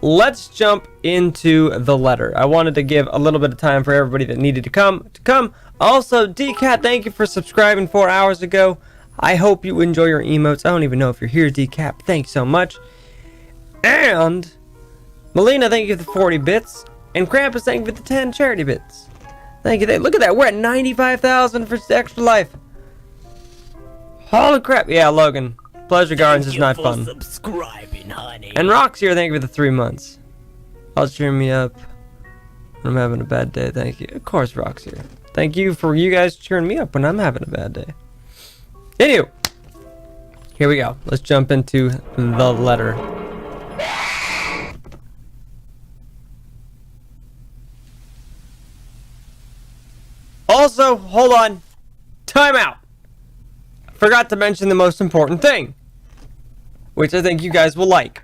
let's jump into the letter. I wanted to give a little bit of time for everybody that needed to come. Also, DCat, thank you for subscribing 4 hours ago. I hope you enjoy your emotes. I don't even know if you're here, DCap. Thanks so much. And Melina, thank you for the 40 bits. And Krampus, thank you for the 10 charity bits. Thank you. Look at that. We're at 95,000 for Extra Life. Holy crap. Yeah, Logan. Pleasure Gardens is not fun. Subscribing, honey. And Rock's here. Thank you for the 3 months. I'll cheer me up when I'm having a bad day. Thank you. Of course, Rock's here. Thank you for you guys cheering me up when I'm having a bad day. Anywho, here we go. Let's jump into the letter. Also, hold on. Time out. Forgot to mention the most important thing, which I think you guys will like.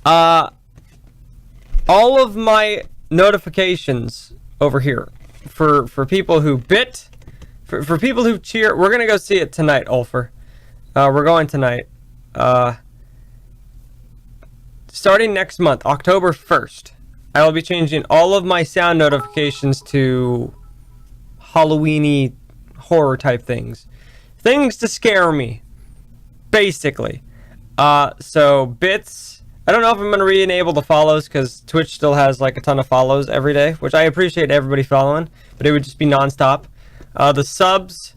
All of my notifications over here for people who bit, for people who cheer. We're gonna go see it tonight, Ulfer. We're going tonight. Starting next month, October 1st, I will be changing all of my sound notifications to Halloweeny horror type things. Things to scare me, basically. So bits, I don't know if I'm going to re-enable the follows because Twitch still has like a ton of follows every day, which I appreciate everybody following, but it would just be non-stop. The subs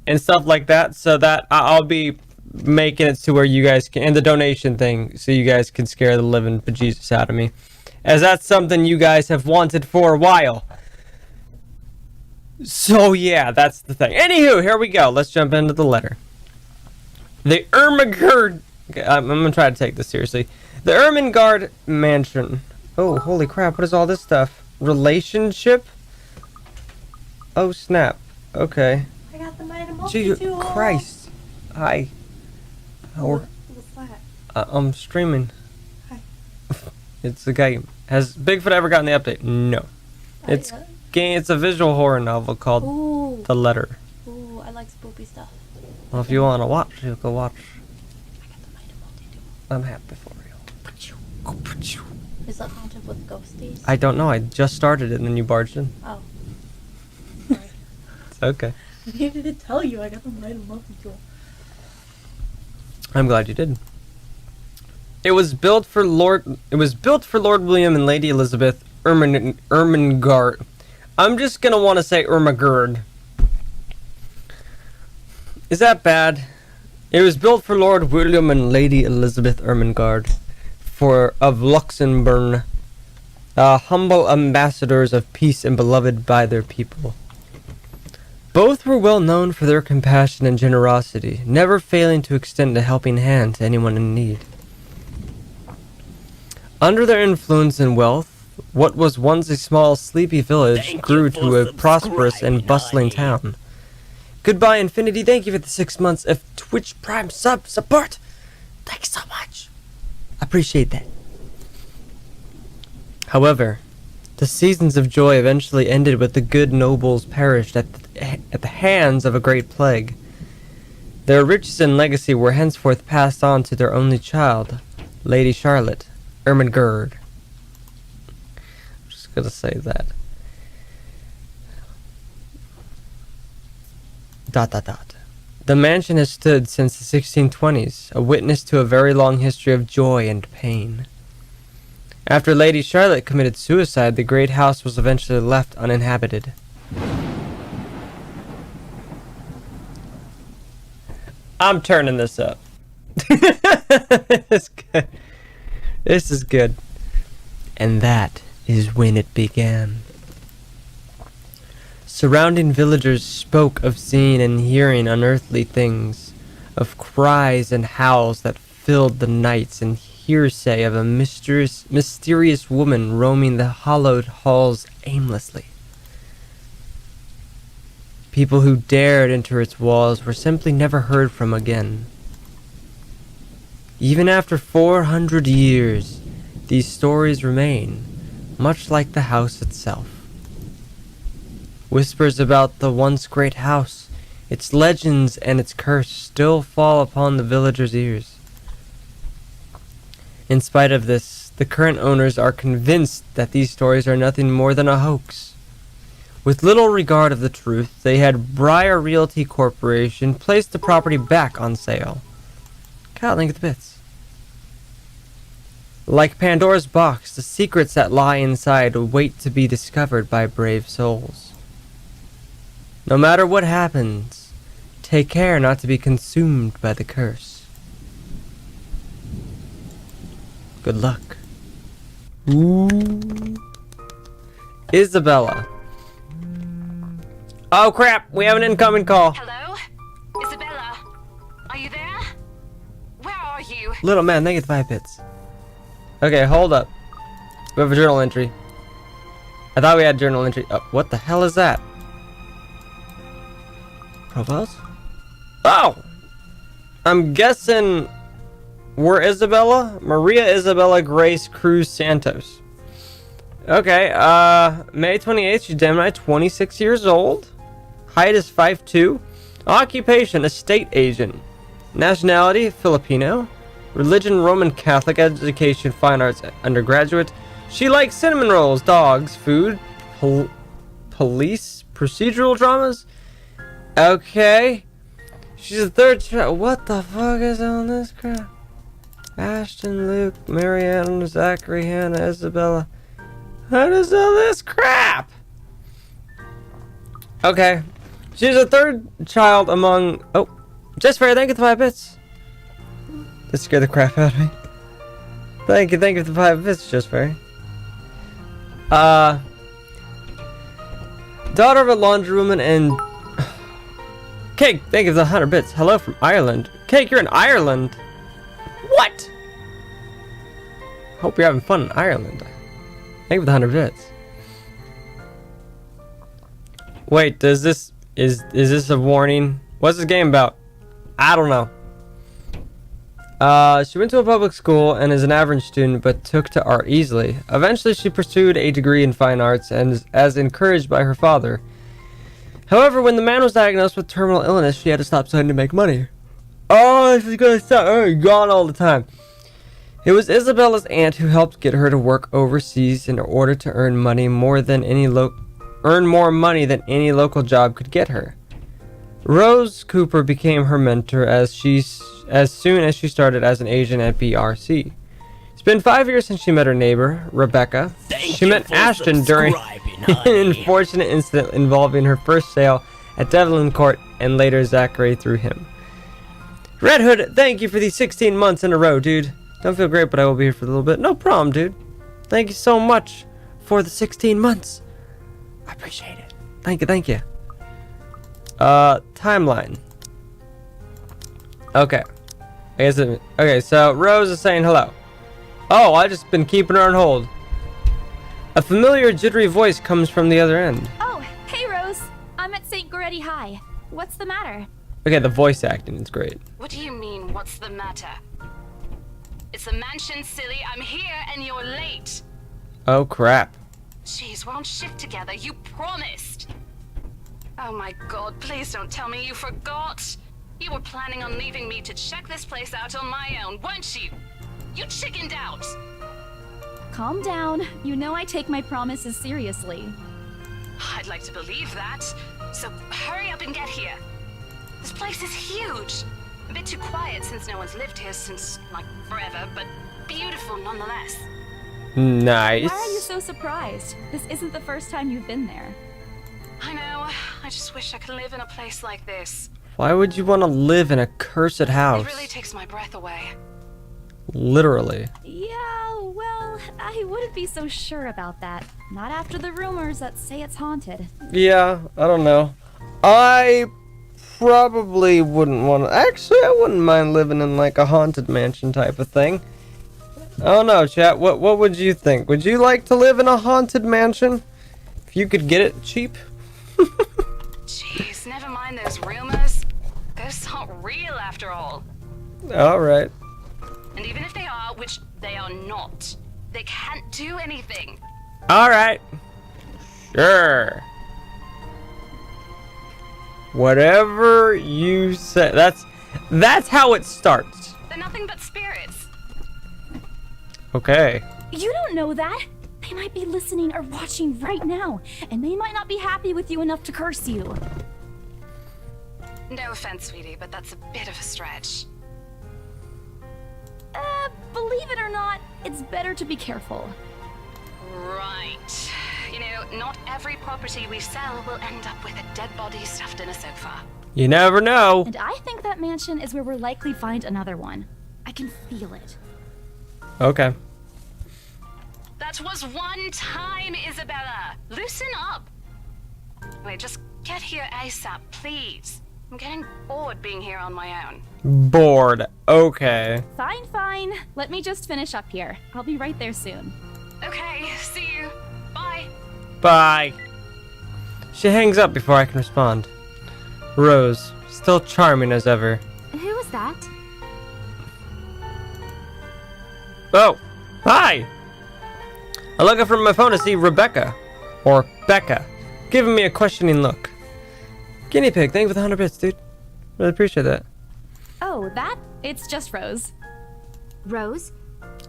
and stuff like that, so that I'll be making it to where you guys can, and the donation thing, so you guys can scare the living bejesus out of me, as that's something you guys have wanted for a while. So yeah, that's the thing. Anywho, here we go. Let's jump into the letter. The Ermengarde. I'm gonna try to take this seriously. The Ermengarde mansion. Oh, holy crap! What is all this stuff? Relationship? Oh snap. Okay. I got the Mighty Jesus Christ. Hi. What's that? I'm streaming. Hi. It's a game. Has Bigfoot ever gotten the update? No. It's a visual horror novel called The Letter. Ooh, I like spoopy stuff. Well, if you want to watch, you go watch. I got the Mighty multi-tool. I'm happy for you. Is that counted with ghosties? I don't know. I just started it and then you barged in. Oh. Sorry. It's okay. I needed to tell you I got the Mighty multi-tool. I'm glad you did. It was built for Lord William and Lady Elizabeth Ermengarde. I'm just gonna want to say Ermengarde. Is that bad? It was built for Lord William and Lady Elizabeth Ermengarde of Luxembourg, humble ambassadors of peace and beloved by their people. Both were well known for their compassion and generosity, never failing to extend a helping hand to anyone in need. Under their influence and wealth, what was once a small, sleepy village grew to a prosperous and bustling town. Goodbye, Infinity. Thank you for the 6 months of Twitch Prime sub support. Thanks so much. Appreciate that. However, the seasons of joy eventually ended with the good nobles perished at the hands of a great plague. Their riches and legacy were henceforth passed on to their only child, Lady Charlotte Ermengarde. I'm just gonna say that. ... The mansion has stood since the 1620s, a witness to a very long history of joy and pain. After Lady Charlotte committed suicide, the great house was eventually left uninhabited. I'm turning this up. It's good. This is good. And that is when it began. Surrounding villagers spoke of seeing and hearing unearthly things, of cries and howls that filled the nights, and hearsay of a mysterious woman roaming the hollowed halls aimlessly. People who dared enter its walls were simply never heard from again. Even after 400 years, these stories remain, much like the house itself. Whispers about the once great house, its legends and its curse still fall upon the villagers' ears. In spite of this, The current owners are convinced that these stories are nothing more than a hoax. With little regard of the truth, they had Briar Realty Corporation place the property back on sale. God, link at the bits. Like Pandora's box, the secrets that lie inside wait to be discovered by brave souls. No matter what happens, take care not to be consumed by the curse. Good luck. Ooh. Isabella. Oh crap, we have an incoming call. Hello? Isabella? Are you there? Where are you? Little man, thank you for the 5 bits. Okay, hold up. We have a journal entry. I thought we had journal entry. Oh, what the hell is that? Profiles? Oh! I'm guessing we're Isabella? Maria Isabella Grace Cruz Santos. Okay, May 28th, she's Gemini, 26 years old. Height is 5'2". Occupation, estate agent. Nationality, Filipino. Religion, Roman Catholic. Education, fine arts undergraduate. She likes cinnamon rolls, dogs, food, police, procedural dramas. Okay. She's a third child. What the fuck is on this crap? Ashton, Luke, Marianne, Zachary, Hannah, Isabella. What is all this crap? Okay. She's a third child among... Oh. Just fair, thank you for the 5 bits. That scared the crap out of me. Thank you for the 5 bits, Just fair. Daughter of a laundrywoman and... Cake, thank you for the 100 bits. Hello from Ireland. Cake, you're in Ireland? What? Hope you're having fun in Ireland. Thank you for the 100 bits. Wait, is this a warning? What's this game about? I don't know. She went to a public school and is an average student, but took to art easily. Eventually, she pursued a degree in fine arts and as encouraged by her father. However, when the man was diagnosed with terminal illness, she had to stop studying to make money. Oh, she's gonna stop. Oh, gone all the time. It was Isabella's aunt who helped get her to work overseas in order to earn more money than any local job could get her. Rose Cooper became her mentor as soon as she started as an agent at BRC. It's been 5 years since she met her neighbor, Rebecca. She met Ashton during an unfortunate incident involving her first sale at Devlin Court and later Zachary through him. Red Hood, thank you for these 16 months in a row, dude. Don't feel great, but I will be here for a little bit. No problem, dude. Thank you so much for the 16 months. I appreciate it. Thank you. Timeline. Okay. Okay, so Rose is saying hello. Oh, I just been keeping her on hold. A familiar jittery voice comes from the other end. Oh, hey Rose. I'm at St. Goretti High. What's the matter? Okay, the voice acting is great. What do you mean, what's the matter? It's the mansion, silly. I'm here and you're late. Oh, crap. Jeez, we're on shift together. You promised. Oh my god, please don't tell me you forgot. You were planning on leaving me to check this place out on my own, weren't you? You chickened out. Calm down. You know I take my promises seriously. I'd like to believe that. So hurry up and get here. This place is huge. A bit too quiet since no one's lived here since, like, forever, but beautiful nonetheless. Nice. Why are you so surprised? This isn't the first time you've been there. I know. I just wish I could live in a place like this. Why would you want to live in a cursed house? It really takes my breath away. Literally. Yeah, well, I wouldn't be so sure about that. Not after the rumors that say it's haunted. Yeah, I don't know. I probably wouldn't want to... Actually, I wouldn't mind living in like a haunted mansion type of thing. I don't know, chat. What would you think? Would you like to live in a haunted mansion? If you could get it cheap? Jeez, never mind those rumors. Ghosts aren't real after all. Alright. And even if they are, which they are not, they can't do anything. Alright. Sure. Whatever you say. That's how it starts. They're nothing but spirits. Okay. You don't know that. They might be listening or watching right now, and they might not be happy with you enough to curse you. No offense, sweetie, but that's a bit of a stretch. Believe it or not, it's better to be careful. Right. You know, not every property we sell will end up with a dead body stuffed in a sofa. You never know. And I think that mansion is where we'll likely find another one. I can feel it. Okay. That was one time, Isabella. Loosen up. Wait, just get here ASAP, please. I'm getting bored being here on my own. Bored. Okay. Fine, fine. Let me just finish up here. I'll be right there soon. Okay, see you. Bye. Bye. She hangs up before I can respond. Rose, still charming as ever. Who was that? Oh, hi! I look up from my phone to see Rebecca, or Becca, giving me a questioning look. Guinea pig, thank you for the 100 bits, dude. Really appreciate that. Oh, that? It's just Rose. Rose?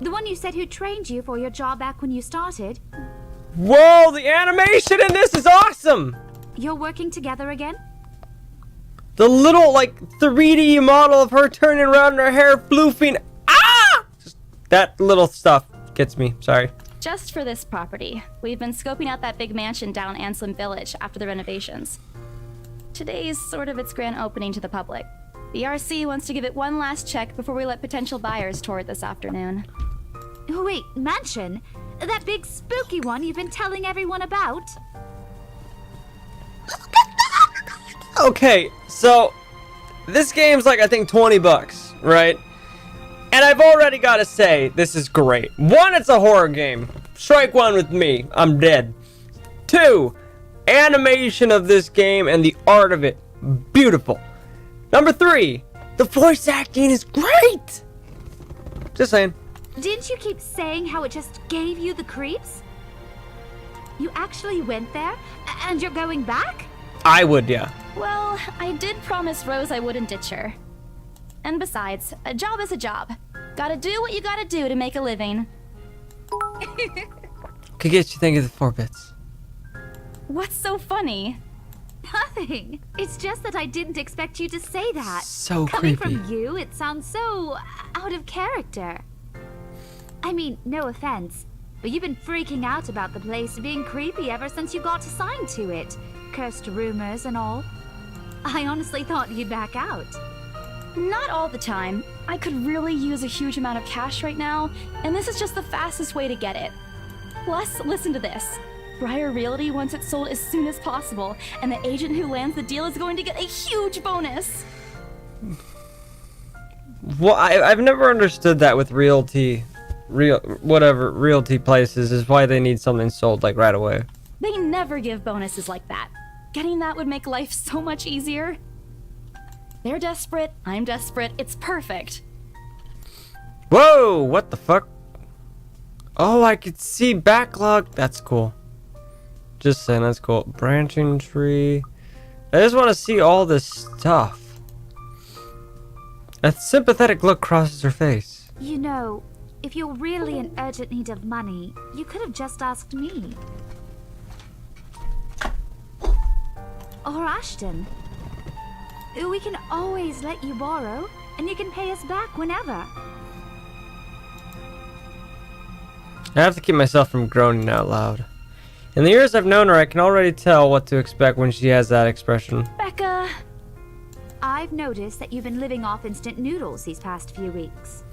The one you said who trained you for your job back when you started? Whoa, the animation in this is awesome! You're working together again? The little, like, 3D model of her turning around and her hair floofing. Ah! Just that little stuff gets me, sorry. Just for this property. We've been scoping out that big mansion down Anselm Village after the renovations. Today's sort of its grand opening to the public. The RC wants to give it one last check before we let potential buyers tour it this afternoon. Oh, wait, mansion? That big spooky one you've been telling everyone about? Okay, so this game's like, I think, 20 bucks, right? And I've already got to say, this is great. One, it's a horror game. Strike one with me. I'm dead. Two, animation of this game and the art of it. Beautiful. Number three, the voice acting is great. Just saying. Didn't you keep saying how it just gave you the creeps? You actually went there? And you're going back? I would, yeah. Well, I did promise Rose I wouldn't ditch her. And besides, a job is a job. Gotta do what you gotta do to make a living. Could get you thinking of the 4 bits. What's so funny? Nothing. It's just that I didn't expect you to say that. So Coming creepy. from you, it sounds so out of character. I mean, no offense, but you've been freaking out about the place being creepy ever since you got assigned to it. Cursed rumors and all. I honestly thought you'd back out. Not all the time. I could really use a huge amount of cash right now, and this is just the fastest way to get it. Plus, listen to this. Briar Realty wants it sold as soon as possible, and the agent who lands the deal is going to get a huge bonus. Well, I've never understood that with realty places is why they need something sold like right away. They never give bonuses like that. Getting that would make life so much easier. They're desperate, I'm desperate, it's perfect. Whoa, what the fuck? Oh, I could see backlog. That's cool. Just saying, that's cool. Branching tree. I just want to see all this stuff. A sympathetic look crosses her face. You know, if you're really in urgent need of money, you could have just asked me. Or Ashton. We can always let you borrow, and you can pay us back whenever. I have to keep myself from groaning out loud. In the years I've known her, I can already tell what to expect when she has that expression. Becca! I've noticed that you've been living off instant noodles these past few weeks.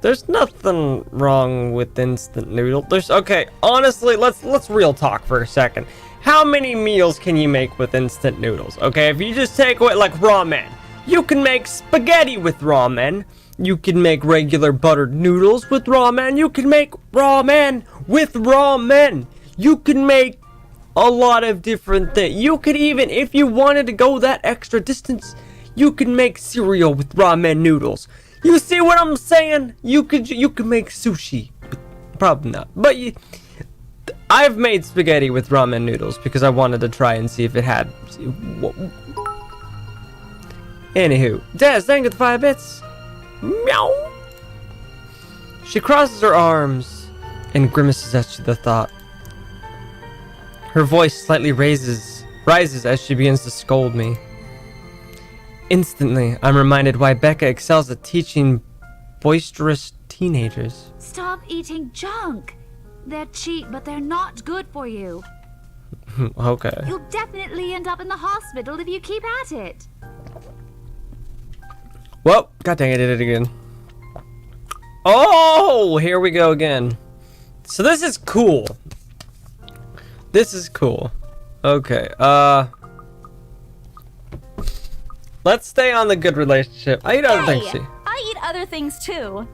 There's nothing wrong with instant noodle. Okay, honestly, let's real talk for a second. How many meals can you make with instant noodles? Okay, if you just take away like ramen, you can make spaghetti with ramen. You can make regular buttered noodles with ramen. You can make ramen with ramen. You can make a lot of different things. You could even, if you wanted to go that extra distance, you can make cereal with ramen noodles. You see what I'm saying? You could make sushi. Probably not. But I've made spaghetti with ramen noodles because I wanted to try and see if it had. Anywho, Des, thank you for the 5 bits. Meow. She crosses her arms and grimaces at the thought. Her voice slightly rises as she begins to scold me. Instantly, I'm reminded why Becca excels at teaching boisterous teenagers. Stop eating junk. They're cheap, but they're not good for you. Okay. You'll definitely end up in the hospital if you keep at it. Well, god dang, I did it again. Oh, here we go again. So this is cool. This is cool. Okay, let's stay on the good relationship. I eat other things Hey, too. I eat other things too.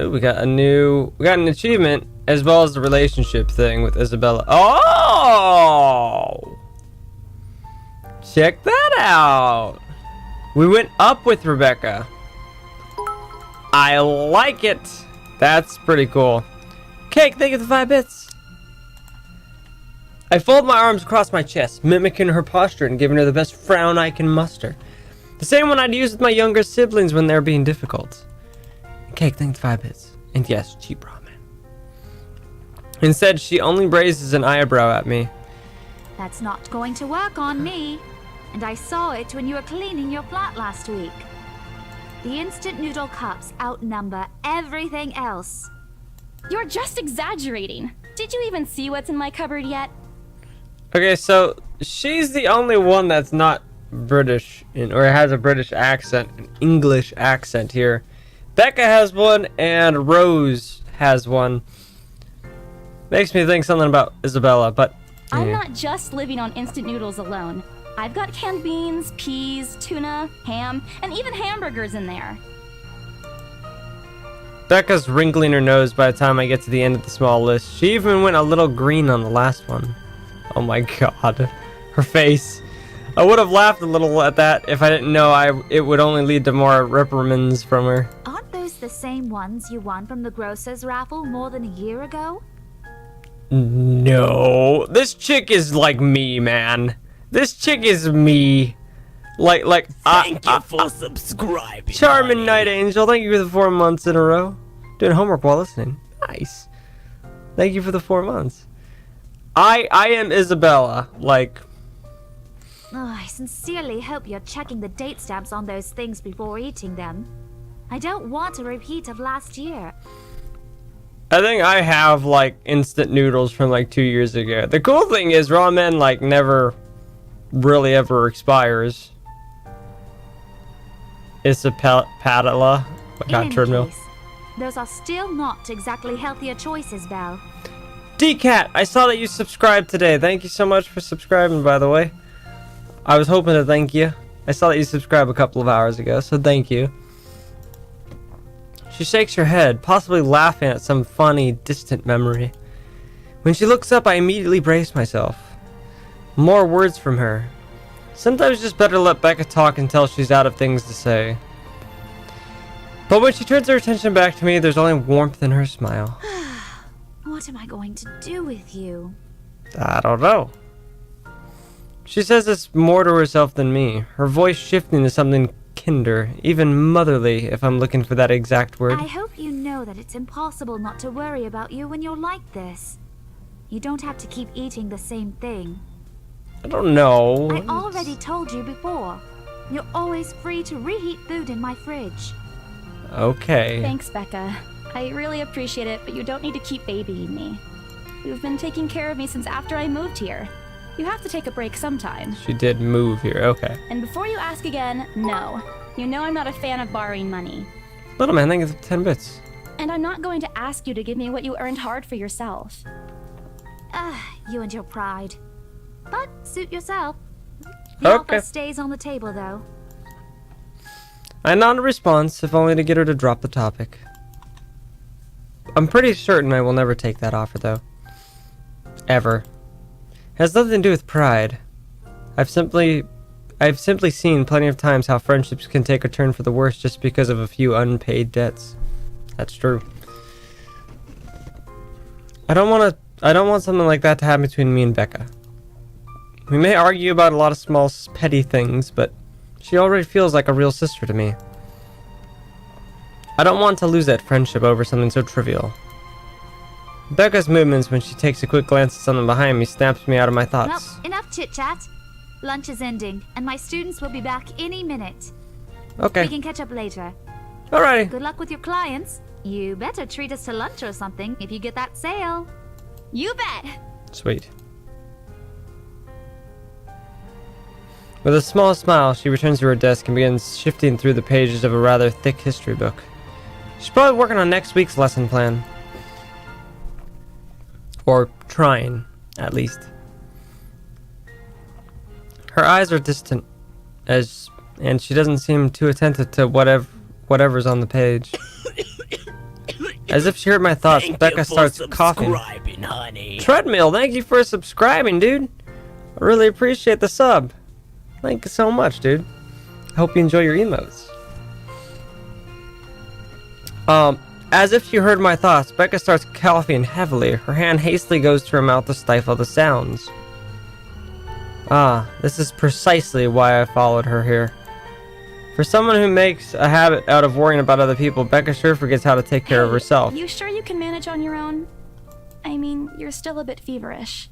Ooh, we got an achievement as well as the relationship thing with Isabella. Oh! Check that out. We went up with Rebecca. I like it. That's pretty cool. Cake, thank you for the 5 bits. I fold my arms across my chest, mimicking her posture and giving her the best frown I can muster. The same one I'd use with my younger siblings when they're being difficult. Cake, thank you for the 5 bits. And yes, cheap ramen. Instead, she only raises an eyebrow at me. That's not going to work on me. And I saw it when you were cleaning your flat last week. The instant noodle cups outnumber everything else. You're just exaggerating. Did you even see what's in my cupboard yet? Okay, so she's the only one that's not British or has a British accent, an English accent here. Becca has one and Rose has one. Makes me think something about Isabella, but I'm not just living on instant noodles alone. I've got canned beans, peas, tuna, ham, and even hamburgers in there. Becca's wrinkling her nose by the time I get to the end of the small list. She even went a little green on the last one. Oh my god. Her face. I would have laughed a little at that if I didn't know it would only lead to more reprimands from her. Aren't those the same ones you won from the grocer's raffle more than a year ago? No. This chick is like me, man. This chick is me. Thank you for subscribing. Charming honey. Night Angel, thank you for the 4 months in a row. Doing homework while listening. Nice. Thank you for the 4 months. I am Isabella. I sincerely hope you're checking the date stamps on those things before eating them. I don't want a repeat of last year. I think I have instant noodles from 2 years ago. The cool thing is ramen never really ever expires. It's a patella. In any case, those are still not exactly healthier choices, Belle. DCat, I saw that you subscribed today. Thank you so much for subscribing, by the way. I was hoping to thank you. I saw that you subscribed a couple of hours ago, so thank you. She shakes her head, possibly laughing at some funny, distant memory. When she looks up, I immediately brace myself. More words from her. Sometimes it's just better to let Becca talk until she's out of things to say. But when she turns her attention back to me, there's only warmth in her smile. What am I going to do with you? I don't know. She says it's more to herself than me, her voice shifting to something kinder, even motherly, if I'm looking for that exact word. I hope you know that it's impossible not to worry about you when you're like this. You don't have to keep eating the same thing. I don't know. I already told you before. You're always free to reheat food in my fridge. Okay. Thanks, Becca. I really appreciate it, but you don't need to keep babying me. You've been taking care of me since after I moved here. You have to take a break sometime. She did move here, okay. And before you ask again, no. You know I'm not a fan of borrowing money. Little man, thank you for 10 bits. And I'm not going to ask you to give me what you earned hard for yourself. You and your pride. But suit yourself. The Okay. offer stays on the table, though. I nod a response, if only to get her to drop the topic. I'm pretty certain I will never take that offer, though. Ever. Has nothing to do with pride. I've simply seen plenty of times how friendships can take a turn for the worse just because of a few unpaid debts. That's true. I don't want something like that to happen between me and Becca. We may argue about a lot of small, petty things, but she already feels like a real sister to me. I don't want to lose that friendship over something so trivial. Becca's movements when she takes a quick glance at something behind me snaps me out of my Well, thoughts. enough chit-chat. Lunch is ending, and my students will be back any minute. Okay. We can catch up later. Alrighty. Good luck with your clients. You better treat us to lunch or something if you get that sale. You bet! Sweet. With a small smile, she returns to her desk and begins shifting through the pages of a rather thick history book. She's probably working on next week's lesson plan. Or trying, at least. Her eyes are distant, and she doesn't seem too attentive to whatever's on the page. As if she heard my thoughts, Becca starts coughing. Subscribing, honey. Treadmill, thank you for subscribing, dude. I really appreciate the sub. Thank you so much, dude. I hope you enjoy your emotes. As if she heard my thoughts, Becca starts coughing heavily. Her hand hastily goes to her mouth to stifle the sounds. Ah, this is precisely why I followed her here. For someone who makes a habit out of worrying about other people, Becca sure forgets how to take care of herself. You sure you can manage on your own? I mean, you're still a bit feverish.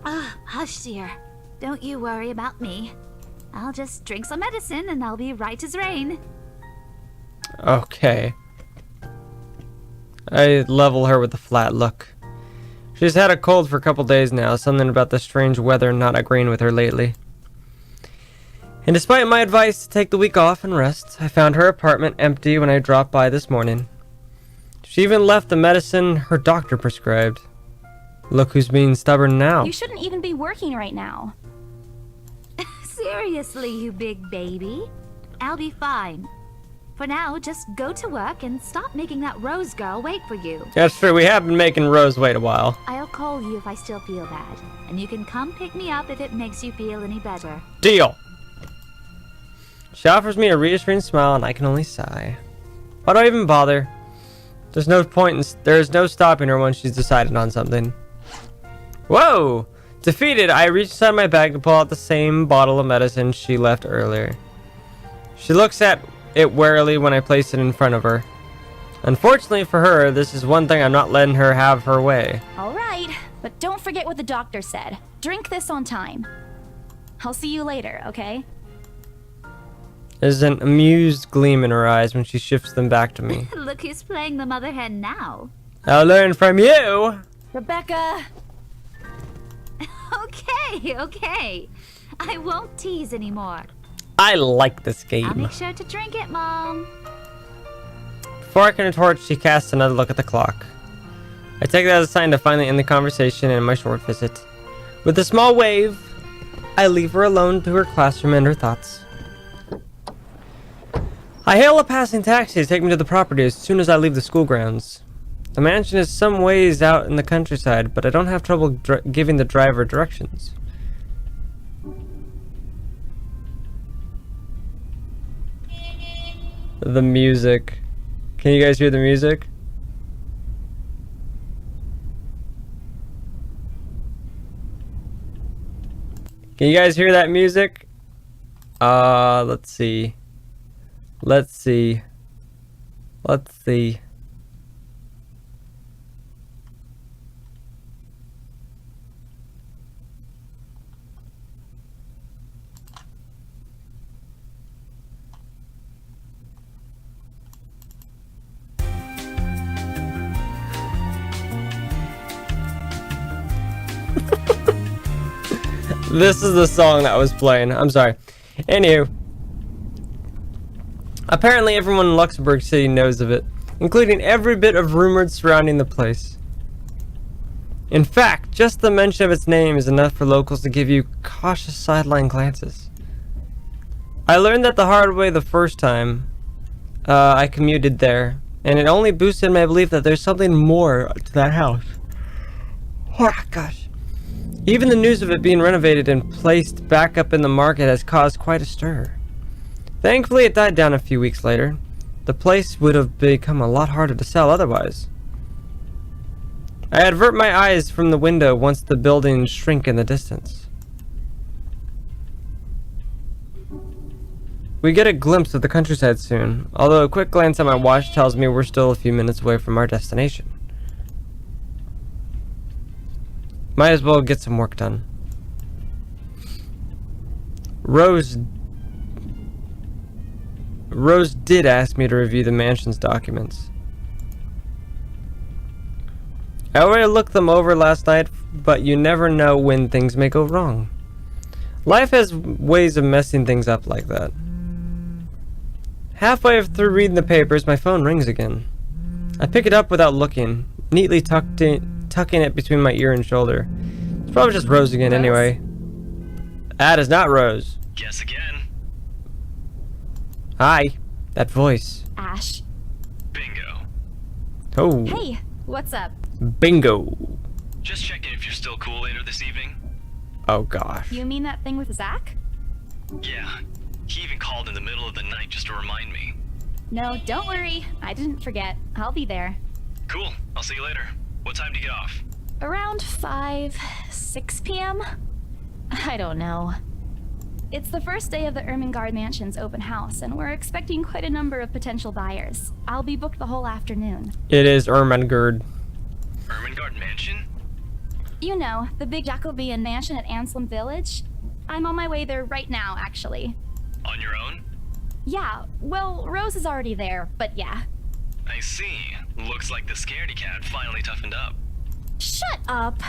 Hush, dear. Don't you worry about me. I'll just drink some medicine and I'll be right as rain. Okay. I level her with a flat look. She's had a cold for a couple days now, something about the strange weather not agreeing with her lately. And despite my advice to take the week off and rest, I found her apartment empty when I dropped by this morning. She even left the medicine her doctor prescribed. Look who's being stubborn now. You shouldn't even be working right now. Seriously, you big baby. I'll be fine. For now, just go to work and stop making that Rose girl wait for you. That's true, we have been making Rose wait a while. I'll call you if I still feel bad, and you can come pick me up if it makes you feel any better. Deal! She offers me a reassuring smile and I can only sigh. Why do I even bother? There's no stopping her once she's decided on something. Whoa! Defeated, I reach inside my bag to pull out the same bottle of medicine she left earlier. She looks at it warily when I place it in front of her. Unfortunately for her, this is one thing I'm not letting her have her way. Alright, but don't forget what the doctor said. Drink this on time. I'll see you later, okay? There's an amused gleam in her eyes when she shifts them back to me. Look who's playing the mother hen now. I'll learn from you! Rebecca! Okay. I won't tease anymore. I like this I'll game. make sure to drink it, Mom. Before I can retort, she casts another look at the clock. I take that as a sign to finally end the conversation and my short visit. With a small wave, I leave her alone to her classroom and her thoughts. I hail a passing taxi to take me to the property as soon as I leave the school grounds. The mansion is some ways out in the countryside, but I don't have trouble giving the driver directions. The music. Can you guys hear the music? Can you guys hear that music? Let's see. This is the song that was playing. I'm sorry. Anywho. Apparently everyone in Luxembourg City knows of it, including every bit of rumored surrounding the place. In fact, just the mention of its name is enough for locals to give you cautious sideline glances. I learned that the hard way the first time I commuted there, and it only boosted my belief that there's something more to that house. Oh, gosh. Even the news of it being renovated and placed back up in the market has caused quite a stir. Thankfully, it died down a few weeks later. The place would have become a lot harder to sell otherwise. I avert my eyes from the window once the buildings shrink in the distance. We get a glimpse of the countryside soon, although a quick glance at my watch tells me we're still a few minutes away from our destination. Might as well get some work done. Rose did ask me to review the mansion's documents. I already looked them over last night, but you never know when things may go wrong. Life has ways of messing things up like that. Halfway through reading the papers, my phone rings again. I pick it up without looking, neatly tucking it between my ear and shoulder. It's probably just Rose again anyway. That is not Rose. Guess again. Hi. That voice. Ash. Bingo. Oh. Hey, what's up? Bingo. Just checking if you're still cool later this evening. Oh gosh. You mean that thing with Zach? Yeah. He even called in the middle of the night just to remind me. No, don't worry. I didn't forget. I'll be there. Cool. I'll see you later. What time do you get off? Around 6 p.m.? I don't know. It's the first day of the Ermengarde Mansion's open house, and we're expecting quite a number of potential buyers. I'll be booked the whole afternoon. It is Ermengarde. Ermengarde Mansion? You know, the big Jacobean mansion at Anselm Village? I'm on my way there right now, actually. On your own? Yeah, well, Rose is already there, but yeah. I see. Looks like the scaredy cat finally toughened up. Shut up!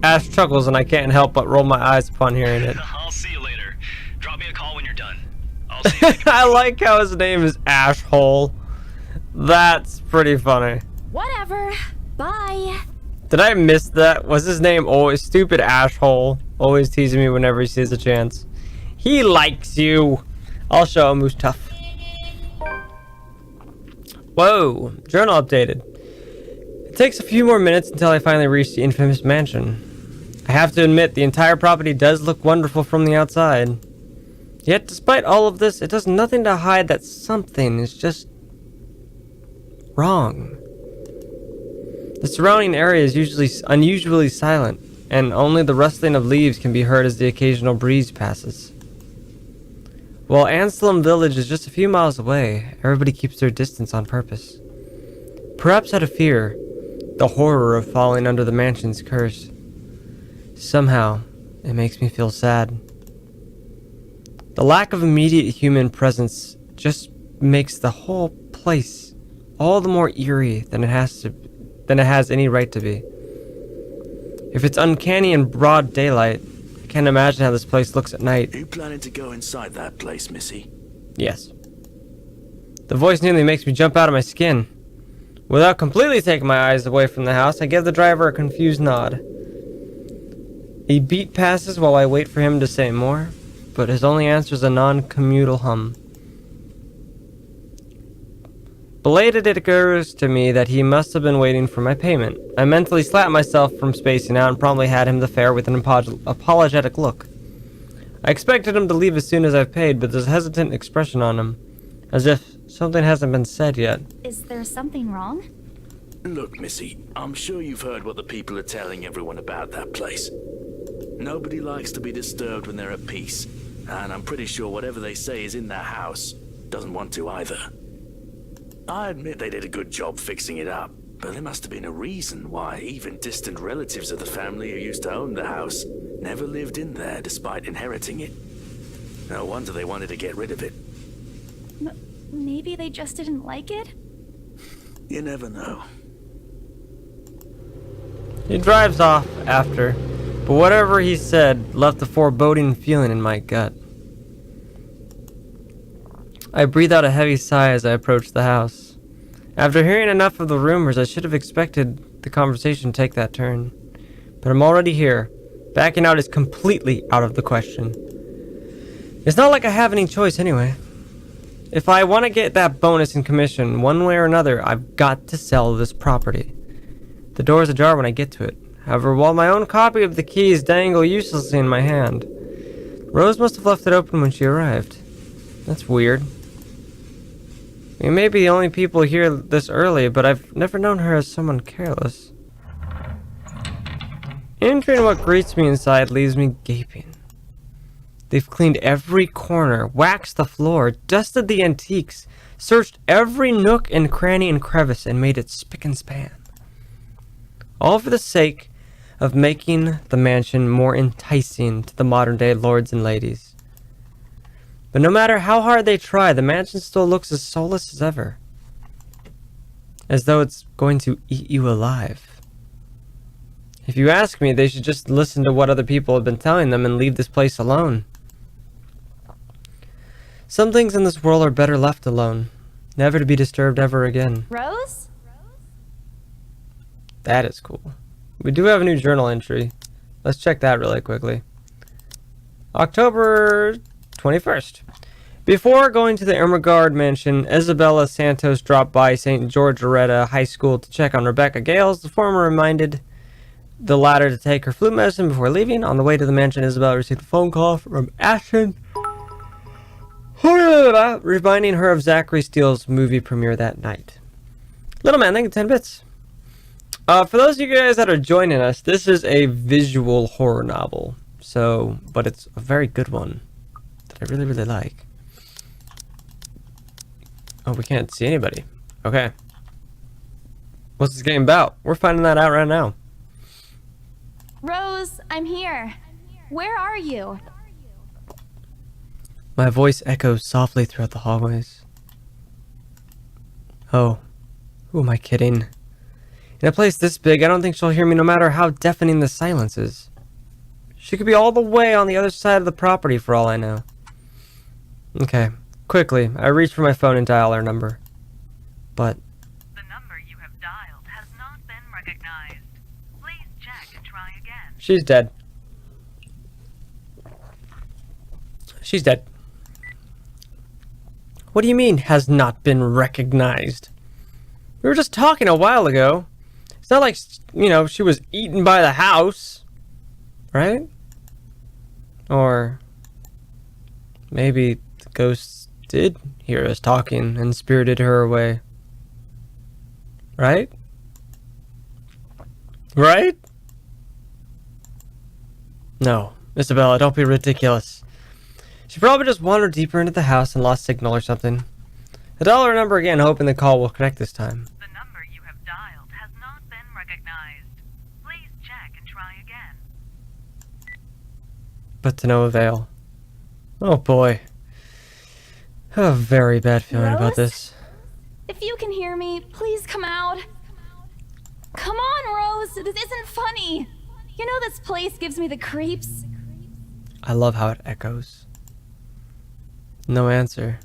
Ash chuckles and I can't help but roll my eyes upon hearing it. I'll see you later. Drop me a call when you're done. I'll see you. I like how his name is Ashhole. That's pretty funny. Whatever. Bye. Did I miss that? Was his name always stupid Ashhole? Always teasing me whenever he sees a chance. He likes you. I'll show him who's tough. Whoa, journal updated. It takes a few more minutes until I finally reach the infamous mansion. I have to admit, the entire property does look wonderful from the outside. Yet, despite all of this, it does nothing to hide that something is just wrong. The surrounding area is usually unusually silent, and only the rustling of leaves can be heard as the occasional breeze passes. While Anselm Village is just a few miles away, everybody keeps their distance on purpose. Perhaps out of fear, the horror of falling under the mansion's curse. Somehow, it makes me feel sad. The lack of immediate human presence just makes the whole place all the more eerie than it has any right to be. If it's uncanny in broad daylight, I can't imagine how this place looks at night. Are you planning to go inside that place, Missy? Yes. The voice nearly makes me jump out of my skin. Without completely taking my eyes away from the house, I give the driver a confused nod. A beat passes while I wait for him to say more, but his only answer is a non-commutal hum. Belated, it occurs to me that he must have been waiting for my payment. I mentally slapped myself from spacing out and promptly had him the fare with an apologetic look. I expected him to leave as soon as I've paid, but there's a hesitant expression on him, as if something hasn't been said yet. Is there something wrong? Look, Missy, I'm sure you've heard what the people are telling everyone about that place. Nobody likes to be disturbed when they're at peace, and I'm pretty sure whatever they say is in their house doesn't want to either. I admit they did a good job fixing it up, but there must have been a reason why even distant relatives of the family who used to own the house never lived in there despite inheriting it. No wonder they wanted to get rid of it. Maybe they just didn't like it? You never know. He drives off after, but whatever he said left a foreboding feeling in my gut. I breathe out a heavy sigh as I approach the house. After hearing enough of the rumors, I should have expected the conversation to take that turn. But I'm already here. Backing out is completely out of the question. It's not like I have any choice anyway. If I want to get that bonus in commission, one way or another, I've got to sell this property. The door is ajar when I get to it. However, while my own copy of the keys dangle uselessly in my hand, Rose must have left it open when she arrived. That's weird. We may be the only people here this early, but I've never known her as someone careless. Entering what greets me inside leaves me gaping. They've cleaned every corner, waxed the floor, dusted the antiques, searched every nook and cranny and crevice, and made it spick and span. All for the sake of making the mansion more enticing to the modern-day lords and ladies. But no matter how hard they try, the mansion still looks as soulless as ever. As though it's going to eat you alive. If you ask me, they should just listen to what other people have been telling them and leave this place alone. Some things in this world are better left alone, never to be disturbed ever again. Rose? That is cool. We do have a new journal entry. Let's check that really quickly. October 21st. Before going to the Ermengarde mansion, Isabella Santos dropped by St. George Loretta High School to check on Rebecca Gales. The former reminded the latter to take her flu medicine before leaving. On the way to the mansion, Isabella received a phone call from Ashton, reminding her of Zachary Steele's movie premiere that night. Little man, thank you, 10 bits. For those of you guys that are joining us, this is a visual horror novel. But it's a very good one that I really, really like. Oh, we can't see anybody. Okay. What's this game about? We're finding that out right now. Rose, I'm here. Where are you? My voice echoes softly throughout the hallways. Oh, who am I kidding? In a place this big, I don't think she'll hear me no matter how deafening the silence is. She could be all the way on the other side of the property for all I know. Okay, quickly, I reach for my phone and dial her number. But the number you have dialed has not been recognized. Please check and try again. she's dead. She's dead. What do you mean, has not been recognized? We were just talking a while ago. It's not like, she was eaten by the house. Right? Or maybe the ghosts did hear us talking and spirited her away. Right? Right? No, Isabella, don't be ridiculous. She probably just wandered deeper into the house and lost signal or something. I dial her number again, hoping the call will connect this time. The number you have dialed has not been recognized. Please check and try again. But to no avail. Oh boy. I have a very bad feeling about this. If you can hear me, please come out. Come on, Rose. This isn't funny. You know this place gives me the creeps. I love how it echoes. No answer.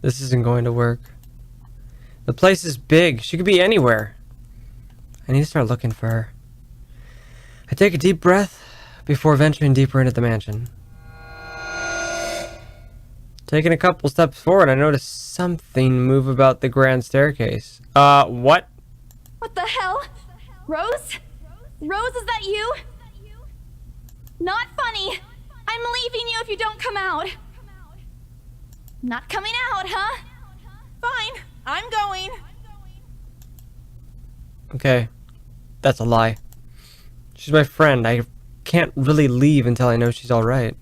This isn't going to work. The place is big. She could be anywhere. I need to start looking for her. I take a deep breath before venturing deeper into the mansion. Taking a couple steps forward, I notice something move about the grand staircase. What? What the hell? Rose? Rose, is that you? Not funny. I'm leaving you if you don't come out. Not coming out, huh? Fine, I'm going. Okay. That's a lie. She's my friend. I can't really leave until I know she's alright.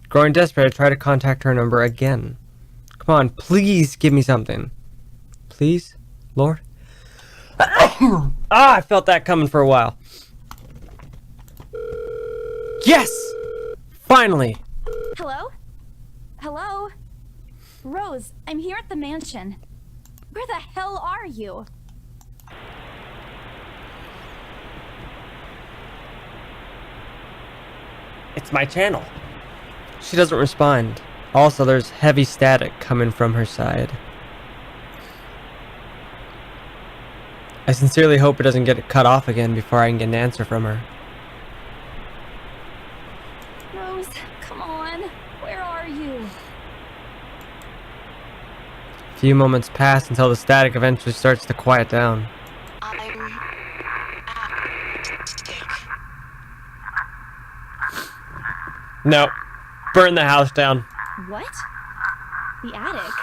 Growing desperate, I try to contact her number again. Come on, please give me something. Please? Lord? I felt that coming for a while. Yes! Finally! Hello? Hello? Rose, I'm here at the mansion. Where the hell are you? It's my channel. She doesn't respond. Also, there's heavy static coming from her side. I sincerely hope it doesn't get cut off again before I can get an answer from her. Rose, come on. Where are you? A few moments pass until the static eventually starts to quiet down. I'm No. Burn the house down. What? The attic?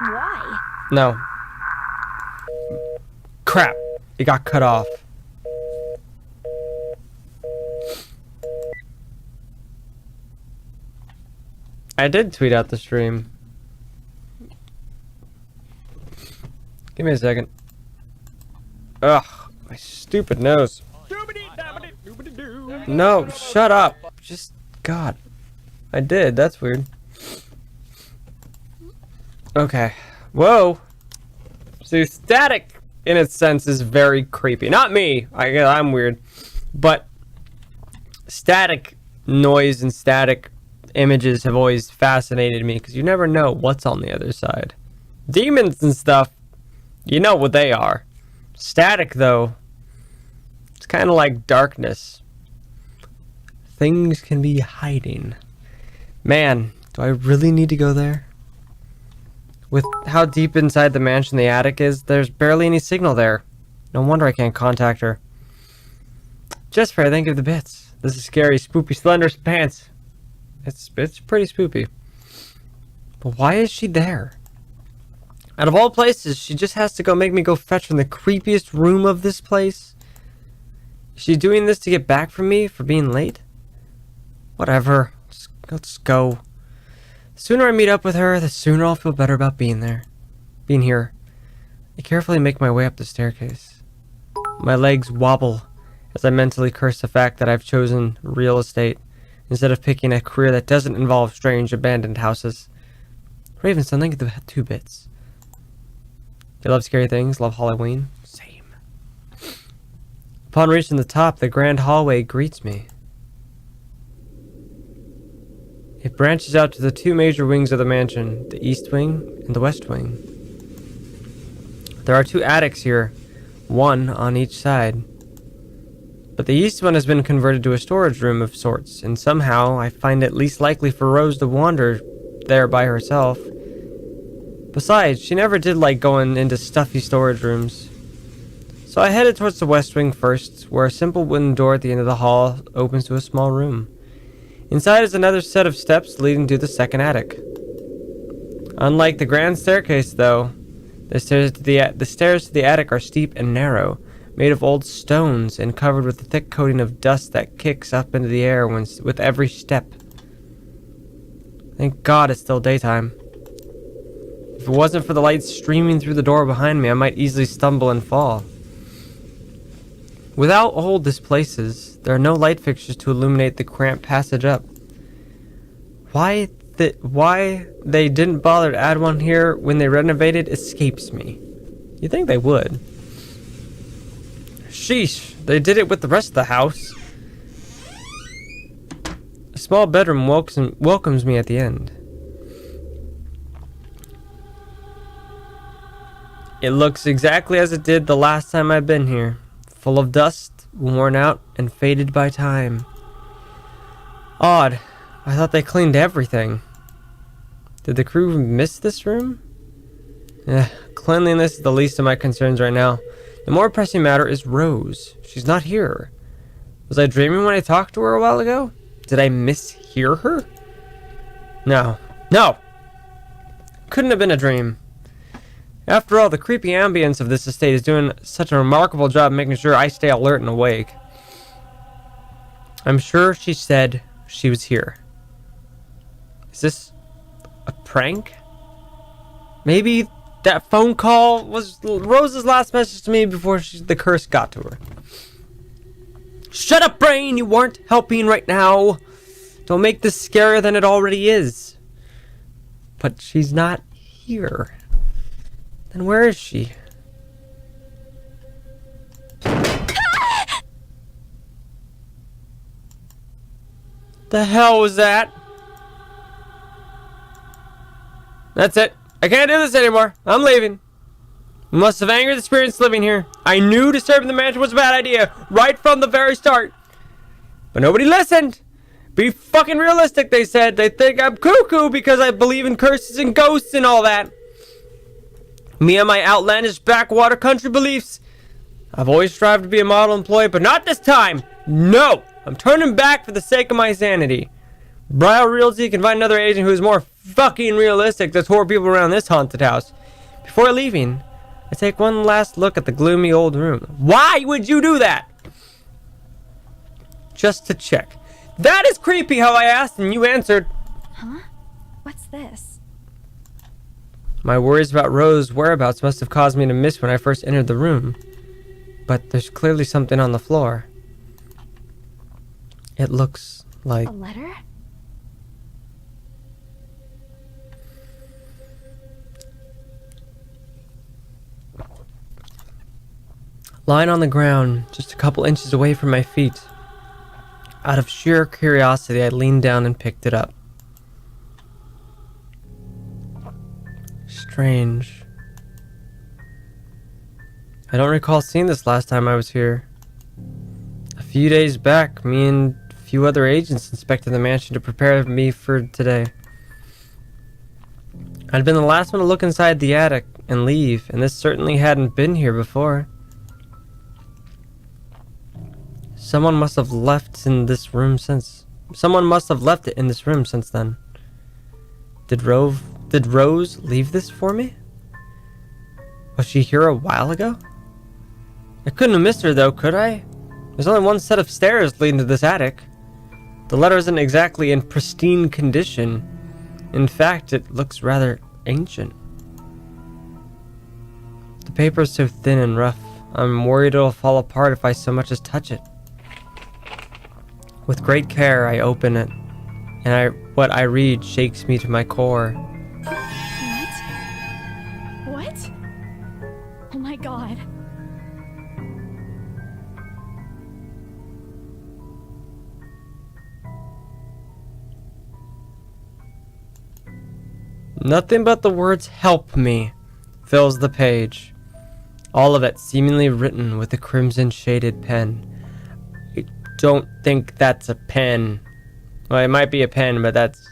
Why? No. Crap. It got cut off. I did tweet out the stream. Give me a second. Ugh, my stupid nose. No, shut up. Just, God. I did, that's weird. Okay. Whoa. So static, in its sense, is very creepy. Not me. I'm weird. But static noise and static images have always fascinated me because you never know what's on the other side. Demons and stuff, you know what they are. Static, though, it's kind of like darkness. Things can be hiding. Man, do I really need to go there? With how deep inside the mansion the attic is, there's barely any signal there. No wonder I can't contact her. Just for I think of the bits. This is scary, spoopy, slender pants. It's pretty spoopy. But why is she there? Out of all places, she just has to go make me go fetch from the creepiest room of this place? Is she doing this to get back from me for being late? Whatever. Let's go. The sooner I meet up with her, the sooner I'll feel better about being here. I carefully make my way up the staircase. My legs wobble as I mentally curse the fact that I've chosen real estate instead of picking a career that doesn't involve strange abandoned houses. Ravenson, thank you for the 2 bits. You love scary things, love Halloween? Same. Upon reaching the top, the grand hallway greets me. It branches out to the 2 major wings of the mansion, the east wing and the west wing. There are 2 attics here, one on each side. But the east one has been converted to a storage room of sorts, and somehow I find it least likely for Rose to wander there by herself. Besides, she never did like going into stuffy storage rooms. So I headed towards the west wing first, where a simple wooden door at the end of the hall opens to a small room. Inside is another set of steps leading to the second attic. Unlike the grand staircase, though, the stairs to the attic are steep and narrow, made of old stones and covered with a thick coating of dust that kicks up into the air with every step. Thank God it's still daytime. If it wasn't for the light streaming through the door behind me, I might easily stumble and fall. Without old displaces, there are no light fixtures to illuminate the cramped passage up. Why they didn't bother to add one here when they renovated escapes me. You'd think they would. Sheesh, they did it with the rest of the house. A small bedroom welcomes me at the end. It looks exactly as it did the last time I've been here. Full of dust, worn out, and faded by time. Odd. I thought they cleaned everything. Did the crew miss this room? Cleanliness is the least of my concerns right now. The more pressing matter is Rose. She's not here. Was I dreaming when I talked to her a while ago? Did I mishear her? No. No! Couldn't have been a dream. After all, the creepy ambience of this estate is doing such a remarkable job making sure I stay alert and awake. I'm sure she said she was here. Is this a prank? Maybe that phone call was Rose's last message to me before the curse got to her. Shut up, brain! You weren't helping right now. Don't make this scarier than it already is. But she's not here. Then where is she? The hell was that? That's it. I can't do this anymore. I'm leaving. Must have angered the spirits living here. I knew disturbing the mansion was a bad idea right from the very start. But nobody listened. Be fucking realistic, they said. They think I'm cuckoo because I believe in curses and ghosts and all that. Me and my outlandish backwater country beliefs. I've always strived to be a model employee, but not this time. No! I'm turning back for the sake of my sanity. Briar Realty can find another agent who is more fucking realistic to tour people around this haunted house. Before leaving, I take one last look at the gloomy old room. Why would you do that? Just to check. That is creepy how I asked and you answered. Huh? What's this? My worries about Rose's whereabouts must have caused me to miss when I first entered the room. But there's clearly something on the floor. It looks like... A letter? Lying on the ground, just a couple inches away from my feet. Out of sheer curiosity, I leaned down and picked it up. Strange. I don't recall seeing this last time I was here. A few days back, me and a few other agents inspected the mansion to prepare me for today. I'd been the last one to look inside the attic and leave, and this certainly hadn't been here before. Someone must have left in this room since. Someone must have left it in this room since then. Did Rose leave this for me? Was she here a while ago? I couldn't have missed her though, could I? There's only one set of stairs leading to this attic. The letter isn't exactly in pristine condition. In fact, it looks rather ancient. The paper is so thin and rough. I'm worried it'll fall apart if I so much as touch it. With great care, I open it, and what I read shakes me to my core. What? Oh my god. Nothing but the words "help me" fills the page. All of it seemingly written with a crimson shaded pen. I don't think that's a pen. Well, it might be a pen, but that's...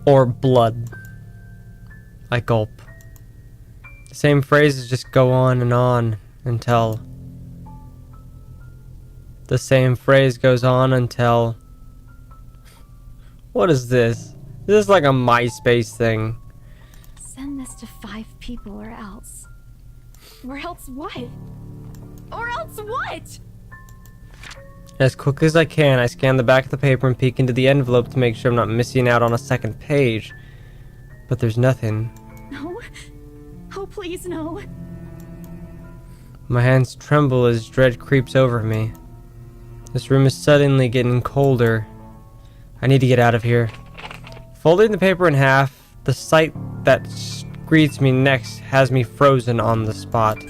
Or blood. I gulp. The same phrases just go on until... The same phrase goes on until... What is this? Is this like a MySpace thing? Send this to 5 people or else. Or else what? Or else what? As quickly as I can, I scan the back of the paper and peek into the envelope to make sure I'm not missing out on a second page. But there's nothing. No. Oh, please, no. My hands tremble as dread creeps over me. This room is suddenly getting colder. I need to get out of here. Folding the paper in half, the sight that greets me next has me frozen on the spot.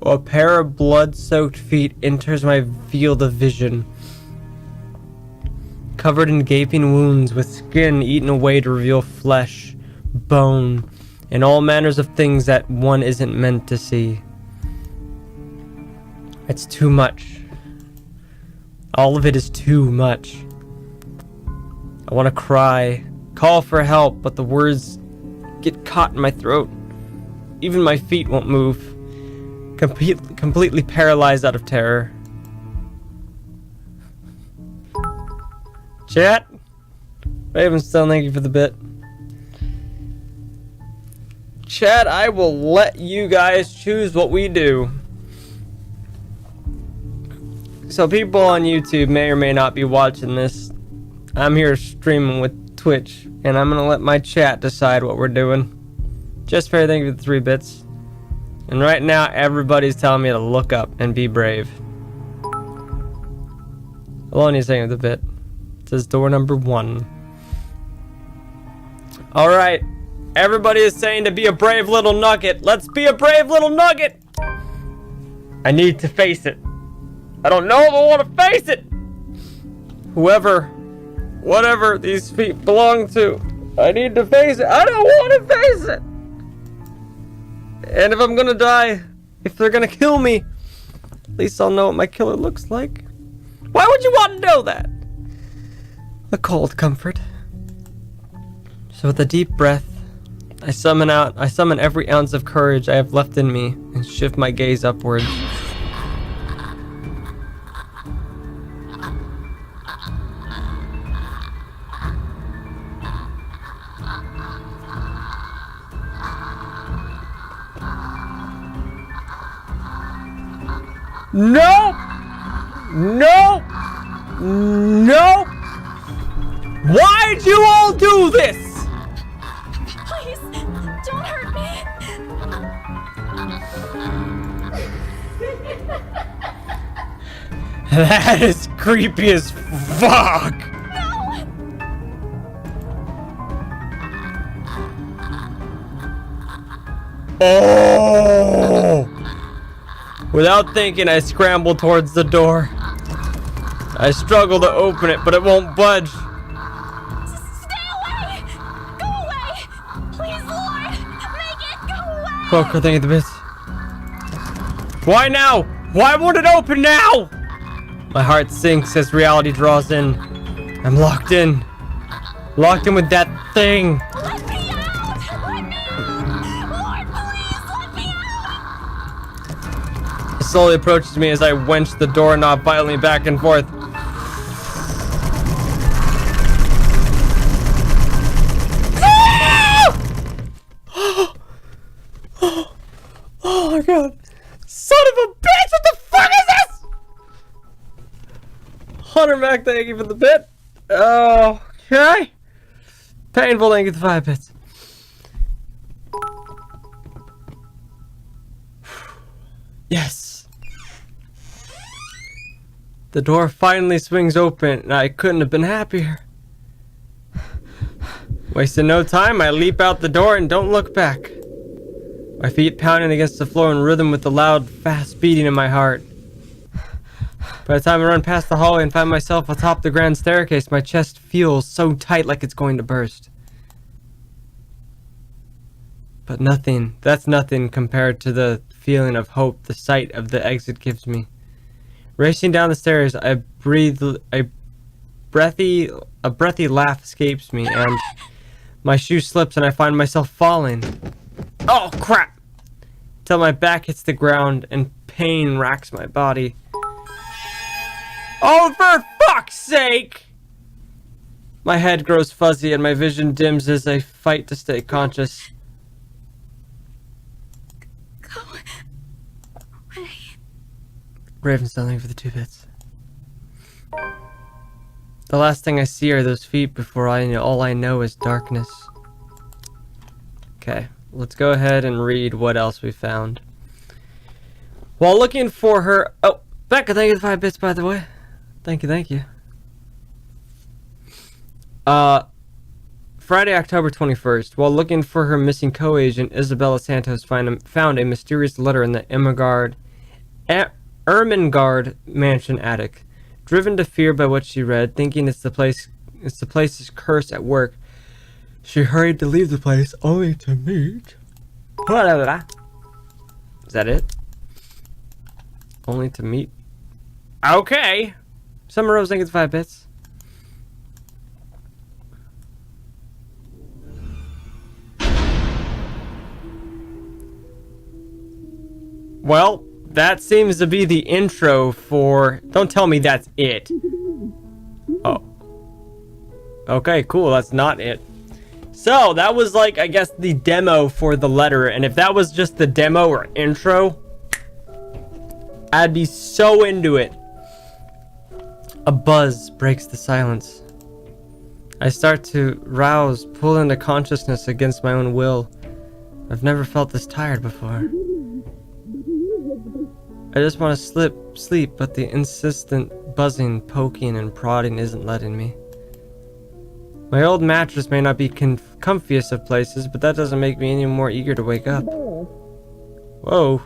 A pair of blood-soaked feet enters my field of vision. Covered in gaping wounds, with skin eaten away to reveal flesh, bone, and all manners of things that one isn't meant to see. It's too much. All of it is too much. I want to cry, call for help, but the words get caught in my throat. Even my feet won't move. Completely paralyzed out of terror. Chat? Ravenstone, thank you for the bit. Chat, I will let you guys choose what we do. So people on YouTube may or may not be watching this. I'm here streaming with Twitch, and I'm gonna let my chat decide what we're doing. Just fair, thank you for the 3 bits. And right now, everybody's telling me to look up and be brave. Alone, you're saying with a bit. It says door number 1. Alright. Everybody is saying to be a brave little nugget. Let's be a brave little nugget! I need to face it. I don't know if I want to face it! Whatever these feet belong to, I need to face it. I don't want to face it! And if I'm gonna die, if they're gonna kill me, at least I'll know what my killer looks like. Why would you want to know that? A cold comfort. So with a deep breath, I summon every ounce of courage I have left in me and shift my gaze upward. Nope! Nope! Nope! Why'd you all do this? Please, don't hurt me. That is creepy as fuck! Oh! Without thinking, I scramble towards the door. I struggle to open it, but it won't budge. Stay away! Go away! Please, Lord! Make it go away! Fuck, I think of the bits. Why now? Why won't it open now? My heart sinks as reality draws in. I'm locked in. Locked in with that thing. Let me out! Let me out! Lord, please, let me out! It slowly approaches me as I wench the doorknob violently back and forth. Oh my god. Son of a bitch, what the fuck is this? Hunter Mac, thank you for the bit. Okay. Painful, thank you for the 5 bits. Yes. The door finally swings open, and I couldn't have been happier. Wasting no time, I leap out the door and don't look back. My feet pounding against the floor in rhythm with the loud, fast beating in my heart. By the time I run past the hallway and find myself atop the grand staircase, my chest feels so tight like it's going to burst. But nothing, that's nothing compared to the feeling of hope the sight of the exit gives me. Racing down the stairs, a breathy laugh escapes me, and my shoe slips and I find myself falling. Oh crap! Till my back hits the ground and pain racks my body. Oh, for fuck's sake! My head grows fuzzy and my vision dims as I fight to stay conscious. Go away. Raven's thank for the 2 bits. The last thing I see are those feet before all I know is darkness. Okay, let's go ahead and read what else we found. While looking for her... Oh, Becca, thank you for the 5 bits, by the way. Thank you, thank you. Friday, October 21st. While looking for her missing co-agent, Isabella Santos found a mysterious letter in the Ermengarde mansion attic. Driven to fear by what she read, thinking it's the place's curse at work, she hurried to leave the place only to meet... Is that it? Only to meet... Okay! Summer Rose, thank you for 5 bits. Well, that seems to be the intro for... Don't tell me that's it. Oh. Okay, cool. That's not it. So, that was like, I guess, the demo for the letter. And if that was just the demo or intro, I'd be so into it. A buzz breaks the silence. I start to rouse, pull into consciousness against my own will. I've never felt this tired before. I just want to sleep, but the insistent buzzing, poking, and prodding isn't letting me. My old mattress may not be comfiest of places, but that doesn't make me any more eager to wake up. Whoa.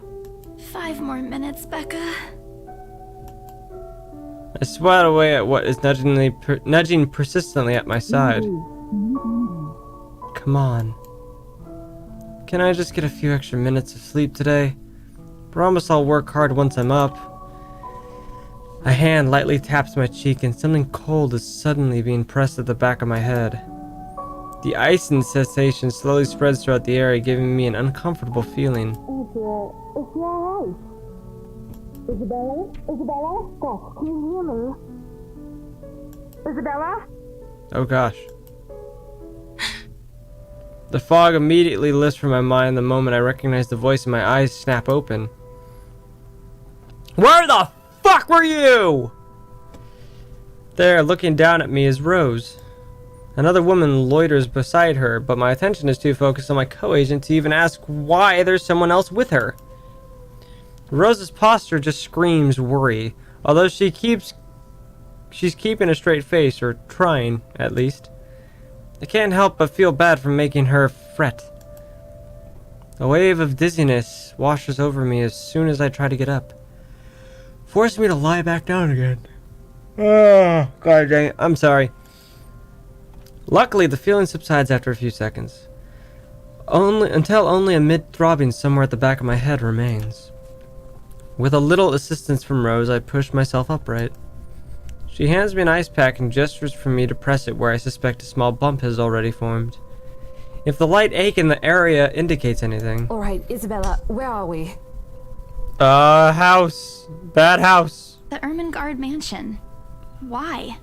5 more minutes, Becca. I swat away at what is nudging persistently at my side. Come on. Can I just get a few extra minutes of sleep today? Promise I'll work hard once I'm up. A hand lightly taps my cheek and something cold is suddenly being pressed at the back of my head. The icing sensation slowly spreads throughout the area, giving me an uncomfortable feeling. Isabella? Oh gosh. The fog immediately lifts from my mind the moment I recognize the voice and my eyes snap open. Where the fuck were you? There, looking down at me, is Rose. Another woman loiters beside her, but my attention is too focused on my co-agent to even ask why there's someone else with her. Rose's posture just screams worry, although she's keeping a straight face, or trying, at least. I can't help but feel bad for making her fret. A wave of dizziness washes over me as soon as I try to get up, forcing me to lie back down again. Oh, god dang it. I'm sorry. Luckily, the feeling subsides after a few seconds. Until only a mid-throbbing somewhere at the back of my head remains. With a little assistance from Rose, I push myself upright. She hands me an ice pack and gestures for me to press it where I suspect a small bump has already formed. If the light ache in the area indicates anything. Alright, Isabella, where are we? House. Bad house. The Ermengarde mansion. Why?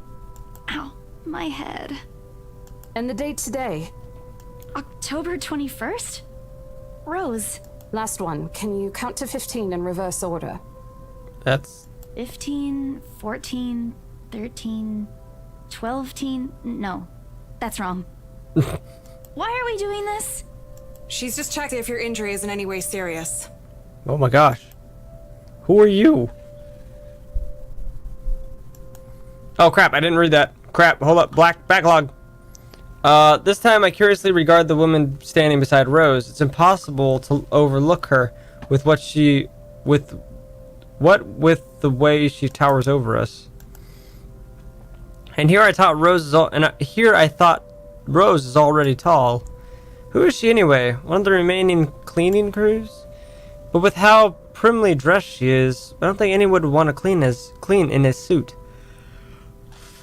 Ow, my head. And the date today? October 21st? Rose. Last one. Can you count to 15 in reverse order? That's... 15, 14, 13, 12, no, that's wrong. Why are we doing this? She's just checking if your injury is in any way serious. Oh my gosh. Who are you? Oh crap, I didn't read that. Crap, hold up, backlog. This time I curiously regard the woman standing beside Rose. It's impossible to overlook her with the way she towers over us. And here I thought Rose is already tall. Who is she anyway? One of the remaining cleaning crews? But with how primly dressed she is, I don't think anyone would want to clean in his suit.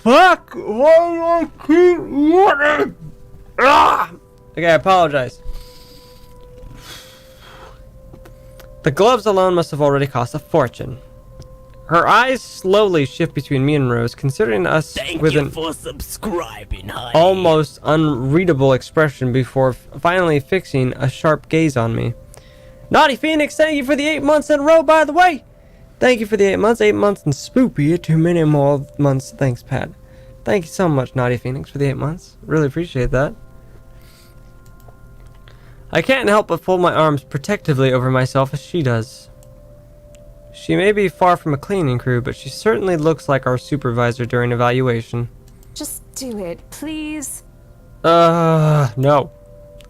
Fuck! Why do I keep running? Ah! Okay, I apologize. The gloves alone must have already cost a fortune. Her eyes slowly shift between me and Rose, considering us with an almost unreadable expression before finally fixing a sharp gaze on me. Naughty Phoenix, thank you for the 8 months in a row, by the way. Thank you for the 8 months. 8 months and spoopy. 2 many more months. Thanks, Pat. Thank you so much, Naughty Phoenix, for the 8 months. Really appreciate that. I can't help but fold my arms protectively over myself as she does. She may be far from a cleaning crew, but she certainly looks like our supervisor during evaluation. Just do it, please. No.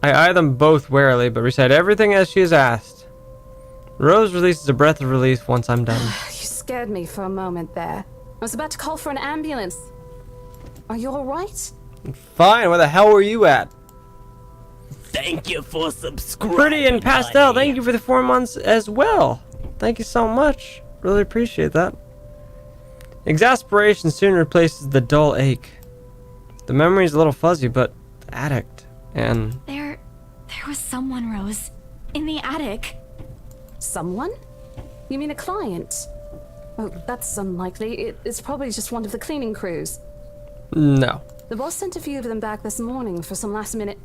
I eye them both warily, but recite everything as she is asked. Rose releases a breath of relief once I'm done. You scared me for a moment there. I was about to call for an ambulance. Are you alright? Fine, where the hell were you at? Thank you for subscribing. Pretty and Pastel, thank you for the 4 months as well. Thank you so much. Really appreciate that. Exasperation soon replaces the dull ache. The memory's a little fuzzy, but the addict and... There was someone, Rose. In the attic. Someone? You mean a client? Oh, that's unlikely. It's probably just one of the cleaning crews. No. The boss sent a few of them back this morning for some last minute...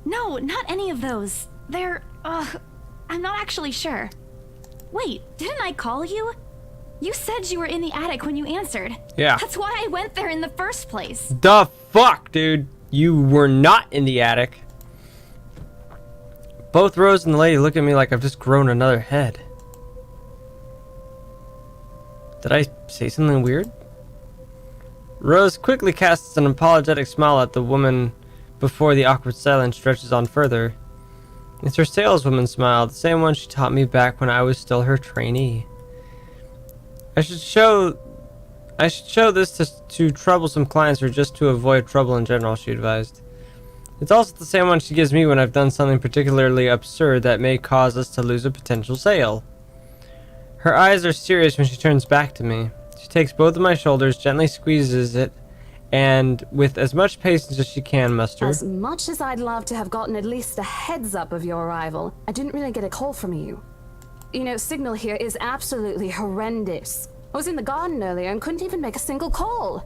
No, not any of those. I'm not actually sure. Wait, didn't I call you? You said you were in the attic when you answered. Yeah. That's why I went there in the first place. The fuck, dude? You were not in the attic. Both Rose and the lady look at me like I've just grown another head. Did I say something weird? Rose quickly casts an apologetic smile at the woman before the awkward silence stretches on further. It's her saleswoman smile, the same one she taught me back when I was still her trainee. I should show this to troublesome clients or just to avoid trouble in general, she advised. It's also the same one she gives me when I've done something particularly absurd that may cause us to lose a potential sale. Her eyes are serious when she turns back to me. She takes both of my shoulders, gently squeezes it, and with as much patience as she can muster. As much as I'd love to have gotten at least a heads up of your arrival, I didn't really get a call from you. You know, signal here is absolutely horrendous. I was in the garden earlier and couldn't even make a single call.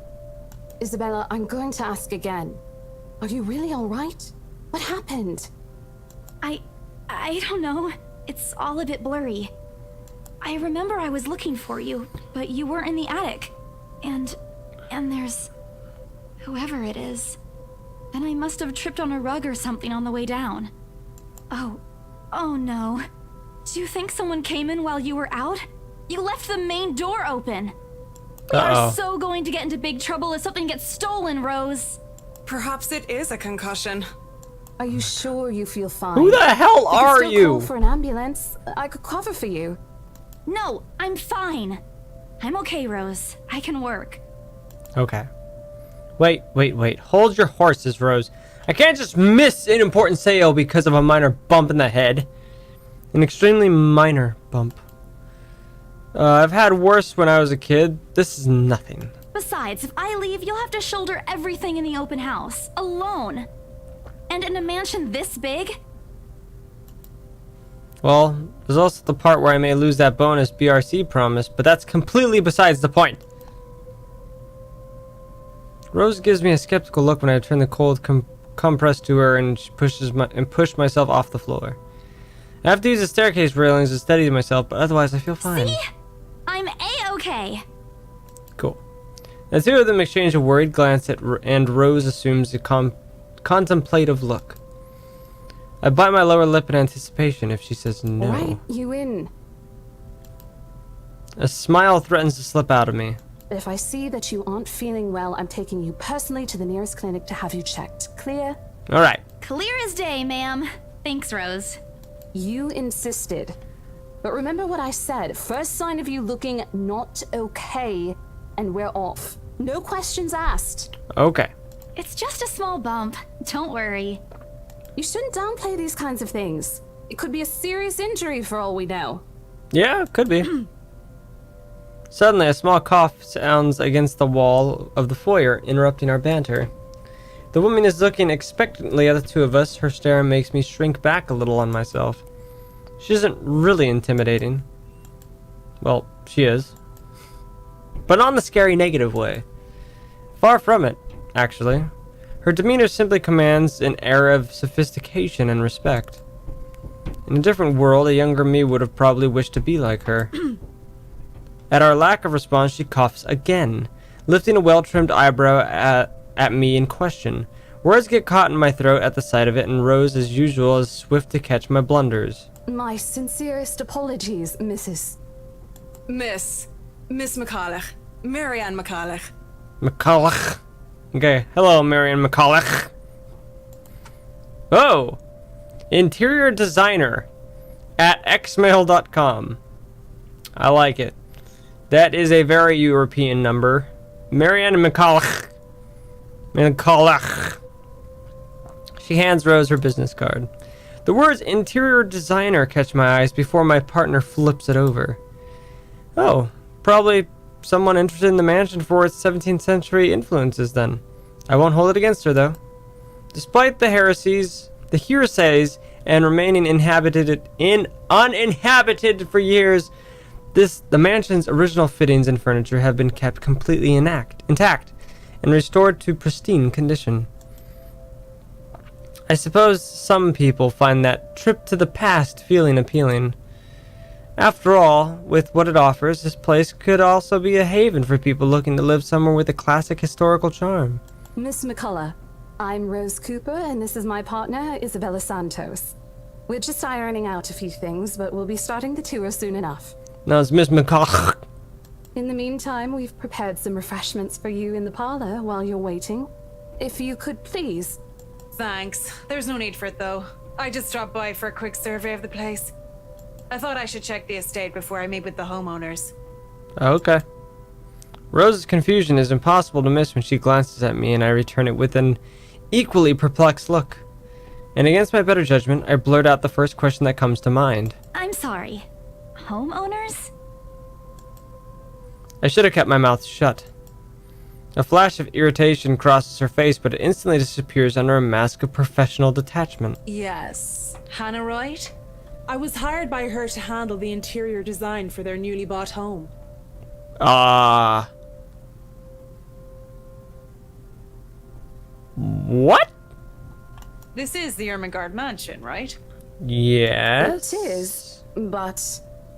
Isabella, I'm going to ask again. Are you really alright? What happened? I don't know. It's all a bit blurry. I remember I was looking for you, but you weren't in the attic. And there's whoever it is. Then I must have tripped on a rug or something on the way down. Oh no. Do you think someone came in while you were out? You left the main door open. We are so going to get into big trouble if something gets stolen, Rose. Perhaps it is a concussion. Are you sure you feel fine? Who the hell You are could still you? call for an ambulance. I could cover for you. No, I'm fine. I'm okay, Rose. I can work. Okay. Wait. Hold your horses, Rose. I can't just miss an important sale because of a minor bump in the head. An extremely minor bump. I've had worse when I was a kid. This is nothing. Besides, if I leave, you'll have to shoulder everything in the open house, alone. And in a mansion this big? Well, there's also the part where I may lose that bonus BRC promise, but that's completely besides the point. Rose gives me a skeptical look when I turn the cold compress to her and she push myself off the floor. I have to use the staircase railings to steady myself, but otherwise I feel fine. See? I'm A-okay. Cool. The two of them exchange a worried glance and Rose assumes a contemplative look. I bite my lower lip in anticipation if she says no. Right, you in. A smile threatens to slip out of me. If I see that you aren't feeling well, I'm taking you personally to the nearest clinic to have you checked. Clear? Alright. Clear as day, ma'am. Thanks, Rose. You insisted. But remember what I said. First sign of you looking not okay, and we're off. No questions asked. Okay. It's just a small bump. Don't worry. You shouldn't downplay these kinds of things. It could be a serious injury for all we know. Yeah, could be. Suddenly, a small cough sounds against the wall of the foyer, interrupting our banter. The woman is looking expectantly at the two of us. Her stare makes me shrink back a little on myself. She isn't really intimidating. Well, she is. But not in the scary negative way. Far from it, actually. Her demeanor simply commands an air of sophistication and respect. In a different world, a younger me would have probably wished to be like her. At our lack of response, she coughs again, lifting a well-trimmed eyebrow at me in question. Words get caught in my throat at the sight of it, and Rose, as usual, is swift to catch my blunders. My sincerest apologies, Mrs. Miss McCulloch. Marianne McCulloch. McCulloch. Okay, hello, Marianne McCulloch. Oh! Interior designer at xmail.com. I like it. That is a very European number. Marianne McCulloch. McCulloch. She hands Rose her business card. The words interior designer catch my eyes before my partner flips it over. Oh, probably someone interested in the mansion for its 17th century influences then. I won't hold it against her though. Despite the hearsays, and remaining uninhabited for years, the mansion's original fittings and furniture have been kept completely intact and restored to pristine condition. I suppose some people find that trip to the past feeling appealing. After all, with what it offers, this place could also be a haven for people looking to live somewhere with a classic historical charm. Miss McCullough, I'm Rose Cooper, and this is my partner, Isabella Santos. We're just ironing out a few things, but we'll be starting the tour soon enough. Now it's Miss McCulloch. In the meantime, we've prepared some refreshments for you in the parlor while you're waiting. If you could please. Thanks. There's no need for it, though. I just dropped by for a quick survey of the place. I thought I should check the estate before I meet with the homeowners. Okay. Rose's confusion is impossible to miss when she glances at me and I return it with an equally perplexed look. And against my better judgment, I blurt out the first question that comes to mind. I'm sorry. Homeowners? I should have kept my mouth shut. A flash of irritation crosses her face, but it instantly disappears under a mask of professional detachment. Yes. Hannah Wright? I was hired by her to handle the interior design for their newly bought home. What? This is the Ermengarde mansion, right? Yes. It is, but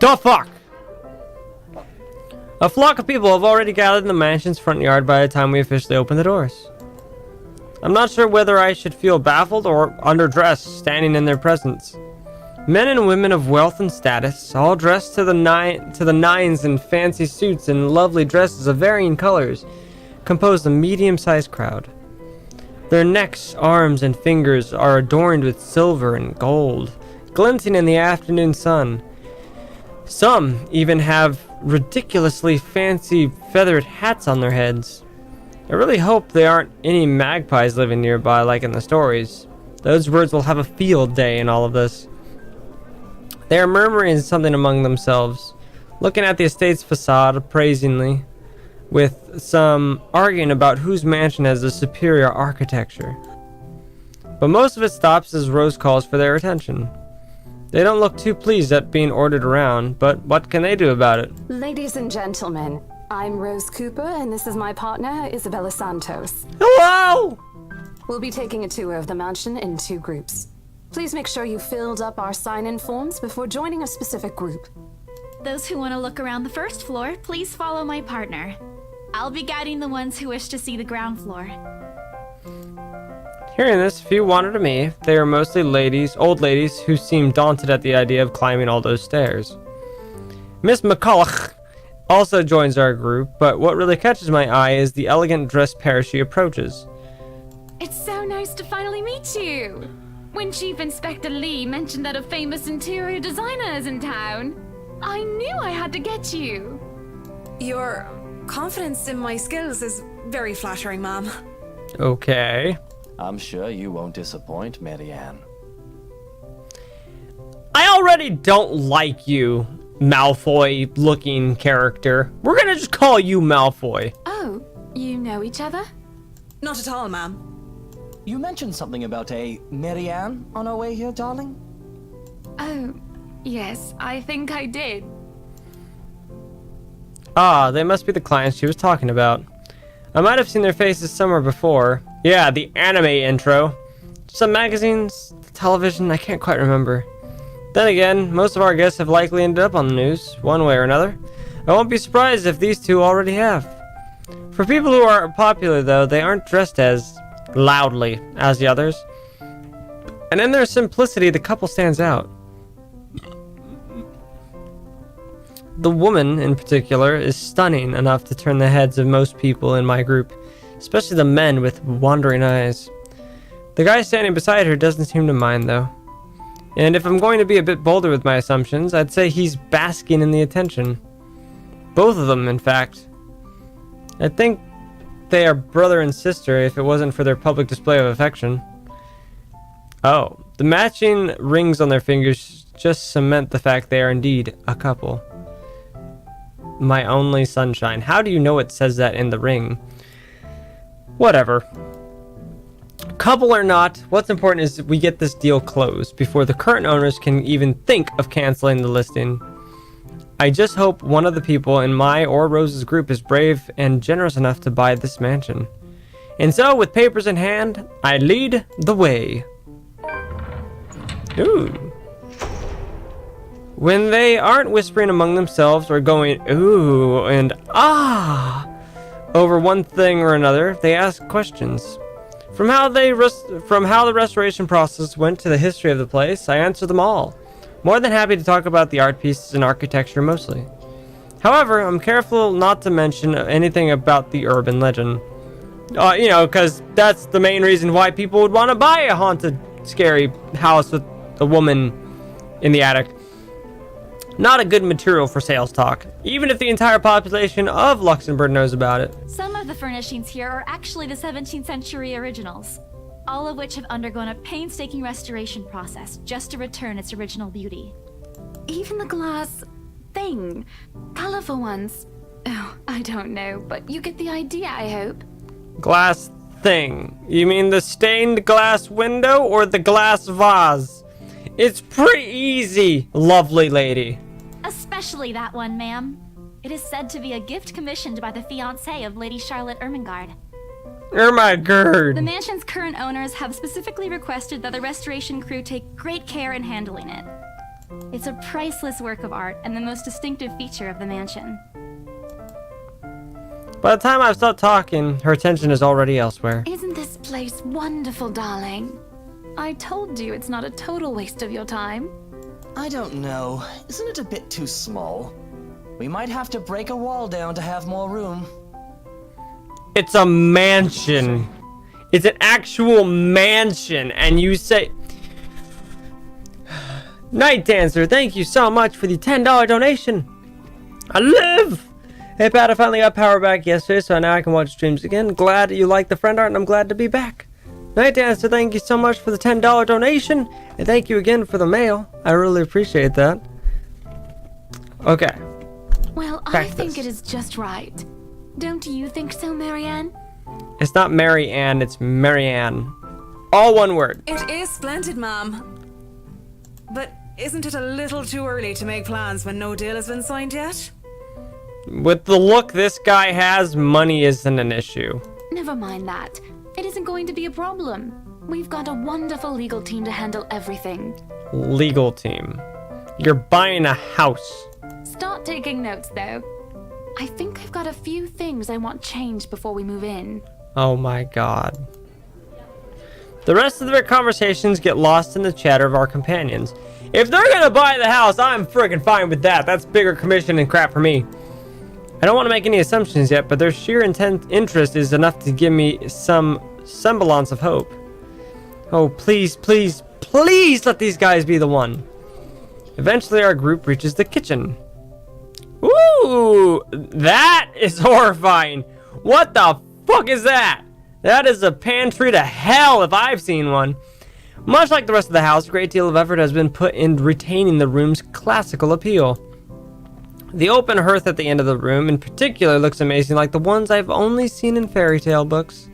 The fuck? A flock of people have already gathered in the mansion's front yard by the time we officially open the doors. I'm not sure whether I should feel baffled or underdressed standing in their presence. Men and women of wealth and status, all dressed to the nines in fancy suits and lovely dresses of varying colors, compose a medium-sized crowd. Their necks, arms, and fingers are adorned with silver and gold, glinting in the afternoon sun. Some even have ridiculously fancy feathered hats on their heads. I really hope there aren't any magpies living nearby like in the stories. Those birds will have a field day in all of this. They are murmuring something among themselves, looking at the estate's facade appraisingly, with some arguing about whose mansion has the superior architecture. But most of it stops as Rose calls for their attention. They don't look too pleased at being ordered around, but what can they do about it? Ladies and gentlemen, I'm Rose Cooper, and this is my partner, Isabella Santos. Hello! We'll be taking a tour of the mansion in 2 groups. Please make sure you filled up our sign-in forms before joining a specific group. Those who want to look around the first floor, please follow my partner. I'll be guiding the ones who wish to see the ground floor. Hearing this, few wander to me. They are mostly ladies, old ladies, who seem daunted at the idea of climbing all those stairs. Miss McCulloch also joins our group, but what really catches my eye is the elegant dress pair she approaches. It's so nice to finally meet you. When Chief Inspector Lee mentioned that a famous interior designer is in town, I knew I had to get you. Your confidence in my skills is very flattering, ma'am. Okay. I'm sure you won't disappoint, Marianne. I already don't like you, Malfoy-looking character. We're gonna just call you Malfoy. Oh, you know each other? Not at all, ma'am. You mentioned something about a Marianne on our way here, darling? Oh, yes, I think I did. Ah, they must be the clients she was talking about. I might have seen their faces somewhere before. Yeah, the anime intro. Some magazines, television, I can't quite remember. Then again, most of our guests have likely ended up on the news, one way or another. I won't be surprised if these two already have. For people who are popular, though, they aren't dressed as loudly as the others. And in their simplicity, the couple stands out. The woman, in particular, is stunning enough to turn the heads of most people in my group, especially the men with wandering eyes. The guy standing beside her doesn't seem to mind, though. And if I'm going to be a bit bolder with my assumptions, I'd say he's basking in the attention. Both of them, in fact. I think they are brother and sister if it wasn't for their public display of affection. Oh, the matching rings on their fingers just cement the fact they are indeed a couple. My only sunshine. How do you know it says that in the ring? Whatever. Couple or not, what's important is that we get this deal closed before the current owners can even think of canceling the listing. I just hope one of the people in my or Rose's group is brave and generous enough to buy this mansion. And so, with papers in hand, I lead the way. Ooh. When they aren't whispering among themselves or going ooh and ah over one thing or another, they ask questions. From how the restoration process went to the history of the place, I answer them all. More than happy to talk about the art pieces and architecture mostly. However, I'm careful not to mention anything about the urban legend. Because that's the main reason why people would want to buy a haunted, scary house with a woman in the attic. Not a good material for sales talk, even if the entire population of Luxembourg knows about it. Some of the furnishings here are actually the 17th century originals, all of which have undergone a painstaking restoration process just to return its original beauty. Even the glass thing. Colorful ones. Oh, I don't know, but you get the idea, I hope. Glass thing. You mean the stained glass window or the glass vase? It's pretty easy, lovely lady. Especially that one, ma'am. It is said to be a gift commissioned by the fiancé of Lady Charlotte Ermengarde. Ermengarde. The mansion's current owners have specifically requested that the restoration crew take great care in handling it. It's a priceless work of art and the most distinctive feature of the mansion. By the time I've stopped talking, her attention is already elsewhere. Isn't this place wonderful, darling? I told you it's not a total waste of your time. I don't know. Isn't it a bit too small? We might have to break a wall down to have more room. It's a mansion. It's an actual mansion, and you say... Night Dancer, thank you so much for the $10 donation. I live! Hey Pat, I finally got power back yesterday, so now I can watch streams again. Glad you like the friend art, and I'm glad to be back. Night Dancer, thank you so much for the $10 donation, and thank you again for the mail. I really appreciate that. Okay. Well, I think it is just right. Don't you think so, Marianne? It's not Mary Ann, it's Marianne. All one word. It is splendid, ma'am. But isn't it a little too early to make plans when no deal has been signed yet? With the look this guy has, money isn't an issue. Never mind that. It isn't going to be a problem. We've got a wonderful legal team to handle everything. Legal team. You're buying a house. Start taking notes, though. I think I've got a few things I want changed before we move in. Oh my god. The rest of their conversations get lost in the chatter of our companions. If they're gonna buy the house, I'm friggin' fine with that. That's bigger commission and crap for me. I don't want to make any assumptions yet, but their sheer interest is enough to give me some semblance of hope. Oh, please, please, please let these guys be the one. Eventually, our group reaches the kitchen. Ooh, that is horrifying. What the fuck is that? That is a pantry to hell if I've seen one. Much like the rest of the house, a great deal of effort has been put in retaining the room's classical appeal. The open hearth at the end of the room in particular looks amazing, like the ones I've only seen in fairy tale books.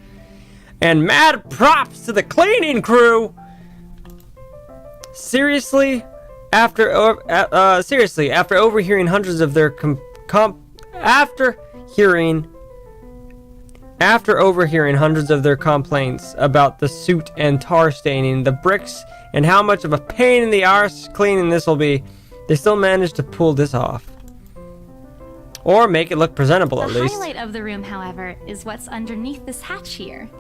And mad props to the cleaning crew! Seriously, after overhearing hundreds of their complaints about the soot and tar staining, the bricks, and how much of a pain in the arse cleaning this will be, they still managed to pull this off. Or make it look presentable, at least. The highlight of the room, however, is what's underneath this hatch here.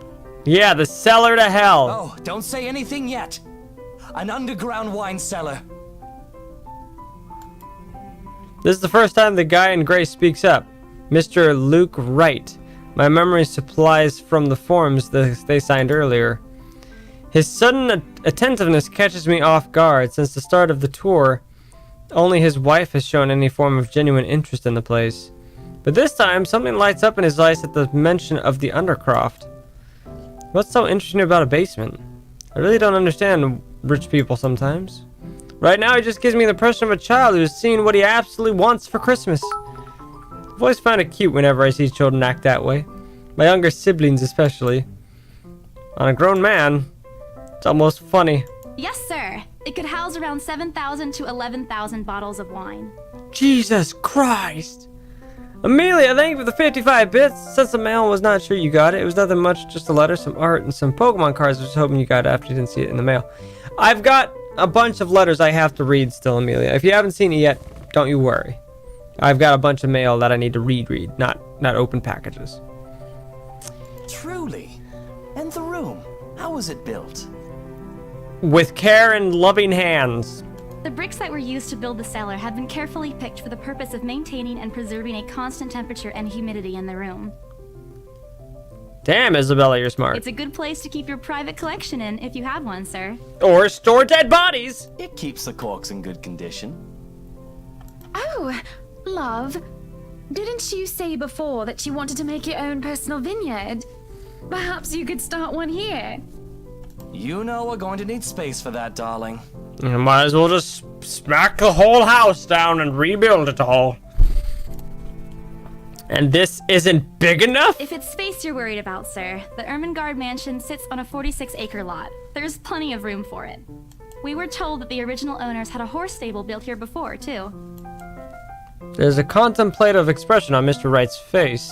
Yeah, the cellar to hell. Oh, don't say anything yet. An underground wine cellar. This is the first time the guy in gray speaks up. Mr. Luke Wright. My memory supplies from the forms that they signed earlier. His sudden attentiveness catches me off guard. Since the start of the tour, only his wife has shown any form of genuine interest in the place. But this time, something lights up in his eyes at the mention of the Undercroft. What's so interesting about a basement? I really don't understand rich people sometimes. Right now, he just gives me the impression of a child who's seen what he absolutely wants for Christmas. I've always found it cute whenever I see children act that way. My younger siblings especially. On a grown man, it's almost funny. Yes, sir. It could house around 7,000 to 11,000 bottles of wine. Jesus Christ! Amelia, thank you for the 55 bits. Since the mail was not sure you got it, it was nothing much, just a letter, some art, and some Pokemon cards I was hoping you got after you didn't see it in the mail. I've got a bunch of letters I have to read still, Amelia. If you haven't seen it yet, don't you worry. I've got a bunch of mail that I need to read, not open packages. Truly. And the room, how was it built? With care and loving hands. The bricks that were used to build the cellar have been carefully picked for the purpose of maintaining and preserving a constant temperature and humidity in the room. Damn, Isabella, you're smart. It's a good place to keep your private collection in if you have one, sir. Or store dead bodies. It keeps the corks in good condition. Oh, love. Didn't you say before that you wanted to make your own personal vineyard? Perhaps you could start one here. You know we're going to need space for that, darling. You might as well just smack the whole house down and rebuild it all. And this isn't big enough? If it's space you're worried about, sir, the Ermengarde mansion sits on a 46-acre lot. There's plenty of room for it. We were told that the original owners had a horse stable built here before, too. There's a contemplative expression on Mr. Wright's face,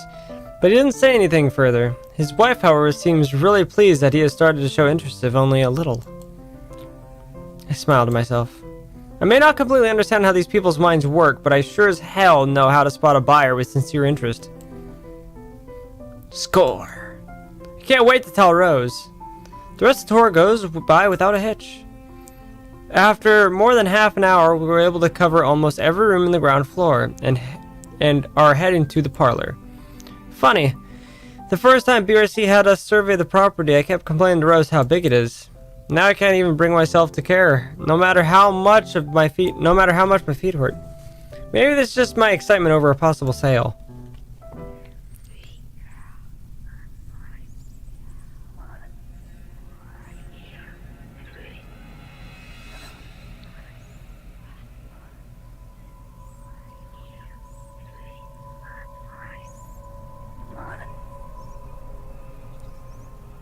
but he didn't say anything further. His wife, however, seems really pleased that he has started to show interest, if only a little. I smiled to myself. I may not completely understand how these people's minds work, but I sure as hell know how to spot a buyer with sincere interest. Score. I can't wait to tell Rose. The rest of the tour goes by without a hitch. After more than half an hour, we were able to cover almost every room in the ground floor and are heading to the parlor. Funny, the first time BRC had us survey the property, I kept complaining to Rose how big it is. Now I can't even bring myself to care, no matter how much my feet hurt. Maybe this is just my excitement over a possible sale.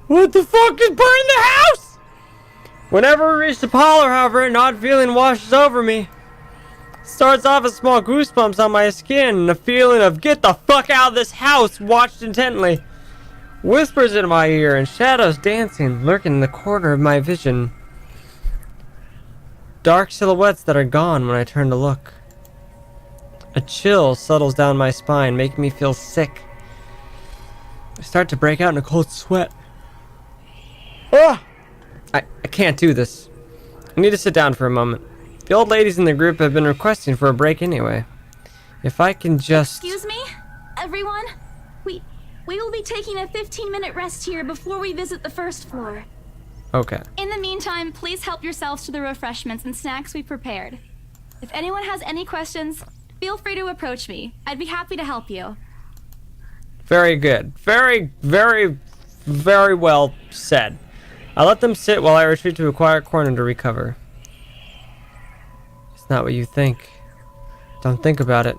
What the fuck is burning the house? Whenever we reach the parlor, however, an odd feeling washes over me. It starts off as small goosebumps on my skin and a feeling of get the fuck out of this house watched intently. Whispers in my ear and shadows dancing, lurking in the corner of my vision. Dark silhouettes that are gone when I turn to look. A chill settles down my spine, making me feel sick. I start to break out in a cold sweat. Ah! I can't do this. I need to sit down for a moment. The old ladies in the group have been requesting for a break anyway. If I can just... Excuse me? Everyone? We will be taking a 15-minute rest here before we visit the first floor. Okay. In the meantime, please help yourselves to the refreshments and snacks we prepared. If anyone has any questions, feel free to approach me. I'd be happy to help you. Very good. Very, very, very well said. I let them sit while I retreat to a quiet corner to recover. It's not what you think. Don't think about it.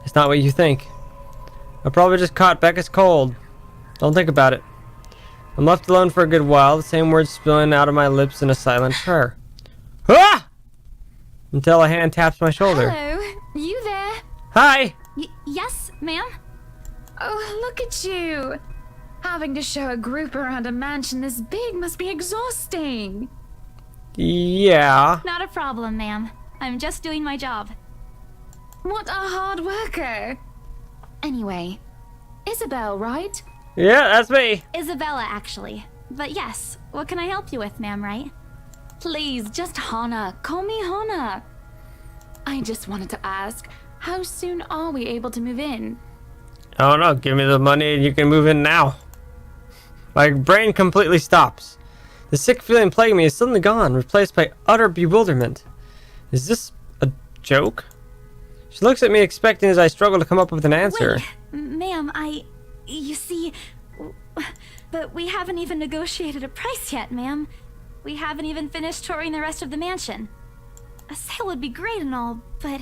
It's not what you think. I probably just caught Becca's cold. Don't think about it. I'm left alone for a good while, the same words spilling out of my lips in a silent prayer. Ah! Until a hand taps my shoulder. Hello, you there? Hi! Yes, ma'am? Oh, look at you. Having to show a group around a mansion this big must be exhausting. Yeah. Not a problem, ma'am. I'm just doing my job. What a hard worker. Anyway, Isabel, right? Yeah, that's me. Isabella, actually. But yes, what can I help you with, ma'am, right? Please, just Hana. Call me Hana. I just wanted to ask, how soon are we able to move in? I don't know. Give me the money and you can move in now. My brain completely stops. The sick feeling plaguing me is suddenly gone, replaced by utter bewilderment. Is this a joke? She looks at me expecting as I struggle to come up with an answer. Wait, ma'am, you see, but we haven't even negotiated a price yet, ma'am. We haven't even finished touring the rest of the mansion. A sale would be great and all, but...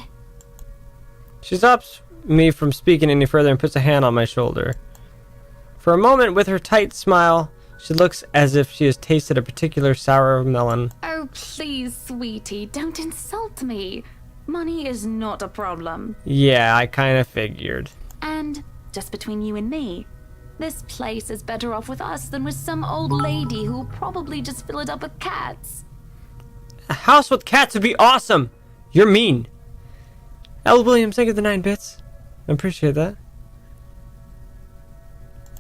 She stops me from speaking any further and puts a hand on my shoulder. For a moment, with her tight smile, she looks as if she has tasted a particular sour melon. Oh, please, sweetie, don't insult me. Money is not a problem. Yeah, I kind of figured. And, just between you and me, this place is better off with us than with some old lady who'll probably just fill it up with cats. A house with cats would be awesome! You're mean. L. Williams, thank you for the 9 bits. I appreciate that.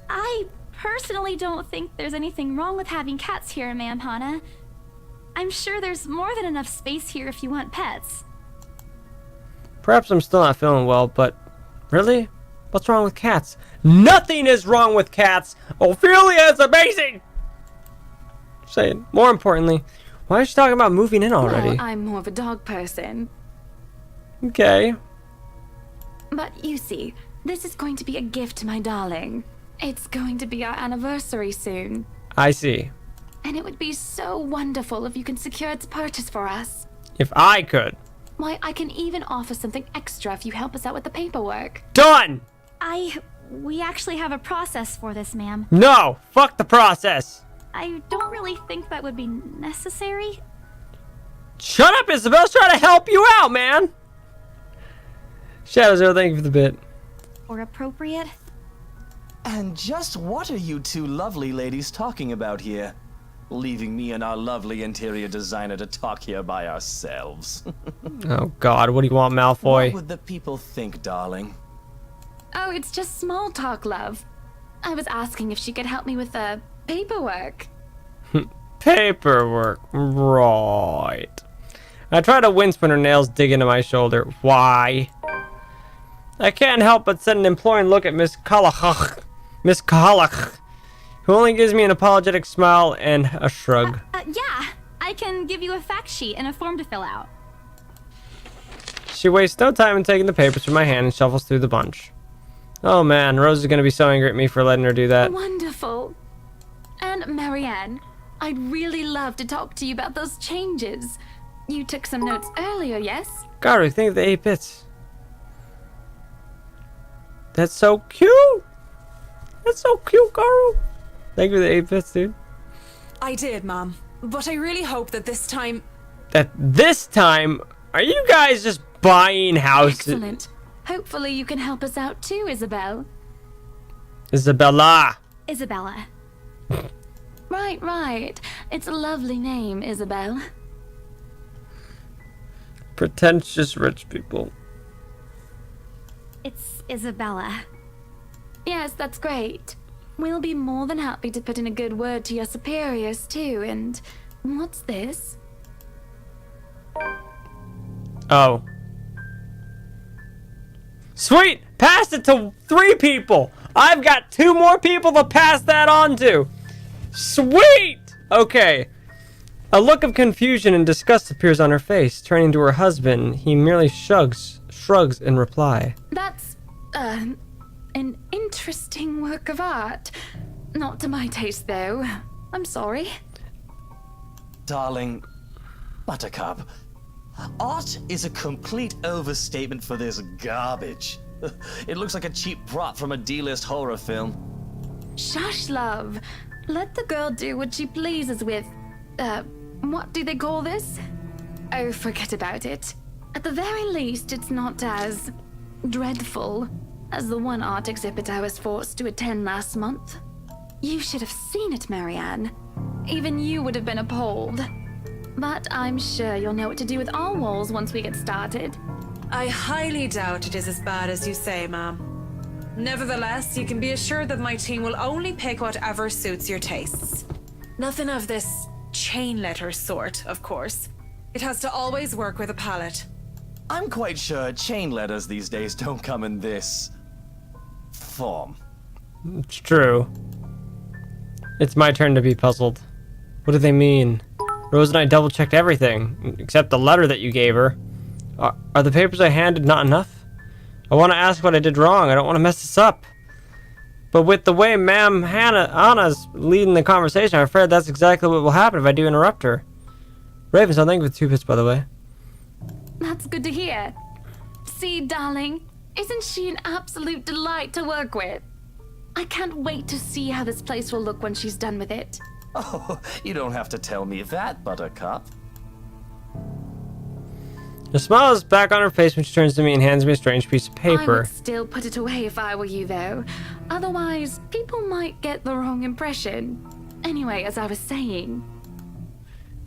I personally don't think there's anything wrong with having cats here, ma'am Hana. I'm sure there's more than enough space here if you want pets. Perhaps I'm still not feeling well, but really? What's wrong with cats? Nothing is wrong with cats! Ophelia is amazing! Saying. More importantly, why is she talking about moving in already? Well, I'm more of a dog person. Okay. But you see, this is going to be a gift to my darling. It's going to be our anniversary soon. I see. And it would be so wonderful if you can secure its purchase for us. If I could. Why, I can even offer something extra if you help us out with the paperwork. Done! We actually have a process for this, ma'am. No! Fuck the process! I don't really think that would be necessary. Shut up, Isabel's trying to help you out, man! Shadow Zero, thank you for the bit. Or appropriate. And just what are you two lovely ladies talking about here? leaving me and our lovely interior designer to talk here by ourselves. Oh God, what do you want, Malfoy? What would the people think, darling? Oh, it's just small talk, love. I was asking if she could help me with the paperwork. Paperwork, right. I try to wince when her nails dig into my shoulder. Why? I can't help but send an imploring look at Miss Kalach, who only gives me an apologetic smile and a shrug. Yeah, I can give you a fact sheet and a form to fill out. She wastes no time in taking the papers from my hand and shuffles through the bunch. Oh man, Rose is gonna be so angry at me for letting her do that. Wonderful. And Marianne, I'd really love to talk to you about those changes. You took some notes earlier, yes? God, think of the 8 bits. That's so cute. That's so cute, girl. Thank you for the 8 bits, dude. I did, Mom. But I really hope that this time... That this time, are you guys just buying houses? Excellent. Hopefully you can help us out too, Isabel. Isabella. Isabella. Right. It's a lovely name, Isabel. Pretentious rich people. It's Isabella. Yes, that's great. We'll be more than happy to put in a good word to your superiors too, and... What's this? Oh. Sweet! Pass it to 3 people! I've got 2 more people to pass that on to! Sweet! Okay. A look of confusion and disgust appears on her face. Turning to her husband, he merely shrugs in reply. That's, an interesting work of art. Not to my taste, though. I'm sorry. Darling, Buttercup, art is a complete overstatement for this garbage. It looks like a cheap prop from a D-list horror film. Shush, love. Let the girl do what she pleases with, what do they call this? Oh, forget about it. At the very least, it's not as dreadful as the one art exhibit I was forced to attend last month. You should have seen it, Marianne. Even you would have been appalled. But I'm sure you'll know what to do with our walls once we get started. I highly doubt it is as bad as you say, Mom. Nevertheless, you can be assured that my team will only pick whatever suits your tastes. Nothing of this chain letter sort, of course. It has to always work with a palette. I'm quite sure chain letters these days don't come in this form. It's true. It's my turn to be puzzled. What do they mean? Rose and I double-checked everything, except the letter that you gave her. Are the papers I handed not enough? I want to ask what I did wrong. I don't want to mess this up. But with the way Ma'am Anna's leading the conversation, I'm afraid that's exactly what will happen if I do interrupt her. Ravenstone, thank you for 2 bits, by the way. That's good to hear. See, darling, isn't she an absolute delight to work with? I can't wait to see how this place will look when she's done with it. Oh, you don't have to tell me that, Buttercup. The smile is back on her face when she turns to me and hands me a strange piece of I paper. would still put it away if I were you, though. Otherwise, people might get the wrong impression. Anyway, as I was saying...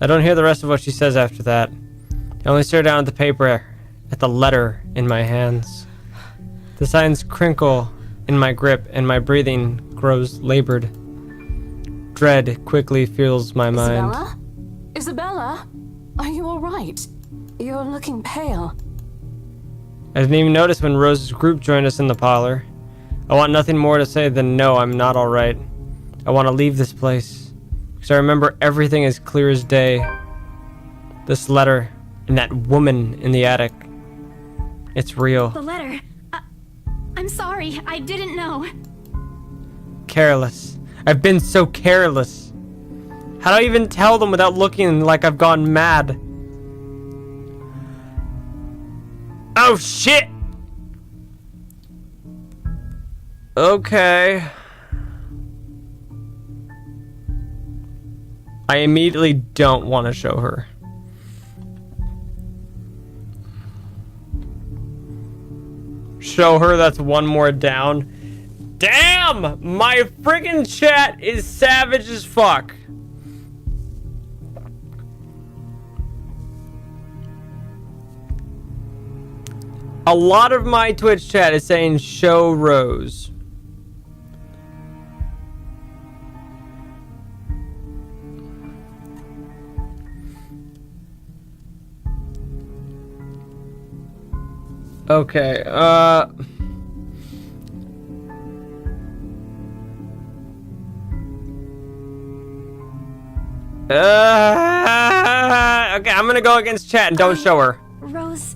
I don't hear the rest of what she says after that. I only stare down at the paper, at the letter in my hands. The signs crinkle in my grip, and my breathing grows labored. Dread quickly fills my mind. Isabella? Isabella? Are you alright? You're looking pale. I didn't even notice when Rose's group joined us in the parlor. I want nothing more to say than no, I'm not alright. I want to leave this place. Because I remember everything as clear as day. This letter and that woman in the attic. It's real. The letter. I'm sorry, I didn't know. Careless. I've been so careless. How do I even tell them without looking like I've gone mad? Oh shit! Okay. I immediately don't want to show her. Show her, that's one more down. Damn! My freaking chat is savage as fuck. A lot of my Twitch chat is saying show Rose. Okay, okay, I'm gonna go against chat and don't show her. Rose,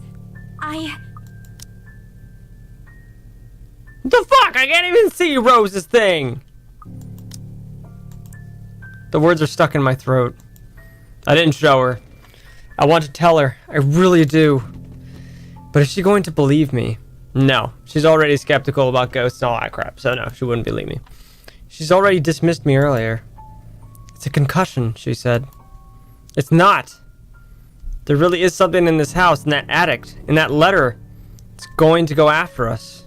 The fuck? I can't even see Rose's thing. The words are stuck in my throat. I didn't show her. I want to tell her. I really do. But is she going to believe me? No. She's already skeptical about ghosts and all that crap, so no, she wouldn't believe me. She's already dismissed me earlier. It's a concussion, she said. It's not. There really is something in this house, in that attic, in that letter. It's going to go after us.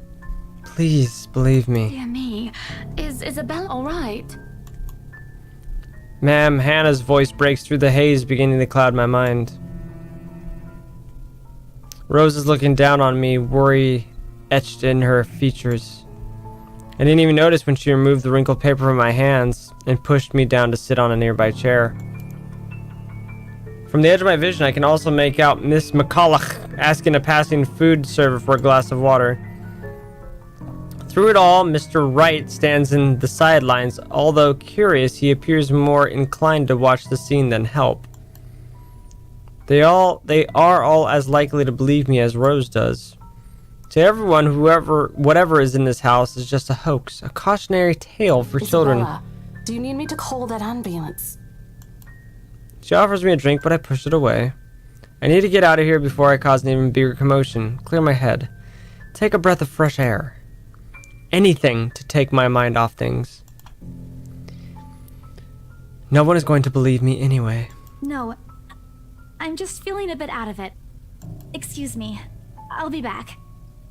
Please believe me. dear me. Is Isabella alright? Ma'am, Hannah's voice breaks through the haze, beginning to cloud my mind. Rose is looking down on me, worry etched in her features. I didn't even notice when she removed the wrinkled paper from my hands and pushed me down to sit on a nearby chair. From the edge of my vision, I can also make out Miss McCulloch asking a passing food server for a glass of water. Through it all, Mr. Wright stands in the sidelines. Although curious, he appears more inclined to watch the scene than help. They are all as likely to believe me as Rose does. To everyone, whatever is in this house is just a hoax, a cautionary tale for children. Isabella, do you need me to call that ambulance? She offers me a drink, but I push it away. I need to get out of here before I cause an even bigger commotion. Clear my head. Take a breath of fresh air. Anything to take my mind off things. No one is going to believe me anyway. No, I'm just feeling a bit out of it. Excuse me. I'll be back.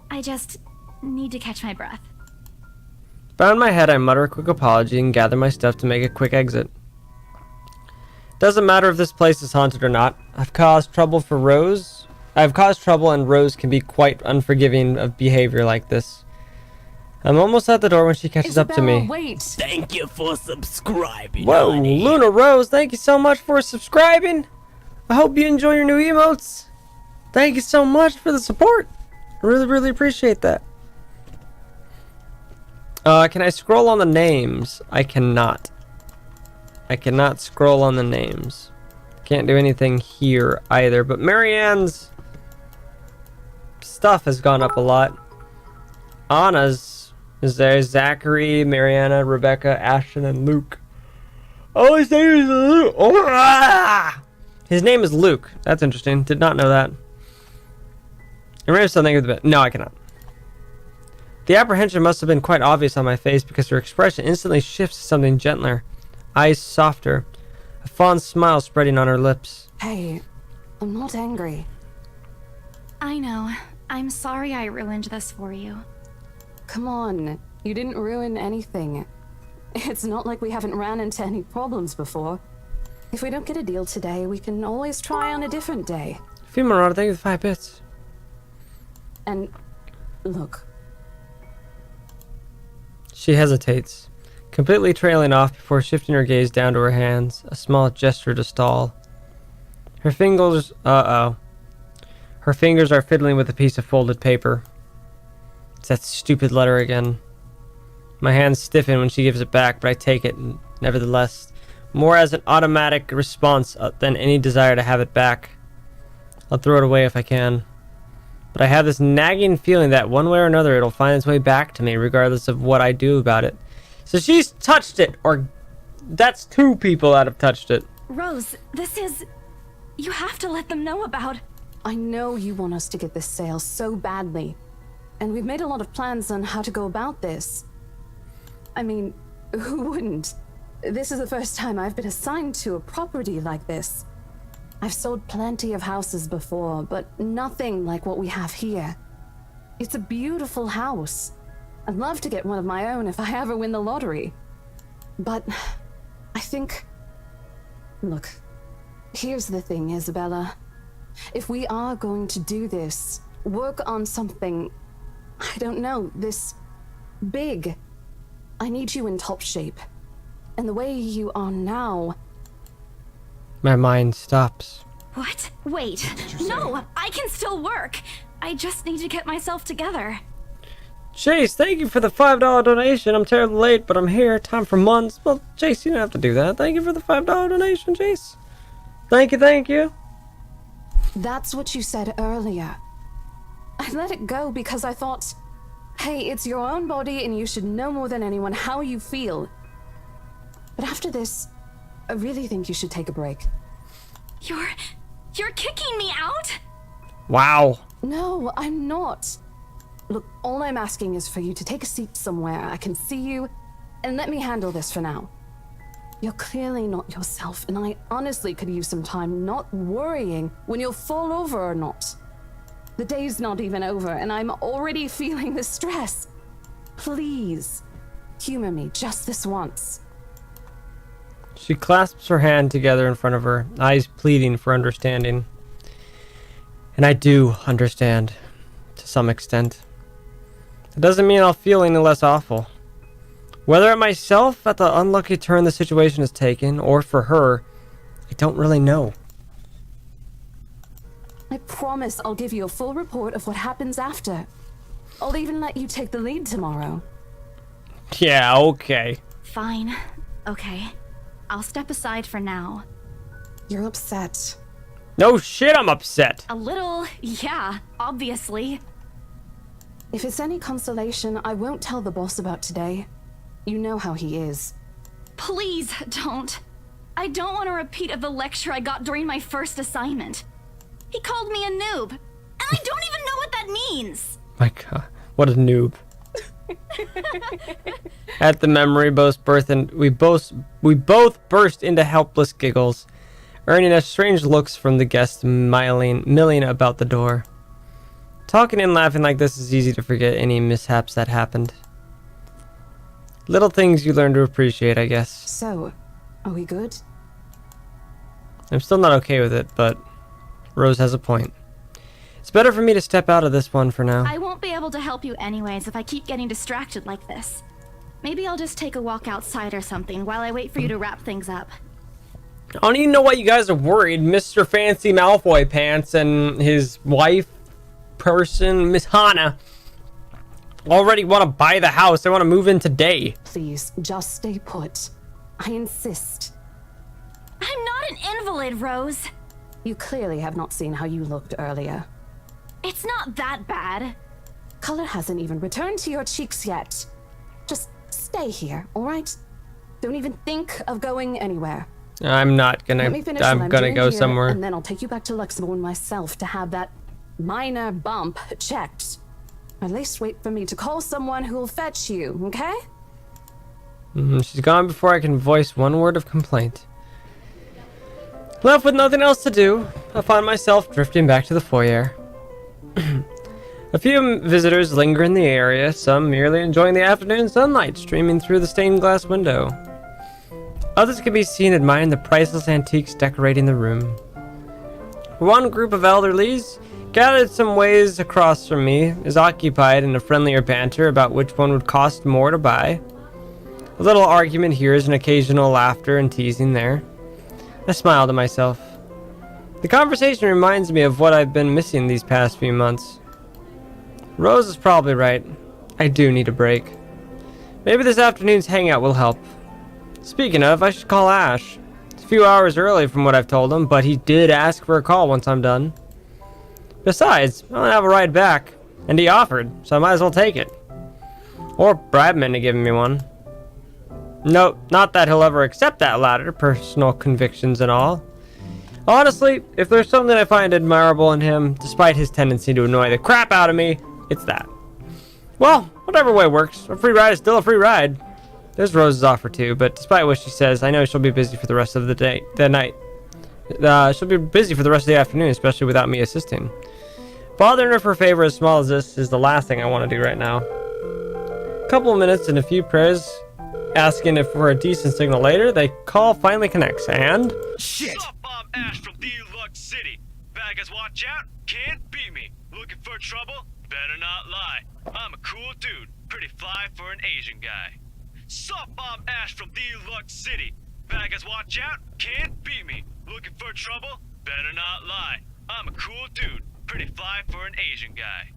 I just need to catch my breath. Bowing my head, I mutter a quick apology and gather my stuff to make a quick exit. Doesn't matter if this place is haunted or not. I've caused trouble and Rose can be quite unforgiving of behavior like this. I'm almost at the door when she catches up to me. Wait. Thank you for subscribing. Whoa, honey. Luna Rose, thank you so much for subscribing. I hope you enjoy your new emotes. Thank you so much for the support. I really, really appreciate that. Can I scroll on the names? I cannot. I cannot scroll on the names. Can't do anything here either, but Marianne's stuff has gone up a lot. Anna's is there. Zachary, Mariana, Rebecca, Ashton, and Luke. Oh, his name is Luke. Oh, ah! His name is Luke. That's interesting. Did not know that. Erase something with the bit. No, I cannot. The apprehension must have been quite obvious on my face because her expression instantly shifts to something gentler. Eyes softer. A fond smile spreading on her lips. Hey, I'm not angry. I know. I'm sorry I ruined this for you. Come on, you didn't ruin anything. It's not like we haven't ran into any problems before. If we don't get a deal today, we can always try on a different day. Female Marauder, thank you for 5 bits. And look. She hesitates, completely trailing off before shifting her gaze down to her hands, a small gesture to stall. Her fingers, Her fingers are fiddling with a piece of folded paper. It's that stupid letter again. My hands stiffen when she gives it back, but I take it, nevertheless, more as an automatic response than any desire to have it back. I'll throw it away if I can. But I have this nagging feeling that one way or another it'll find its way back to me, regardless of what I do about it. So she's touched it, or that's 2 people that have touched it. Rose, this is... You have to let them know about... I know you want us to get this sale so badly. And we've made a lot of plans on how to go about this. I mean, who wouldn't? This is the first time I've been assigned to a property like this. I've sold plenty of houses before, but nothing like what we have here. It's a beautiful house. I'd love to get one of my own if I ever win the lottery. But I think... Look, here's the thing, Isabella. If we are going to do this, work on something, I don't know, this big. I need you in top shape. And the way you are now... My mind stops. What? Wait. No, I can still work. I just need to get myself together. Chase, thank you for the $5 donation. I'm terribly late, but I'm here. Time for months. Well, Chase, you don't have to do that. Thank you for the $5 donation, Chase. Thank you, thank you. That's what you said earlier. I let it go because I thought, hey, it's your own body and you should know more than anyone how you feel. But after this, I really think you should take a break. You're kicking me out? Wow. No, I'm not. Look, all I'm asking is for you to take a seat somewhere I can see you, and let me handle this for now. You're clearly not yourself, and I honestly could use some time not worrying when you'll fall over or not. The day's not even over, and I'm already feeling the stress. Please, humor me just this once. She clasps her hand together in front of her, eyes pleading for understanding. And I do understand, to some extent. It doesn't mean I'll feel any less awful. Whether at myself at the unlucky turn the situation has taken, or for her, I don't really know. I promise I'll give you a full report of what happens after. I'll even let you take the lead tomorrow. Yeah, okay. Fine. Okay. I'll step aside for now. You're upset. No shit, I'm upset. A little, yeah, obviously. If it's any consolation, I won't tell the boss about today. You know how he is. Please don't. I don't want a repeat of the lecture I got during my first assignment. He called me a noob, and I don't even know what that means. My god, what a noob. At the memory, we both burst into helpless giggles, earning us strange looks from the guests milling about the door. Talking and laughing like this is easy to forget any mishaps that happened. Little things you learn to appreciate, I guess. So, are we good? I'm still not okay with it, but Rose has a point. It's better for me to step out of this one for now. I won't be able to help you anyways if I keep getting distracted like this. Maybe I'll just take a walk outside or something while I wait for you to wrap things up. I don't even know why you guys are worried. Mr. Fancy Malfoy Pants and his wife person, Miss Hannah, already want to buy the house. They want to move in today. Please, just stay put. I insist. I'm not an invalid, Rose. You clearly have not seen how you looked earlier. It's not that bad. Color hasn't even returned to your cheeks yet. Just stay here, all right? Don't even think of going anywhere. I'm not gonna. Let me finish I'm what gonna doing go here, somewhere. and then I'll take you back to Luxembourg myself to have that minor bump checked. At least wait for me to call someone who'll fetch you, okay? She's gone before I can voice one word of complaint. Left with nothing else to do, I find myself drifting back to the foyer. A few visitors linger in the area, some merely enjoying the afternoon sunlight streaming through the stained glass window. Others can be seen admiring the priceless antiques decorating the room. One group of elderlies, gathered some ways across from me, is occupied in a friendlier banter about which one would cost more to buy. A little argument here is an occasional laughter and teasing there. I smile to myself. The conversation reminds me of what I've been missing these past few months. Rose is probably right. I do need a break. Maybe this afternoon's hangout will help. Speaking of, I should call Ash. It's a few hours early from what I've told him, but he did ask for a call once I'm done. Besides, I don't have a ride back, and he offered, so I might as well take it. Or bribe him into giving me one. No, not that he'll ever accept that latter, personal convictions and all. Honestly, if there's something I find admirable in him, despite his tendency to annoy the crap out of me, it's that. Well, whatever way works, a free ride is still a free ride. There's Rose's offer too, but despite what she says, I know she'll be busy for the rest of the night. She'll be busy for the rest of the afternoon, especially without me assisting. Bothering her for a favor as small as this is the last thing I want to do right now. A couple of minutes and a few prayers, asking if for a decent signal later, the call finally connects, and... Shit! What's up, I'm Ash from Deluxe City. Bad guys watch out, can't beat me. Looking for for trouble? Better not lie. I'm a cool dude, pretty fly for an Asian guy. Soft bomb Ash from Deluxe City. Bad guys watch out, can't beat me. Looking for trouble? Better not lie. I'm a cool dude, pretty fly for an Asian guy.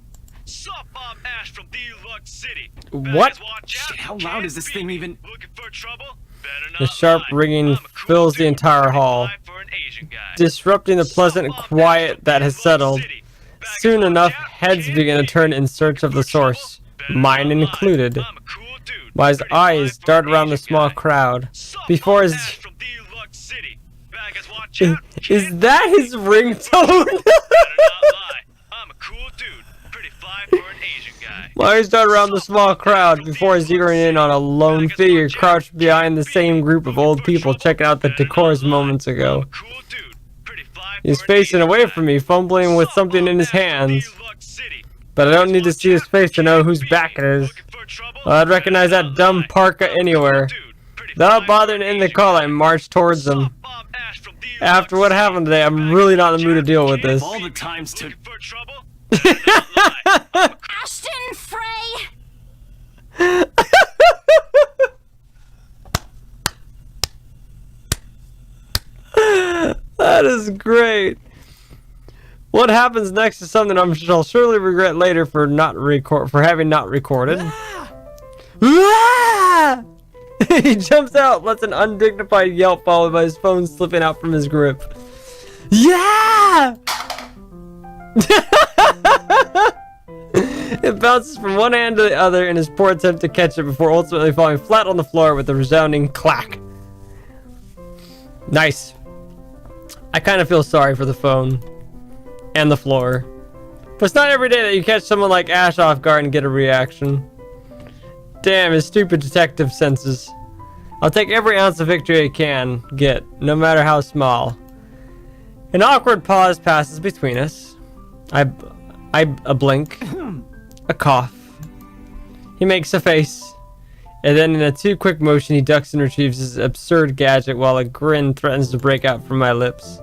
Soft bomb Ash from Deluxe City. Bad What? guys watch out, Shit, how loud can't is this beat thing me. even? Looking for trouble? Better The not sharp lie. ringing I'm a cool fills the dude, entire pretty hall, fly for an Asian guy. disrupting the pleasant quiet that has settled. Soon enough, heads begin to turn in search of the source, mine included. While his eyes dart around the small crowd. Before his... Is that his ringtone? My eyes dart around the small crowd before zeroing in on a lone figure crouched behind the same group of old people checking out the decors moments ago. He's facing away from me, fumbling with something in his hands. But I don't need to see his face to know whose back it is. Well, I'd recognize that dumb parka anywhere. Without bothering to end the call, I marched towards him. After what happened today, I'm really not in the mood to deal with this. All the times to... Ashton Frey! That is great. What happens next is something I shall surely regret later for having not recorded. Ah! He jumps out, lets an undignified yelp followed by his phone slipping out from his grip. Yeah! It bounces from one hand to the other in his poor attempt to catch it before ultimately falling flat on the floor with a resounding clack. Nice. I kind of feel sorry for the phone and the floor. But it's not every day that you catch someone like Ash off guard and get a reaction. Damn his stupid detective senses. I'll take every ounce of victory I can get, no matter how small. An awkward pause passes between us. I blink. A cough. He makes a face. And then in a too quick motion, he ducks and retrieves his absurd gadget while a grin threatens to break out from my lips.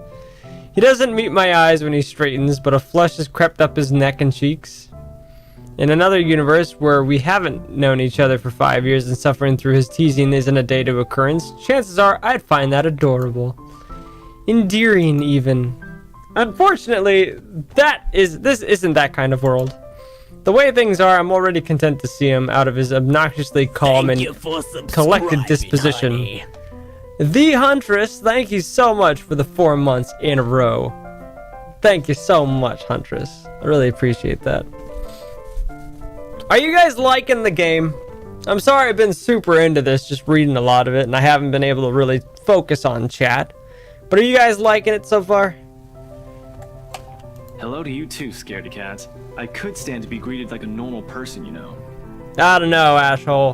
He doesn't meet my eyes when he straightens, but a flush has crept up his neck and cheeks. In another universe where we haven't known each other for 5 years and suffering through his teasing isn't a day-to occurrence, chances are I'd find that adorable. Endearing, even. Unfortunately, this isn't that kind of world. The way things are, I'm already content to see him out of his obnoxiously calm and collected disposition. Honey. The Huntress, thank you so much for the 4 months in a row. Thank you so much, Huntress. I really appreciate that. Are you guys liking the game? I'm sorry I've been super into this, just reading a lot of it, and I haven't been able to really focus on chat. But are you guys liking it so far? Hello to you too, scaredy cat. I could stand to be greeted like a normal person, you know. I don't know, asshole.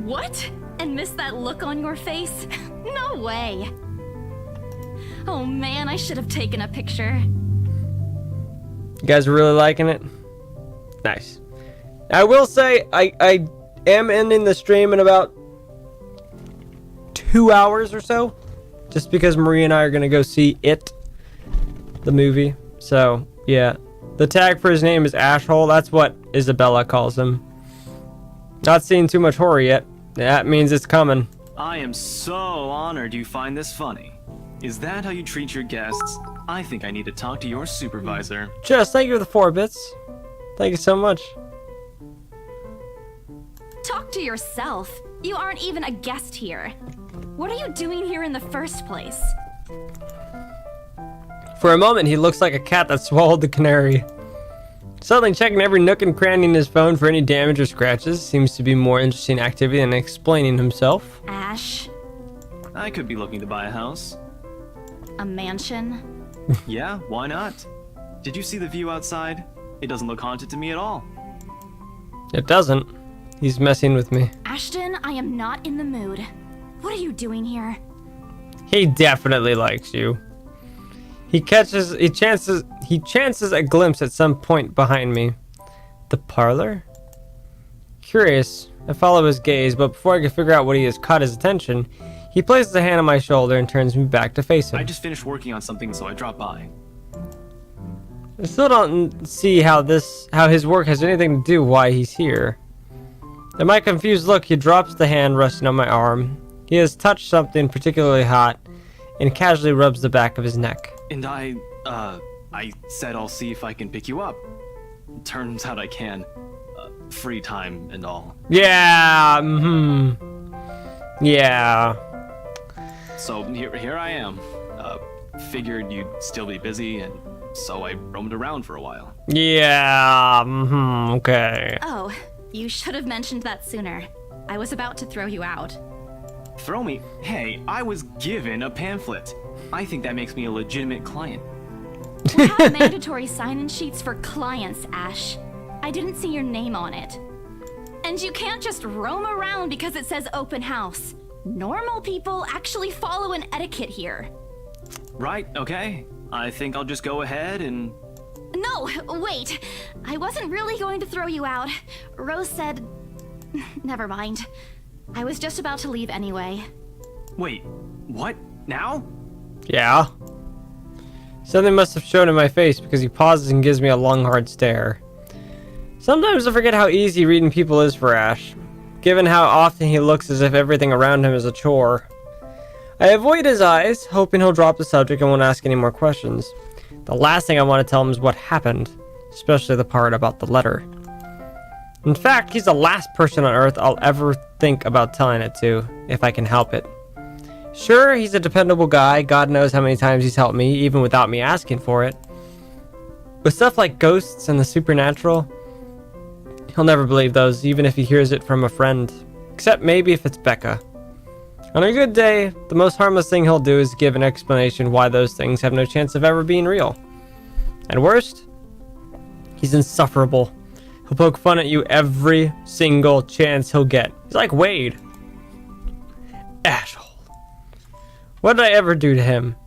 What? And miss that look on your face? No way. Oh man, I should have taken a picture. You guys are really liking it? Nice. I will say, I am ending the stream in about 2 hours or so. Just because Marie and I are going to go see It, the movie. So, yeah. The tag for his name is Ashhole. That's what Isabella calls him. Not seeing too much horror yet. That means it's coming. I am so honored you find this funny. Is that how you treat your guests? I think I need to talk to your supervisor. Just thank you for the 4 bits. Thank you so much. Talk to yourself. You aren't even a guest here. What are you doing here in the first place? For a moment, he looks like a cat that swallowed the canary. Suddenly checking every nook and cranny in his phone for any damage or scratches seems to be more interesting activity than explaining himself. Ash, I could be looking to buy a house. a mansion. Yeah, why not? Did you see the view outside? It doesn't look haunted to me at all. It doesn't. He's messing with me. Ashton, I am not in the mood. What are you doing here? He definitely likes you. He chances a glimpse at some point behind me. The parlor? Curious, I follow his gaze, but before I can figure out what he has caught his attention, he places a hand on my shoulder and turns me back to face him. I just finished working on something, so I dropped by. I still don't see how his work has anything to do why he's here. At my confused look, he drops the hand resting on my arm. He has touched something particularly hot and casually rubs the back of his neck. And I said I'll see if I can pick you up. Turns out I can. Free time and all. Yeah, yeah. So here I am. Figured you'd still be busy, and so I roamed around for a while. Yeah, okay. Oh, you should have mentioned that sooner. I was about to throw you out. Throw me? Hey, I was given a pamphlet. I think that makes me a legitimate client. We have mandatory sign-in sheets for clients, Ash. I didn't see your name on it. And you can't just roam around because it says open house. Normal people actually follow an etiquette here. Right, okay. I think I'll just go ahead and... No, wait. I wasn't really going to throw you out. Rose said... Never mind. I was just about to leave anyway. Wait, what? Now? Yeah. Something must have shown in my face because he pauses and gives me a long, hard stare. Sometimes I forget how easy reading people is for Ash, given how often he looks as if everything around him is a chore. I avoid his eyes, hoping he'll drop the subject and won't ask any more questions. The last thing I want to tell him is what happened, especially the part about the letter. In fact, he's the last person on Earth I'll ever think about telling it to, if I can help it. Sure, he's a dependable guy, God knows how many times he's helped me, even without me asking for it. With stuff like ghosts and the supernatural, he'll never believe those, even if he hears it from a friend. Except maybe if it's Becca. On a good day, the most harmless thing he'll do is give an explanation why those things have no chance of ever being real. At worst, he's insufferable. He'll poke fun at you every single chance he'll get. He's like Wade. Asshole. What did I ever do to him?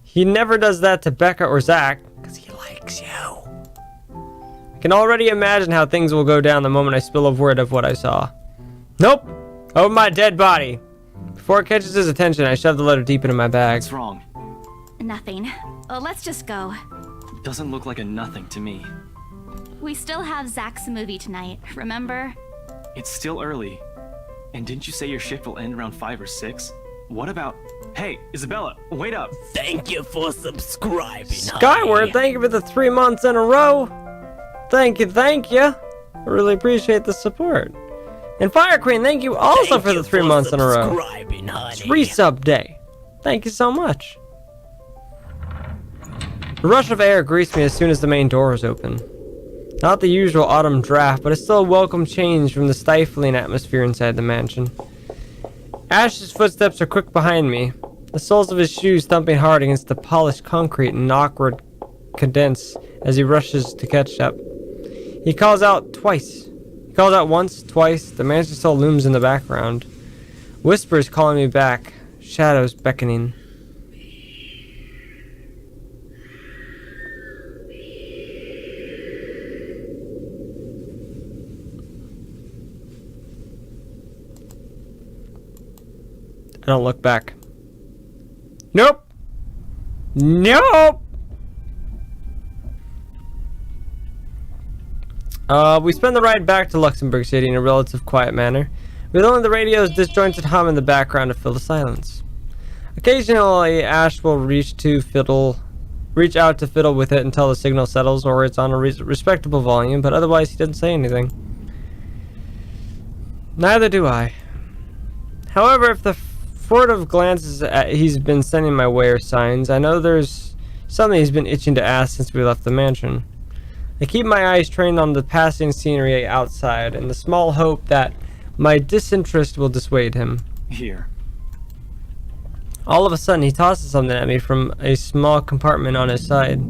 He never does that to Becca or Zach, because he likes you. I can already imagine how things will go down the moment I spill a word of what I saw. Nope. Over my dead body. Before it catches his attention, I shove the letter deep into my bag. What's wrong? Nothing. Let's just go. Doesn't look like a nothing to me. We still have Zach's movie tonight, remember? It's still early. And didn't you say your shift will end around 5 or 6? What about... Hey, Isabella, wait up! Thank you for subscribing, Skyward, honey. thank you for the 3 months in a row. Thank you, thank you. I really appreciate the support. And Fire Queen, thank you also for the 3 months in a row. It's resub day. Thank you so much. A rush of air greets me as soon as the main door is open. Not the usual autumn draft, but it's still a welcome change from the stifling atmosphere inside the mansion. Ash's footsteps are quick behind me, the soles of his shoes thumping hard against the polished concrete in awkward cadence as he rushes to catch up. He calls out twice. He calls out once, twice. The mansion still looms in the background. Whispers calling me back. Shadows beckoning. I don't look back. Nope. Nope. We spend the ride back to Luxembourg City in a relative quiet manner, with only the radio's disjointed hum in the background to fill the silence. Occasionally, Ash will reach out to fiddle with it until the signal settles or it's on a respectable volume, but otherwise he doesn't say anything. Neither do I. However, if the furtive glances he's been sending my way are signs, I know there's something he's been itching to ask since we left the mansion. I keep my eyes trained on the passing scenery outside, in the small hope that my disinterest will dissuade him. Here. All of a sudden, he tosses something at me from a small compartment on his side.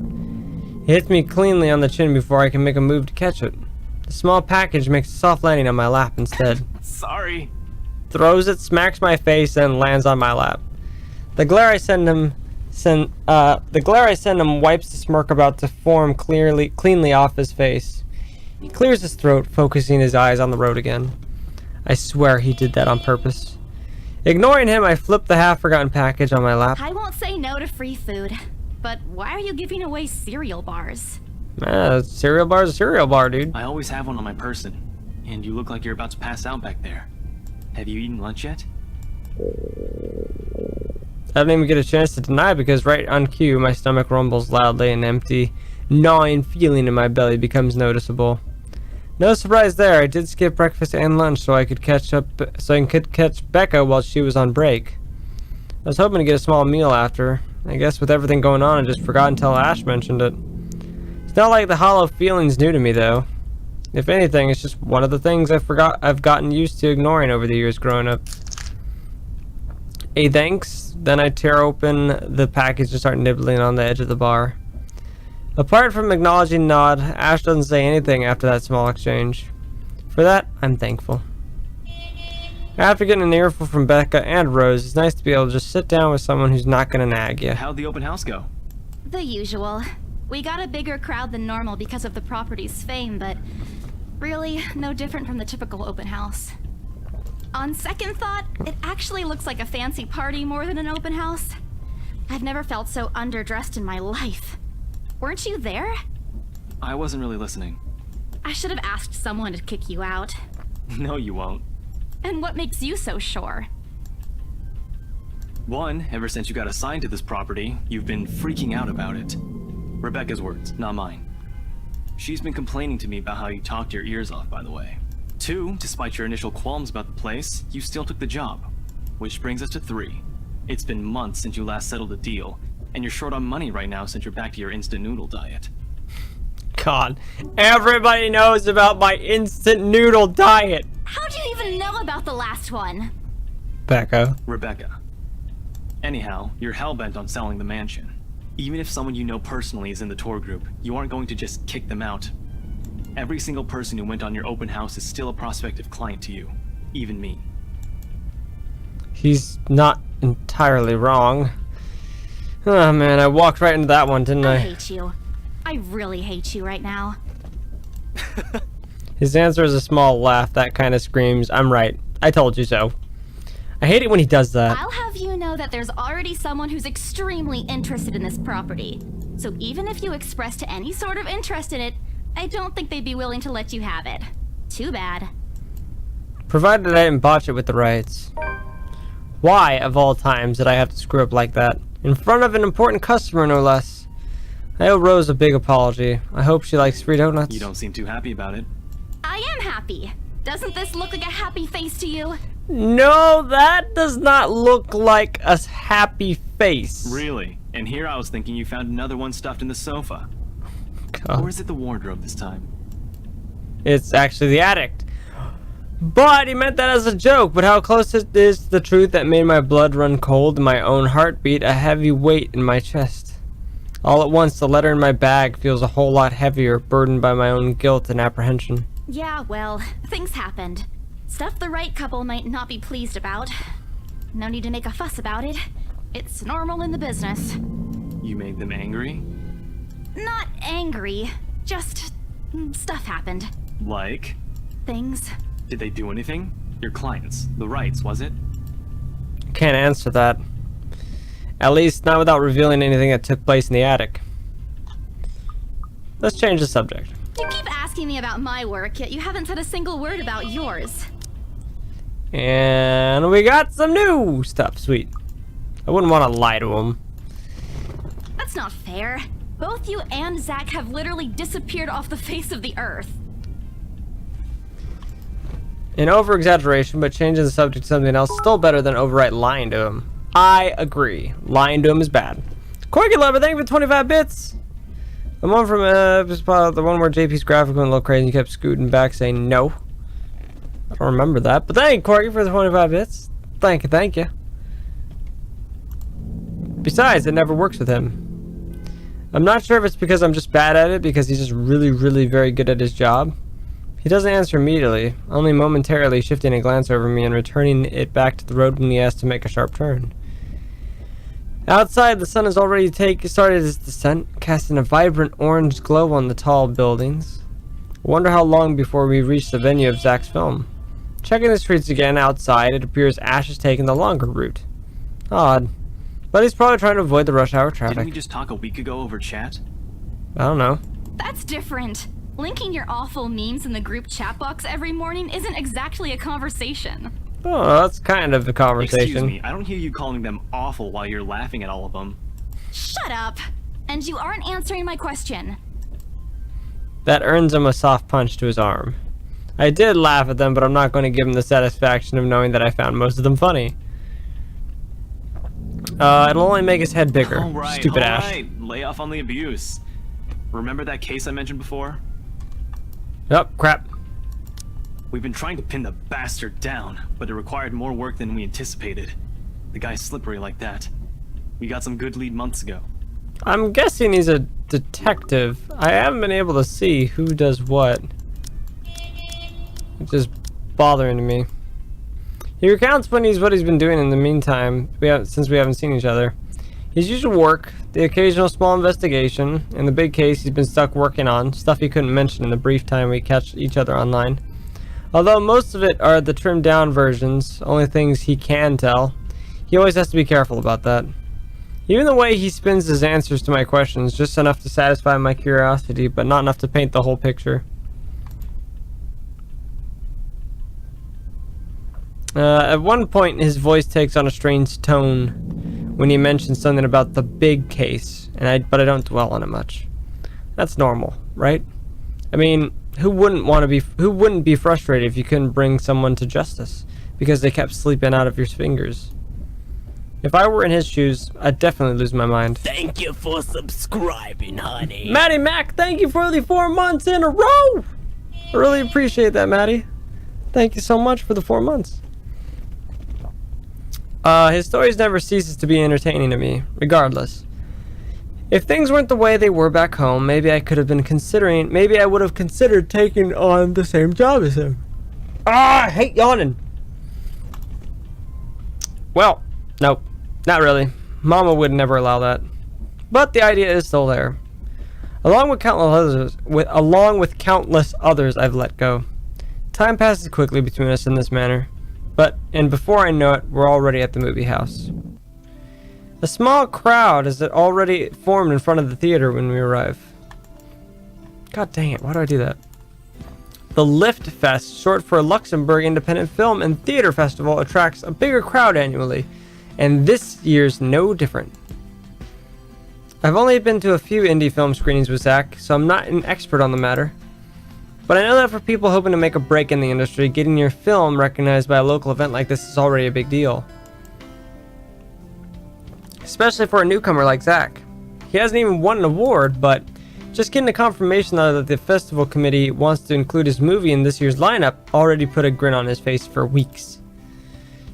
He hits me cleanly on the chin before I can make a move to catch it. The small package makes a soft landing on my lap instead. Sorry. Throws it, smacks my face, and lands on my lap. The glare I send him wipes the smirk about to form cleanly off his face. He clears his throat, focusing his eyes on the road again. I swear he did that on purpose. Ignoring him, I flip the half-forgotten package on my lap. I won't say no to free food, but why are you giving away cereal bars? Cereal bar's a cereal bar, dude. I always have one on my person, and you look like you're about to pass out back there. Have you eaten lunch yet? I don't even get a chance to deny because right on cue, my stomach rumbles loudly and empty, gnawing feeling in my belly becomes noticeable. No surprise there. I did skip breakfast and lunch so I could catch Becca while she was on break. I was hoping to get a small meal after. I guess with everything going on, I just forgot until Ash mentioned it. It's not like the hollow feeling's new to me though. If anything, it's just one of the things I've gotten used to ignoring over the years growing up. Hey, thanks. Then I tear open the package and start nibbling on the edge of the bar. Apart from acknowledging nod, Ash doesn't say anything after that small exchange. For that, I'm thankful. After getting an earful from Becca and Rose, it's nice to be able to just sit down with someone who's not gonna nag you. How'd the open house go? The usual. We got a bigger crowd than normal because of the property's fame, but really, no different from the typical open house. On second thought, it actually looks like a fancy party more than an open house. I've never felt so underdressed in my life. Weren't you there? I wasn't really listening. I should have asked someone to kick you out. No, you won't. And what makes you so sure? One, ever since you got assigned to this property, you've been freaking out about it. Rebecca's words, not mine. She's been complaining to me about how you talked your ears off, by the way. Two, despite your initial qualms about the place, you still took the job. Which brings us to three. It's been months since you last settled a deal, and you're short on money right now since you're back to your instant noodle diet. God, everybody knows about my instant noodle diet. How'd you even know about the last one? Becca. Rebecca. Anyhow, you're hellbent on selling the mansion. Even if someone you know personally is in the tour group, you aren't going to just kick them out. Every single person who went on your open house is still a prospective client to you. Even me. He's not entirely wrong. Oh man, I walked right into that one, didn't I? I hate you. I really hate you right now. His answer is a small laugh that kind of screams, I'm right. I told you so. I hate it when he does that. I'll have you know that there's already someone who's extremely interested in this property. So even if you expressed any sort of interest in it, I don't think they'd be willing to let you have it. Too bad. Provided I didn't botch it with the rights. Why, of all times, did I have to screw up like that? In front of an important customer, no less. I owe Rose a big apology. I hope she likes free donuts. You don't seem too happy about it. I am happy. Doesn't this look like a happy face to you? No, that does not look like a happy face. Really? And here I was thinking you found another one stuffed in the sofa. God. Or is it the wardrobe this time? It's actually the addict. But he meant that as a joke. But how close it is to the truth that made my blood run cold and my own heartbeat a heavy weight in my chest. All at once, the letter in my bag feels a whole lot heavier, burdened by my own guilt and apprehension. Yeah, well, things happened. Stuff the right couple might not be pleased about. No need to make a fuss about it. It's normal in the business. You made them angry? Not angry, just stuff happened. Like? Things. Did they do anything? Your clients, the rights, was it? Can't answer that. At least not without revealing anything that took place in the attic. Let's change the subject. You keep asking me about my work, yet you haven't said a single word about yours. And we got some new stuff. Sweet. I wouldn't want to lie to him. That's not fair. Both you and Zach have literally disappeared off the face of the earth. An over-exaggeration, but changing the subject to something else is still better than outright lying to him. I agree. Lying to him is bad. Corky Lover, thank you for 25 bits. The one from the one where JP's graphic went a little crazy and kept scooting back saying no. I don't remember that, but thank you, Corky, for the 25 bits. Thank you. Besides, it never works with him. I'm not sure if it's because I'm just bad at it, because he's just really very good at his job. He doesn't answer immediately, only momentarily shifting a glance over me and returning it back to the road when he has to make a sharp turn. Outside, the sun has already started its descent, casting a vibrant orange glow on the tall buildings. I wonder how long before we reach the venue of Zach's film. Checking the streets again outside, it appears Ash is taking the longer route. Odd. But he's probably trying to avoid the rush hour traffic. Didn't we just talk a week ago over chat? I don't know. That's different. Linking your awful memes in the group chat box every morning isn't exactly a conversation. Oh, that's kind of a conversation. Excuse me, I don't hear you calling them awful while you're laughing at all of them. Shut up! And you aren't answering my question. That earns him a soft punch to his arm. I did laugh at them, but I'm not going to give him the satisfaction of knowing that I found most of them funny. It'll only make his head bigger. Stupid Ash. Alright, lay off on the abuse. Remember that case I mentioned before? Oh, crap. We've been trying to pin the bastard down, but it required more work than we anticipated. The guy's slippery like that. We got some good lead months ago. I'm guessing he's a detective. I haven't been able to see who does what. It's just bothering me. He recounts what he's been doing in the meantime, since we haven't seen each other. His usual work, the occasional small investigation, and the big case he's been stuck working on, stuff he couldn't mention in the brief time we catch each other online. Although most of it are the trimmed down versions, only things he can tell, he always has to be careful about that. Even the way he spins his answers to my questions, just enough to satisfy my curiosity, but not enough to paint the whole picture. At one point, his voice takes on a strange tone when he mentions something about the big case, but I don't dwell on it much. That's normal, right? I mean, who wouldn't be frustrated if you couldn't bring someone to justice because they kept sleeping out of your fingers? If I were in his shoes, I'd definitely lose my mind. Thank you for subscribing, honey. Maddie Mac, thank you for the 4 months in a row! I really appreciate that, Maddie. Thank you so much for the 4 months. His stories never ceases to be entertaining to me, regardless. If things weren't the way they were back home, maybe I would have considered taking on the same job as him. I hate yawning. Well, nope, not really. Mama would never allow that. But the idea is still there. Along with countless others I've let go. Time passes quickly between us in this manner. And before I know it, we're already at the movie house. A small crowd is already formed in front of the theater when we arrive. God dang it, why do I do that? The Lift Fest, short for Luxembourg Independent Film and Theater Festival, attracts a bigger crowd annually, and this year's no different. I've only been to a few indie film screenings with Zach, so I'm not an expert on the matter. But I know that for people hoping to make a break in the industry, getting your film recognized by a local event like this is already a big deal. Especially for a newcomer like Zach. He hasn't even won an award, but just getting a confirmation that the festival committee wants to include his movie in this year's lineup already put a grin on his face for weeks.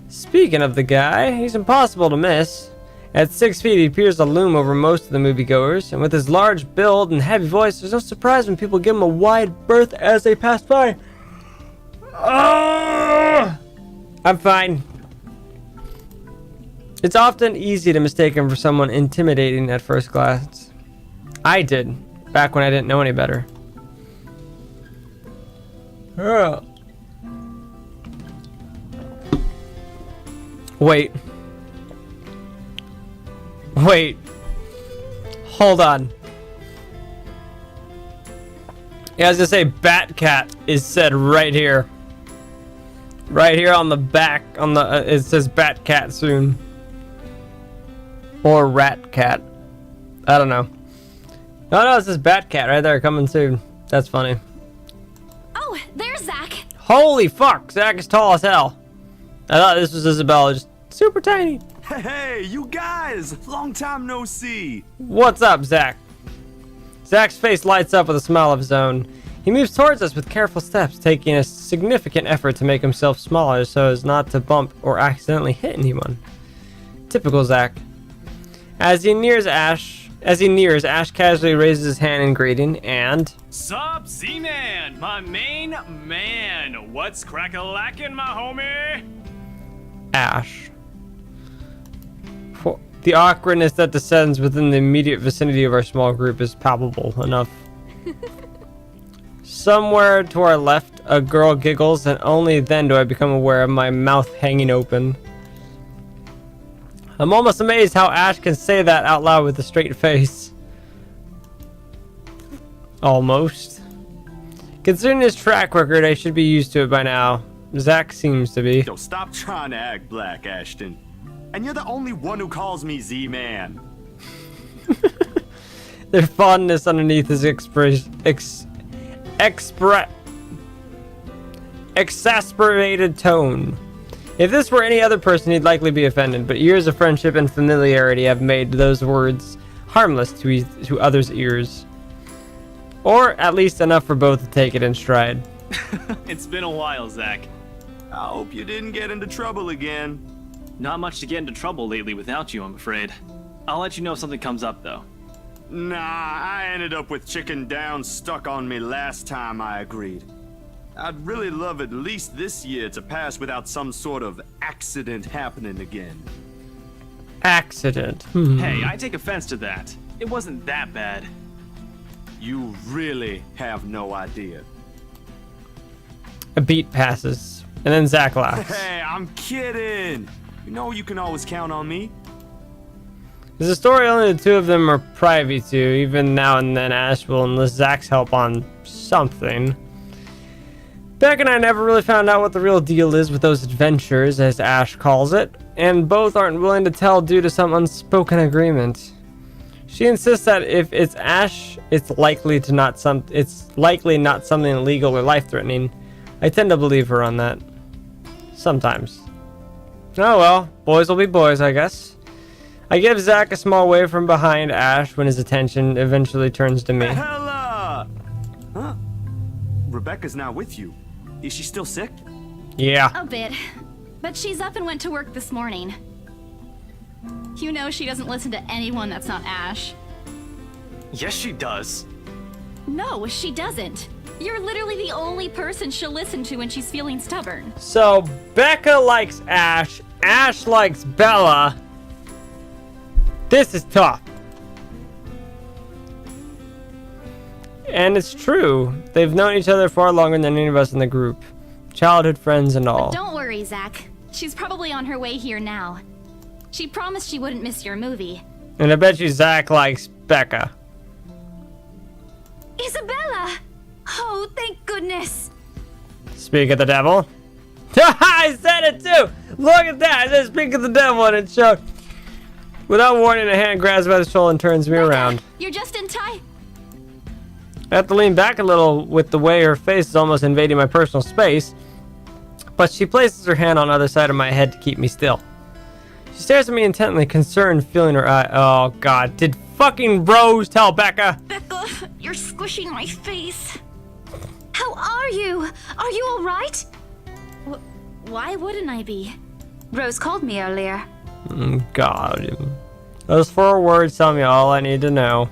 Speaking of the guy, he's impossible to miss. At 6 feet, he appears to loom over most of the moviegoers, and with his large build and heavy voice, there's no surprise when people give him a wide berth as they pass by. I'm fine. It's often easy to mistake him for someone intimidating at first glance. I did, back when I didn't know any better. Wait. Hold on. Yeah, I was gonna say Batcat is said right here. Right here on the back, it says Batcat soon. Or Ratcat. I don't know. No, it says Batcat right there, coming soon. That's funny. Oh, there's Zach. Holy fuck, Zach is tall as hell. I thought this was Isabella, just super tiny. Hey, you guys! Long time no see! What's up, Zach? Zach's face lights up with a smile of his own. He moves towards us with careful steps, taking a significant effort to make himself smaller so as not to bump or accidentally hit anyone. Typical Zach. As he nears, Ash casually raises his hand in greeting and... Sup, Z-Man, my main man. What's crack-a-lackin', my homie? Ash. The awkwardness that descends within the immediate vicinity of our small group is palpable enough. Somewhere to our left, a girl giggles, and only then do I become aware of my mouth hanging open. I'm almost amazed how Ash can say that out loud with a straight face. Almost. Considering his track record, I should be used to it by now. Zach seems to be. Yo, stop trying to act black, Ashton. And you're the only one who calls me Z-Man. Their fondness underneath his exasperated tone. If this were any other person, he'd likely be offended, but years of friendship and familiarity have made those words harmless to others' ears. Or at least enough for both to take it in stride. It's been a while, Zach. I hope you didn't get into trouble again. Not much to get into trouble lately without you, I'm afraid. I'll let you know if something comes up, though. Nah, I ended up with chicken down stuck on me last time I agreed. I'd really love at least this year to pass without some sort of accident happening again. Accident. Hey, I take offense to that. It wasn't that bad. You really have no idea. A beat passes, and then Zach laughs. Hey, I'm kidding. You know you can always count on me. There's a story only the two of them are privy to. Even now and then Ash will enlist Zach's help on something. Becca and I never really found out what the real deal is with those adventures, as Ash calls it, and both aren't willing to tell due to some unspoken agreement. She insists that if it's Ash, it's likely not something illegal or life-threatening. I tend to believe her on that. Sometimes. Oh well, boys will be boys, I guess. I give Zach a small wave from behind Ash when his attention eventually turns to me. Bella! Huh? Rebecca's not with you. Is she still sick? Yeah. A bit. But she's up and went to work this morning. You know she doesn't listen to anyone that's not Ash. Yes, she does. No, she doesn't. You're literally the only person she'll listen to when she's feeling stubborn. So, Becca likes Ash, Ash likes Bella. This is tough. And it's true. They've known each other far longer than any of us in the group. Childhood friends and all. But don't worry, Zach. She's probably on her way here now. She promised she wouldn't miss your movie. And I bet you Zach likes Becca. Isabella! Oh, thank goodness. Speak of the devil. I said it too! Look at that! I said speak of the devil and it showed. Without warning, a hand grabs me by the shoulder and turns me around. You're just in time. I have to lean back a little with the way her face is almost invading my personal space, but she places her hand on the other side of my head to keep me still. She stares at me intently, concerned, feeling her eye. Oh god, did fucking Rose tell Becca? Becca, you're squishing my face. How are you? Are you all right? Why wouldn't I be? Rose called me earlier. God. Those 4 words tell me all I need to know.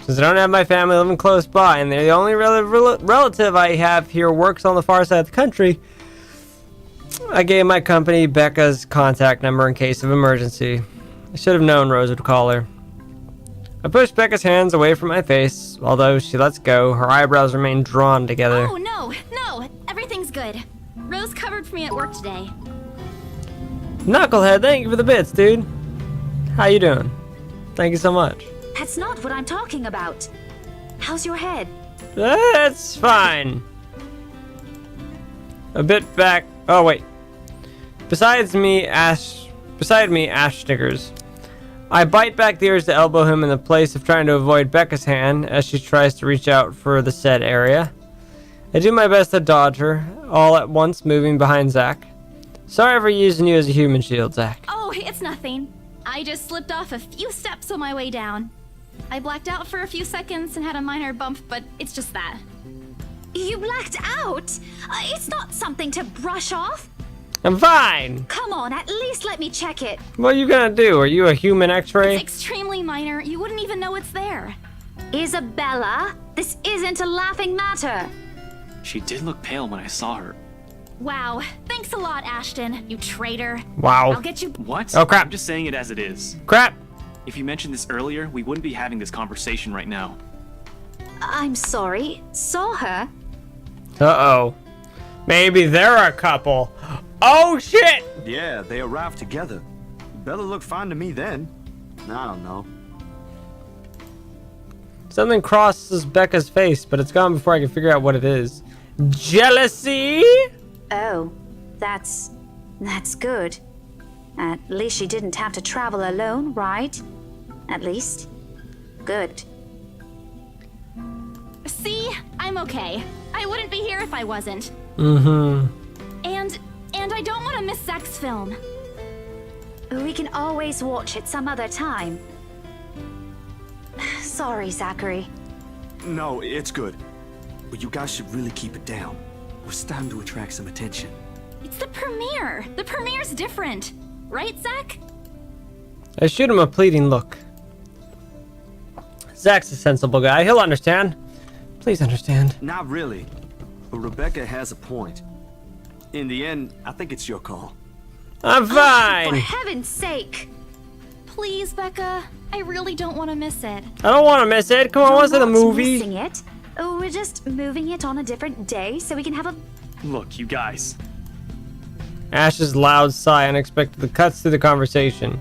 Since I don't have my family living close by, and they're the only relative I have here works on the far side of the country, I gave my company Becca's contact number in case of emergency. I should have known Rose would call her. I push Becca's hands away from my face. Although she lets go, her eyebrows remain drawn together. Oh, no. Everything's good. Rose covered for me at work today. Knucklehead, thank you for the bits, dude. How you doing? Thank you so much. That's not what I'm talking about. How's your head? That's fine. A bit back. Oh, wait. Beside me, Ash snickers. I bite back the ears to elbow him in the place of trying to avoid Becca's hand as she tries to reach out for the said area. I do my best to dodge her, all at once moving behind Zach. Sorry for using you as a human shield, Zach. Oh, it's nothing. I just slipped off a few steps on my way down. I blacked out for a few seconds and had a minor bump, but it's just that. You blacked out? It's not something to brush off. I'm fine. Come on, at least let me check it. What are you gonna do? Are you a human x-ray? It's extremely minor. You wouldn't even know it's there. Isabella, this isn't a laughing matter. She did look pale when I saw her. Wow. Thanks a lot, Ashton, you traitor. Wow. I'll get you... What? Oh, crap. I'm just saying it as it is. Crap. If you mentioned this earlier, we wouldn't be having this conversation right now. I'm sorry. Saw her? Uh-oh. Maybe they're a couple. Oh, shit! Yeah, they arrived together. Bella looked fine to me then. I don't know. Something crosses Becca's face, but it's gone before I can figure out what it is. Jealousy? Oh, that's good. At least she didn't have to travel alone, right? At least. Good. See? I'm okay. I wouldn't be here if I wasn't. Mm-hmm. And I don't want to miss Zach's film. We can always watch it some other time. Sorry, Zachary. No, it's good. But you guys should really keep it down. We're starting to attract some attention. It's the premiere. The premiere's different. Right, Zach? I shoot him a pleading look. Zach's a sensible guy. He'll understand. Please understand. Not really. But Rebecca has a point. In the end, I think it's your call. I'm For fine. heaven's sake! Please, Becca. I really don't want to miss it. I don't want to miss it. Come on, what's in the Not movie? missing it. Oh, we're just moving it on a different day so we can have a... Look, you guys. Ash's loud sigh unexpectedly cuts through the conversation.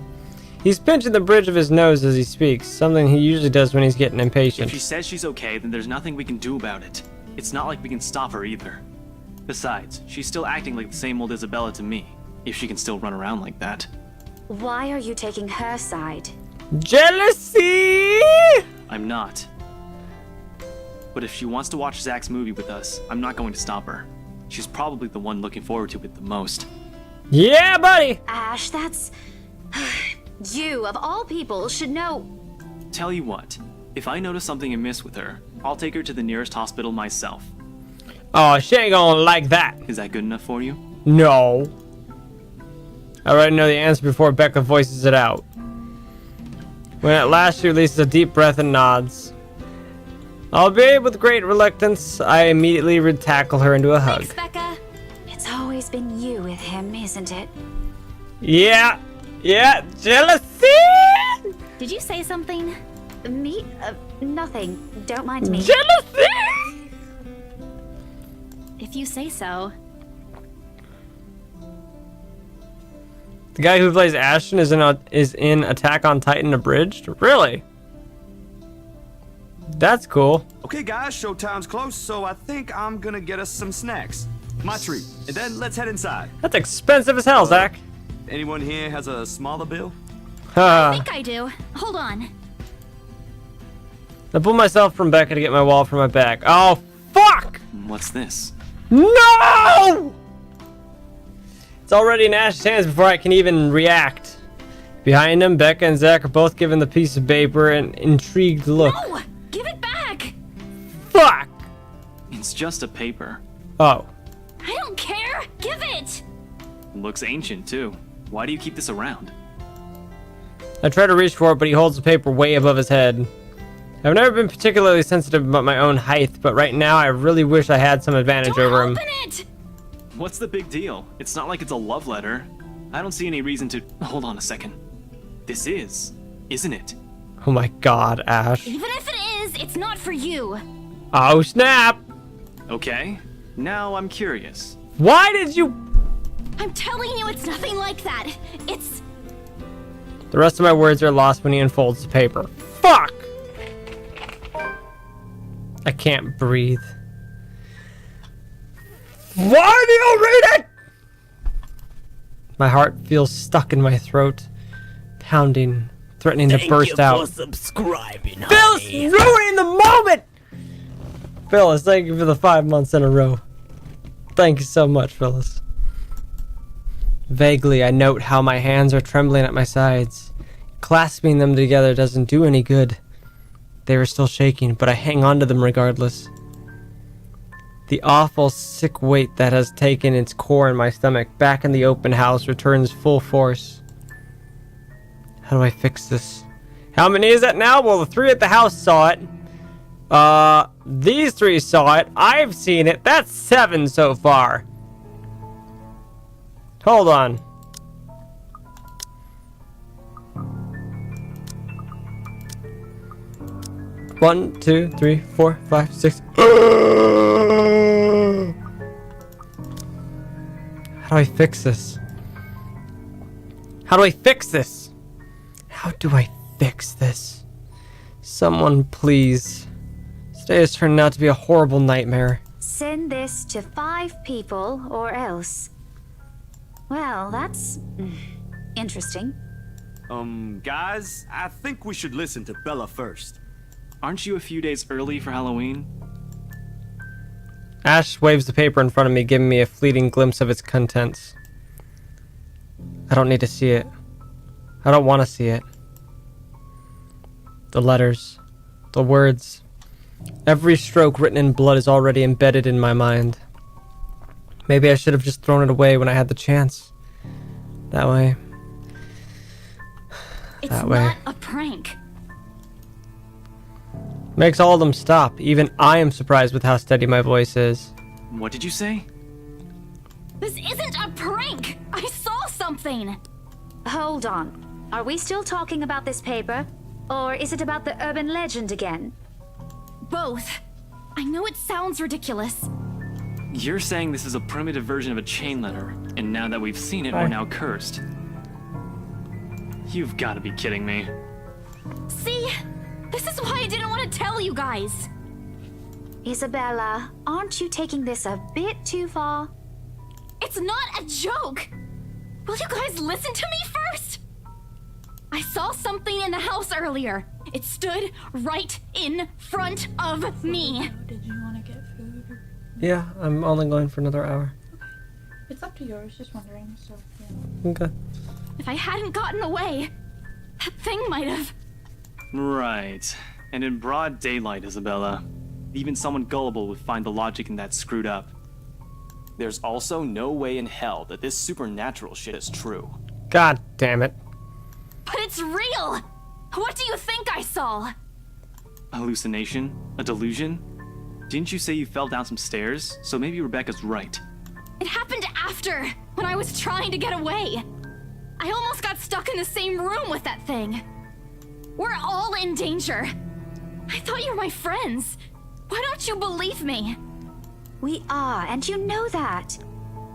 He's pinching the bridge of his nose as he speaks, something he usually does when he's getting impatient. If she says she's okay, then there's nothing we can do about it. It's not like we can stop her either. Besides, she's still acting like the same old Isabella to me, if she can still run around like that. Why are you taking her side? Jealousy! I'm not. But if she wants to watch Zach's movie with us, I'm not going to stop her. She's probably the one looking forward to it the most. Yeah, buddy! Ash, that's... You, of all people, should know... Tell you what, if I notice something amiss with her, I'll take her to the nearest hospital myself. Oh, she ain't gonna like that. Is that good enough for you? No. I already know the answer before Becca voices it out. When at last she releases a deep breath and nods. Albeit with great reluctance, I immediately would tackle her into a hug. Thanks, Becca. It's always been you with him, isn't it? Yeah, jealousy! Did you say something? Me? Nothing. Don't mind me. Jealousy! If you say so. The guy who plays Ashton is in Attack on Titan Abridged? Really? That's cool. Okay, guys, showtime's close, so I think I'm gonna get us some snacks. My treat. And then let's head inside. That's expensive as hell, Zach. Anyone here has a smaller bill? I think I do. Hold on. I pull myself from Becca to get my wallet from my bag. Oh, fuck! What's this? No! It's already in Ash's hands before I can even react. Behind him, Becca and Zach are both given the piece of paper an intrigued look. No! Give it back! Fuck! It's just a paper. Oh. I don't care! Give it! Looks ancient, too. Why do you keep this around? I try to reach for it, but he holds the paper way above his head. I've never been particularly sensitive about my own height, but right now I really wish I had some advantage over him. Open it! What's the big deal? It's not like it's a love letter. I don't see any reason to... Hold on a second. This is, isn't it? Oh my god, Ash. Even if it is, it's not for you. Oh, snap! Okay. Now I'm curious. Why did you... I'm telling you, it's nothing like that. It's... The rest of my words are lost when he unfolds the paper. Fuck! I can't breathe. Why do you read it? My heart feels stuck in my throat, pounding, threatening to burst out. Thank you for subscribing, Phyllis, honey. ruining the moment! Phyllis, thank you for the 5 months in a row. Thank you so much, Phyllis. Vaguely, I note how my hands are trembling at my sides. Clasping them together doesn't do any good. They were still shaking, but I hang on to them regardless. The awful, sick weight that has taken its core in my stomach back in the open house returns full force. How do I fix this? How many is that now? Well, the 3 at the house saw it. These 3 saw it. I've seen it. That's 7 so far. Hold on. One, 2, 3, 4, 5, 6. How do I fix this? How do I fix this? How do I fix this? Someone, please. Today has turned out to be a horrible nightmare. Send this to 5 people or else. Well, that's interesting. Guys, I think we should listen to Bella first. Aren't you a few days early for Halloween? Ash waves the paper in front of me, giving me a fleeting glimpse of its contents. I don't need to see it. I don't want to see it. The letters, the words, every stroke written in blood is already embedded in my mind. Maybe I should have just thrown it away when I had the chance. That way. It's That way. not a prank. Makes all of them stop. Even I am surprised with how steady my voice is. What did you say? This isn't a prank! I saw something! Hold on. Are we still talking about this paper? Or is it about the urban legend again? Both. I know it sounds ridiculous. You're saying this is a primitive version of a chain letter, and now that we've seen it, we're now cursed. You've got to be kidding me. See? This is why I didn't want to tell you guys. Isabella, aren't you taking this a bit too far? It's not a joke! Will you guys listen to me first? I saw something in the house earlier. It stood right in front of me. Did you want to get food? Yeah, I'm only going for another hour. Okay. It's up to you. I was just wondering, so yeah. Okay. If I hadn't gotten away, that thing might have. Right. And in broad daylight, Isabella. Even someone gullible would find the logic in that screwed up. There's also no way in hell that this supernatural shit is true. God damn it. But it's real! What do you think I saw? A hallucination? A delusion? Didn't you say you fell down some stairs? So maybe Rebecca's right. It happened after, when I was trying to get away. I almost got stuck in the same room with that thing. We're all in danger. I thought you were my friends. Why don't you believe me? We are, and you know that.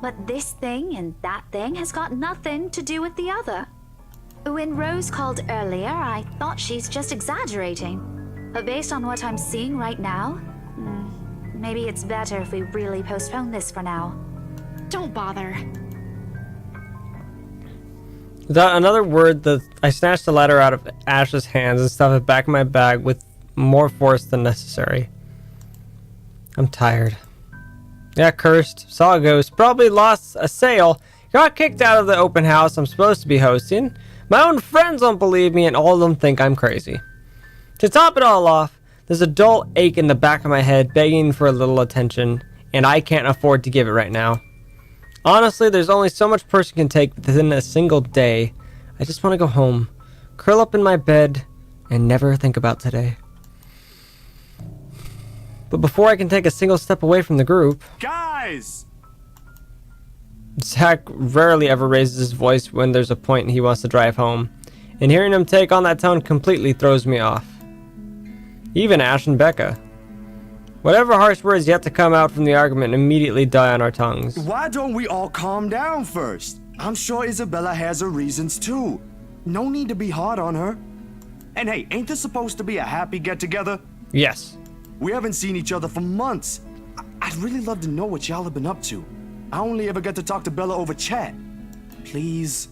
But this thing and that thing has got nothing to do with the other. When Rose called earlier, I thought she's just exaggerating. But based on what I'm seeing right now, maybe it's better if we really postpone this for now. Don't bother. Without another word, I snatched the letter out of Ash's hands and stuffed it back in my bag with more force than necessary. I'm tired. Yeah, cursed, saw a ghost, probably lost a sale, got kicked out of the open house I'm supposed to be hosting. My own friends don't believe me and all of them think I'm crazy. To top it all off, there's a dull ache in the back of my head begging for a little attention, and I can't afford to give it right now. Honestly, there's only so much a person can take within a single day. I just want to go home, curl up in my bed, and never think about today. But before I can take a single step away from the group... Guys! Zach rarely ever raises his voice when there's a point he wants to drive home, and hearing him take on that tone completely throws me off. Even Ash and Becca. Whatever harsh words yet to come out from the argument immediately die on our tongues. Why don't we all calm down first? I'm sure Isabella has her reasons too. No need to be hard on her. And hey, ain't this supposed to be a happy get-together? Yes. We haven't seen each other for months. I'd really love to know what y'all have been up to. I only ever get to talk to Bella over chat. Please.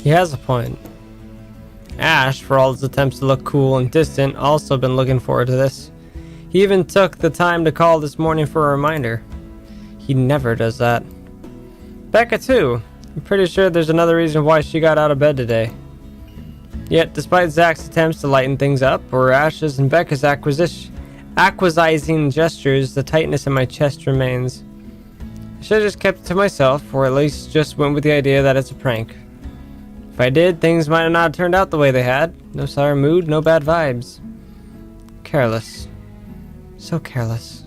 He has a point. Ash, for all his attempts to look cool and distant, also been looking forward to this. He even took the time to call this morning for a reminder. He never does that. Becca too. I'm pretty sure there's another reason why she got out of bed today. Yet, despite Zach's attempts to lighten things up, or Ash's and Becca's acquisizing gestures, the tightness in my chest remains. I should have just kept it to myself, or at least just went with the idea that it's a prank. If I did, things might have not turned out the way they had. No sour mood, no bad vibes. Careless. So careless.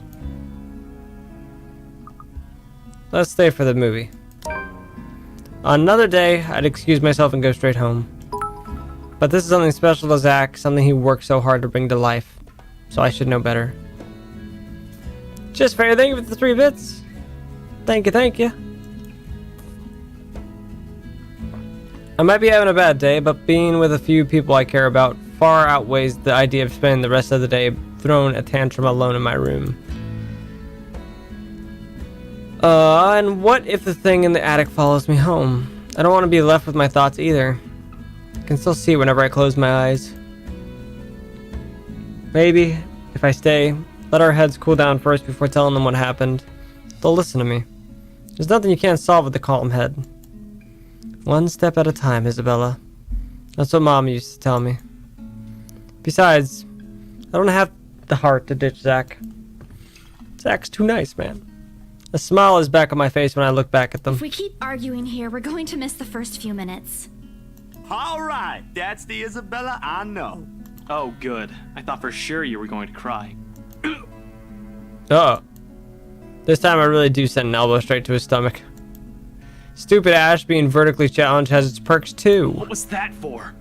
Let's stay for the movie. On another day, I'd excuse myself and go straight home. But this is something special to Zach, something he worked so hard to bring to life. So I should know better. Just fair, thank you for the 3 bits. Thank you, thank you. I might be having a bad day, but being with a few people I care about far outweighs the idea of spending the rest of the day throwing a tantrum alone in my room. And what if the thing in the attic follows me home? I don't want to be left with my thoughts either. I can still see it whenever I close my eyes. Maybe, if I stay, let our heads cool down first before telling them what happened, they'll listen to me. There's nothing you can't solve with a calm head. One step at a time, Isabella. That's what Mom used to tell me. Besides, I don't have the heart to ditch Zach. Zach's too nice, man. A smile is back on my face when I look back at them. If we keep arguing here, we're going to miss the first few minutes. All right, that's the Isabella I know. Oh, good. I thought for sure you were going to cry. Oh. This time I really do send an elbow straight to his stomach. Stupid Ash being vertically challenged has its perks too. What was that for?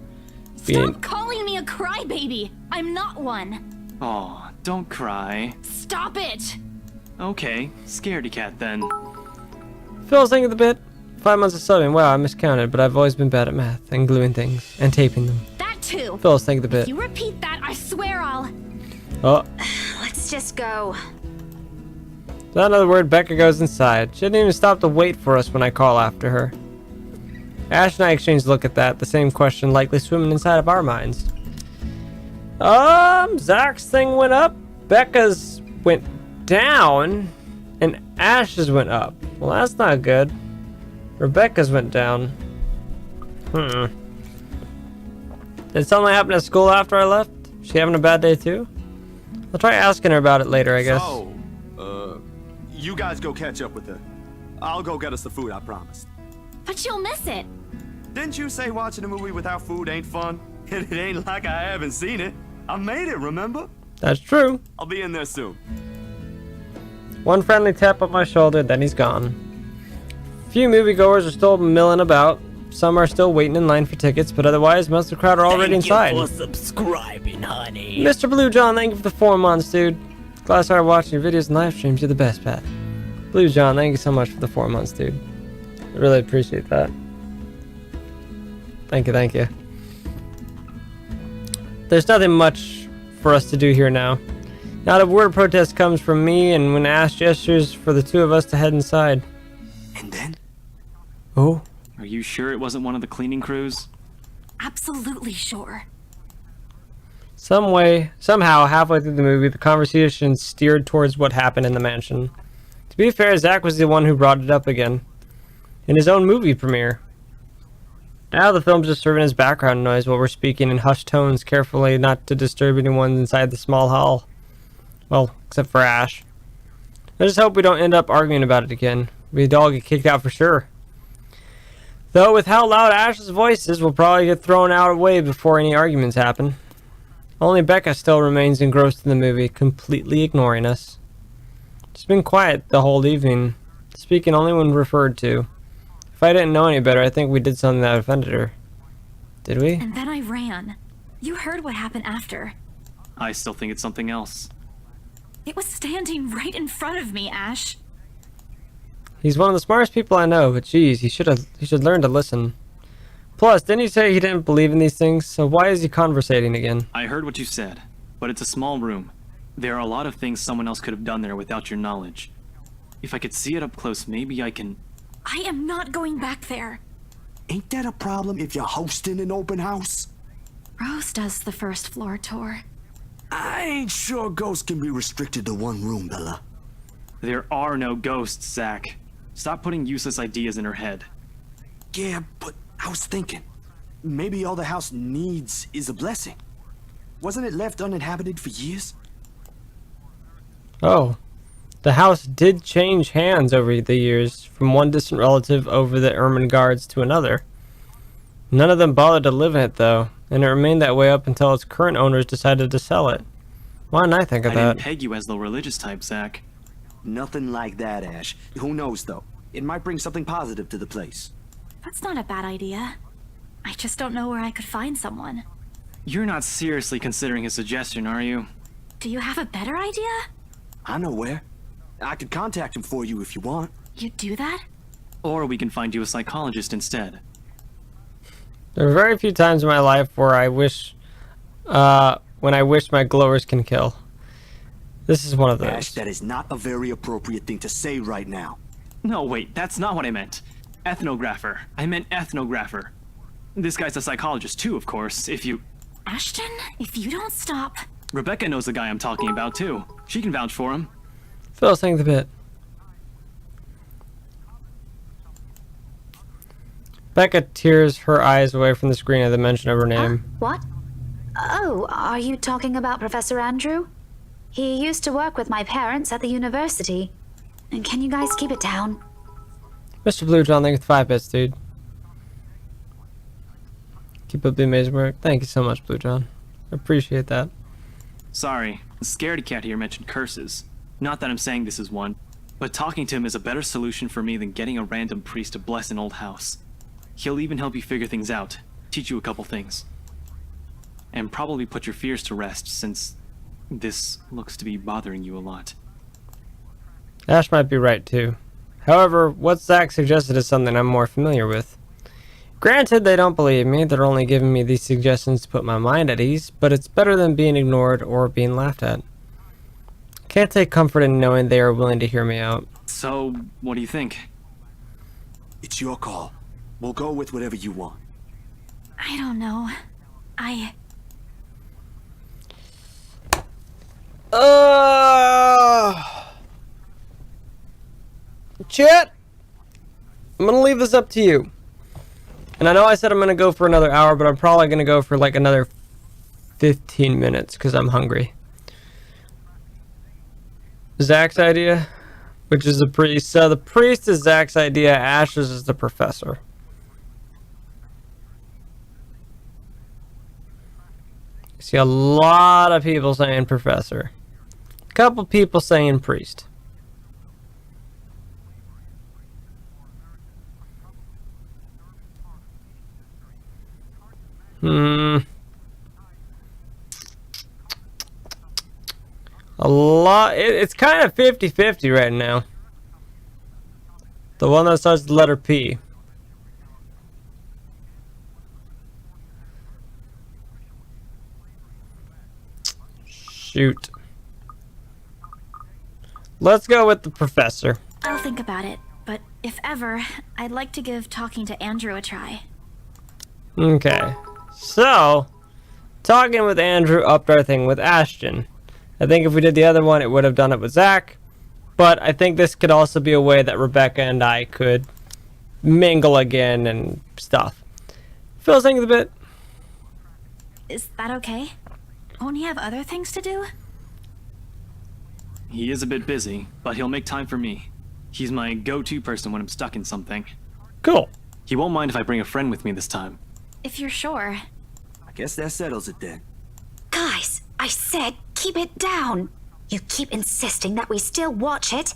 Stop calling me a crybaby! I'm not one! Aw, don't cry. Stop it! Okay, scaredy cat then. Phil's thinking the bit. 5 months of subbing. Wow, I miscounted, but I've always been bad at math and gluing things and taping them. That too! Phil's thinking the bit. If you repeat that, I swear I'll... Oh. Let's just go. Without another word, Becca goes inside. She didn't even stop to wait for us when I call after her. Ash and I exchange a look at that, the same question likely swimming inside of our minds. Zach's thing went up, Becca's went down, and Ash's went up. Well, that's not good. Rebecca's went down. Did something happen at school after I left? She having a bad day too? I'll try asking her about it later, I guess. So, you guys go catch up with her. I'll go get us the food I promised. But you'll miss it. Didn't you say watching a movie without food ain't fun? And it ain't like I haven't seen it. I made it, remember? That's true. I'll be in there soon. One friendly tap on my shoulder, then he's gone. Few moviegoers are still milling about. Some are still waiting in line for tickets, but otherwise, most of the crowd are already inside. Thank you for subscribing, honey. Mr. Blue John, thank you for the 4 months, dude. Glad I started watching your videos and live streams. You're the best, Pat. Blue John, thank you so much for the 4 months, dude. I really appreciate that. Thank you, thank you. There's nothing much for us to do here now. Not a word of protest comes from me, and when Ash gestures for the two of us to head inside. And then? Oh? Are you sure it wasn't one of the cleaning crews? Absolutely sure. Somehow, halfway through the movie, the conversation steered towards what happened in the mansion. To be fair, Zach was the one who brought it up again. In his own movie premiere. Now the film's just serving as background noise while we're speaking in hushed tones, carefully not to disturb anyone inside the small hall. Well, except for Ash. I just hope we don't end up arguing about it again. We'd all get kicked out for sure. Though with how loud Ash's voice is, we'll probably get thrown out away before any arguments happen. Only Becca still remains engrossed in the movie, completely ignoring us. She's been quiet the whole evening, speaking only when referred to. If I didn't know any better, I think we did something that offended her. Did we? And then I ran. You heard what happened after. I still think it's something else. It was standing right in front of me, Ash. He's one of the smartest people I know, but geez, he should learn to listen. Plus, didn't he say he didn't believe in these things? So why is he conversating again? I heard what you said, but it's a small room. There are a lot of things someone else could have done there without your knowledge. If I could see it up close, maybe I can... I am not going back there. Ain't that a problem if you're hosting an open house? Rose does the first floor tour. I ain't sure ghosts can be restricted to one room, Bella. There are no ghosts, Zach. Stop putting useless ideas in her head. Yeah, but I was thinking, maybe all the house needs is a blessing. Wasn't it left uninhabited for years? Oh. The house did change hands over the years, from one distant relative over the Ermengardes to another. None of them bothered to live in it, though, and it remained that way up until its current owners decided to sell it. Why didn't I think of that? I didn't peg you as the religious type, Zach. Nothing like that, Ash. Who knows, though? It might bring something positive to the place. That's not a bad idea. I just don't know where I could find someone. You're not seriously considering a suggestion, are you? Do you have a better idea? I know where. I could contact him for you if you want. You do that? Or we can find you a psychologist instead. There are very few times in my life where I wish When I wish my glowers can kill. This is one of those. Ash, that is not a very appropriate thing to say right now. No, wait, that's not what I meant. Ethnographer. I meant ethnographer. This guy's a psychologist too, of course, if you... Ashton, if you don't stop... Rebecca knows the guy I'm talking about too. She can vouch for him. Phil sang the bit. Becca tears her eyes away from the screen at the mention of her name. What? Oh, are you talking about Professor Andrew? He used to work with my parents at the university. And can you guys keep it down? Mr. Blue John, thank you for 5 bits, dude. Keep up the amazing work. Thank you so much, Blue John. I appreciate that. Sorry, the scaredy cat here mentioned curses. Not that I'm saying this is one, but talking to him is a better solution for me than getting a random priest to bless an old house. He'll even help you figure things out, teach you a couple things. And probably put your fears to rest, since this looks to be bothering you a lot. Ash might be right, too. However, what Zach suggested is something I'm more familiar with. Granted, they don't believe me, they're only giving me these suggestions to put my mind at ease, but it's better than being ignored or being laughed at. Can't take comfort in knowing they are willing to hear me out. So, what do you think? It's your call. We'll go with whatever you want. I don't know. Chat, I'm gonna leave this up to you. And I know I said I'm gonna go for another hour, but I'm probably gonna go for like another 15 minutes because I'm hungry. Zach's idea, which is the priest. So the priest is Zach's idea, Ash's is the professor. See a lot of people saying professor. A couple people saying priest. A lot. It's kind of 50-50 right now. The one that starts with the letter P. Shoot. Let's go with the professor. I'll think about it, but if ever, I'd like to give talking to Andrew a try. Okay. So, talking with Andrew upped our thing with Ashton. I think if we did the other one, it would have done it with Zach. But I think this could also be a way that Rebecca and I could mingle again and stuff. Phil's thinking a bit. Is that okay? Won't he have other things to do? He is a bit busy, but he'll make time for me. He's my go-to person when I'm stuck in something. Cool. He won't mind if I bring a friend with me this time. If you're sure. I guess that settles it then. Guys, I said keep it down. You keep insisting that we still watch it.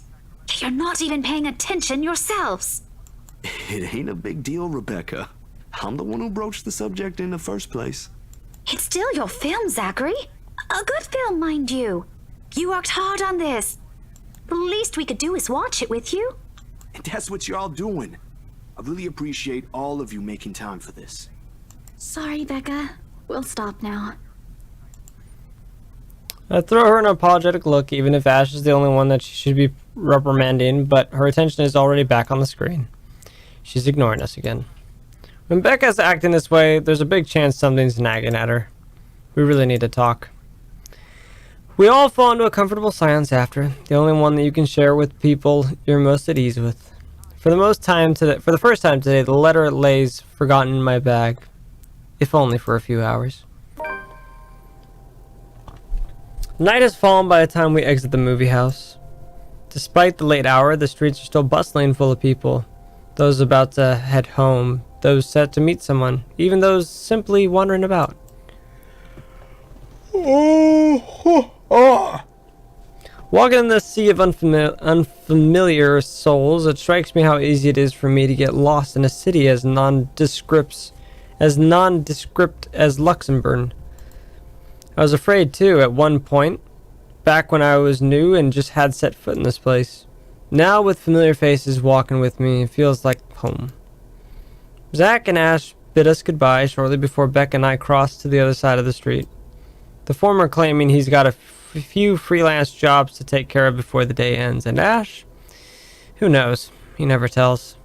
You're not even paying attention yourselves. It ain't a big deal, Rebecca. I'm the one who broached the subject in the first place. It's still your film, Zachary. A good film, mind you. You worked hard on this. The least we could do is watch it with you. And that's what you're all doing. I really appreciate all of you making time for this. Sorry, Becca. We'll stop now. I throw her an apologetic look, even if Ash is the only one that she should be reprimanding, but her attention is already back on the screen. She's ignoring us again. When Becca's acting this way, there's a big chance something's nagging at her. We really need to talk. We all fall into a comfortable silence after, the only one that you can share with people you're most at ease with. For the first time today, the letter lays forgotten in my bag, if only for a few hours. Night has fallen by the time we exit the movie house. Despite the late hour, the streets are still bustling full of people. Those about to head home, those set to meet someone, even those simply wandering about. Walking in this sea of unfamiliar souls, it strikes me how easy it is for me to get lost in a city as nondescript as Luxembourg. I was afraid too at one point, back when I was new and just had set foot in this place. Now with familiar faces walking with me, it feels like home. Zach and Ash bid us goodbye shortly before Becca and I crossed to the other side of the street. The former claiming he's got a few freelance jobs to take care of before the day ends, and Ash? Who knows? He never tells.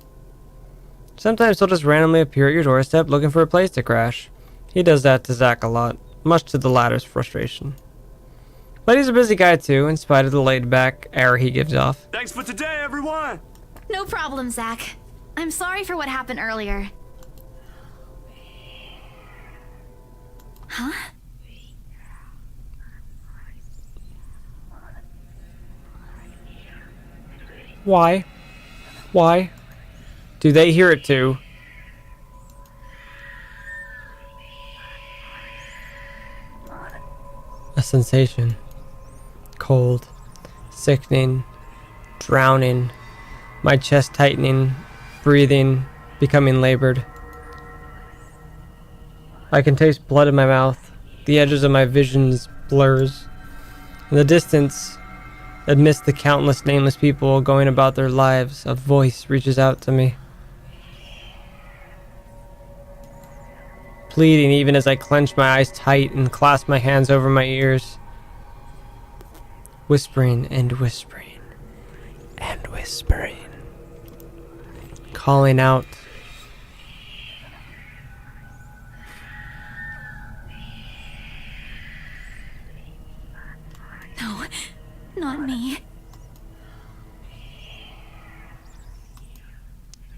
Sometimes he'll just randomly appear at your doorstep looking for a place to crash. He does that to Zach a lot, much to the latter's frustration. But he's a busy guy too, in spite of the laid-back air he gives off. Thanks for today, everyone! No problem, Zach. I'm sorry for what happened earlier. Huh? Why? Why? Do they hear it too? A sensation. Cold. Sickening. Drowning. My chest tightening. Breathing. Becoming labored. I can taste blood in my mouth. The edges of my visions blurs. In the distance, amidst the countless nameless people going about their lives, a voice reaches out to me. Pleading even as I clench my eyes tight and clasp my hands over my ears. Whispering and whispering and whispering. Calling out. No, not me.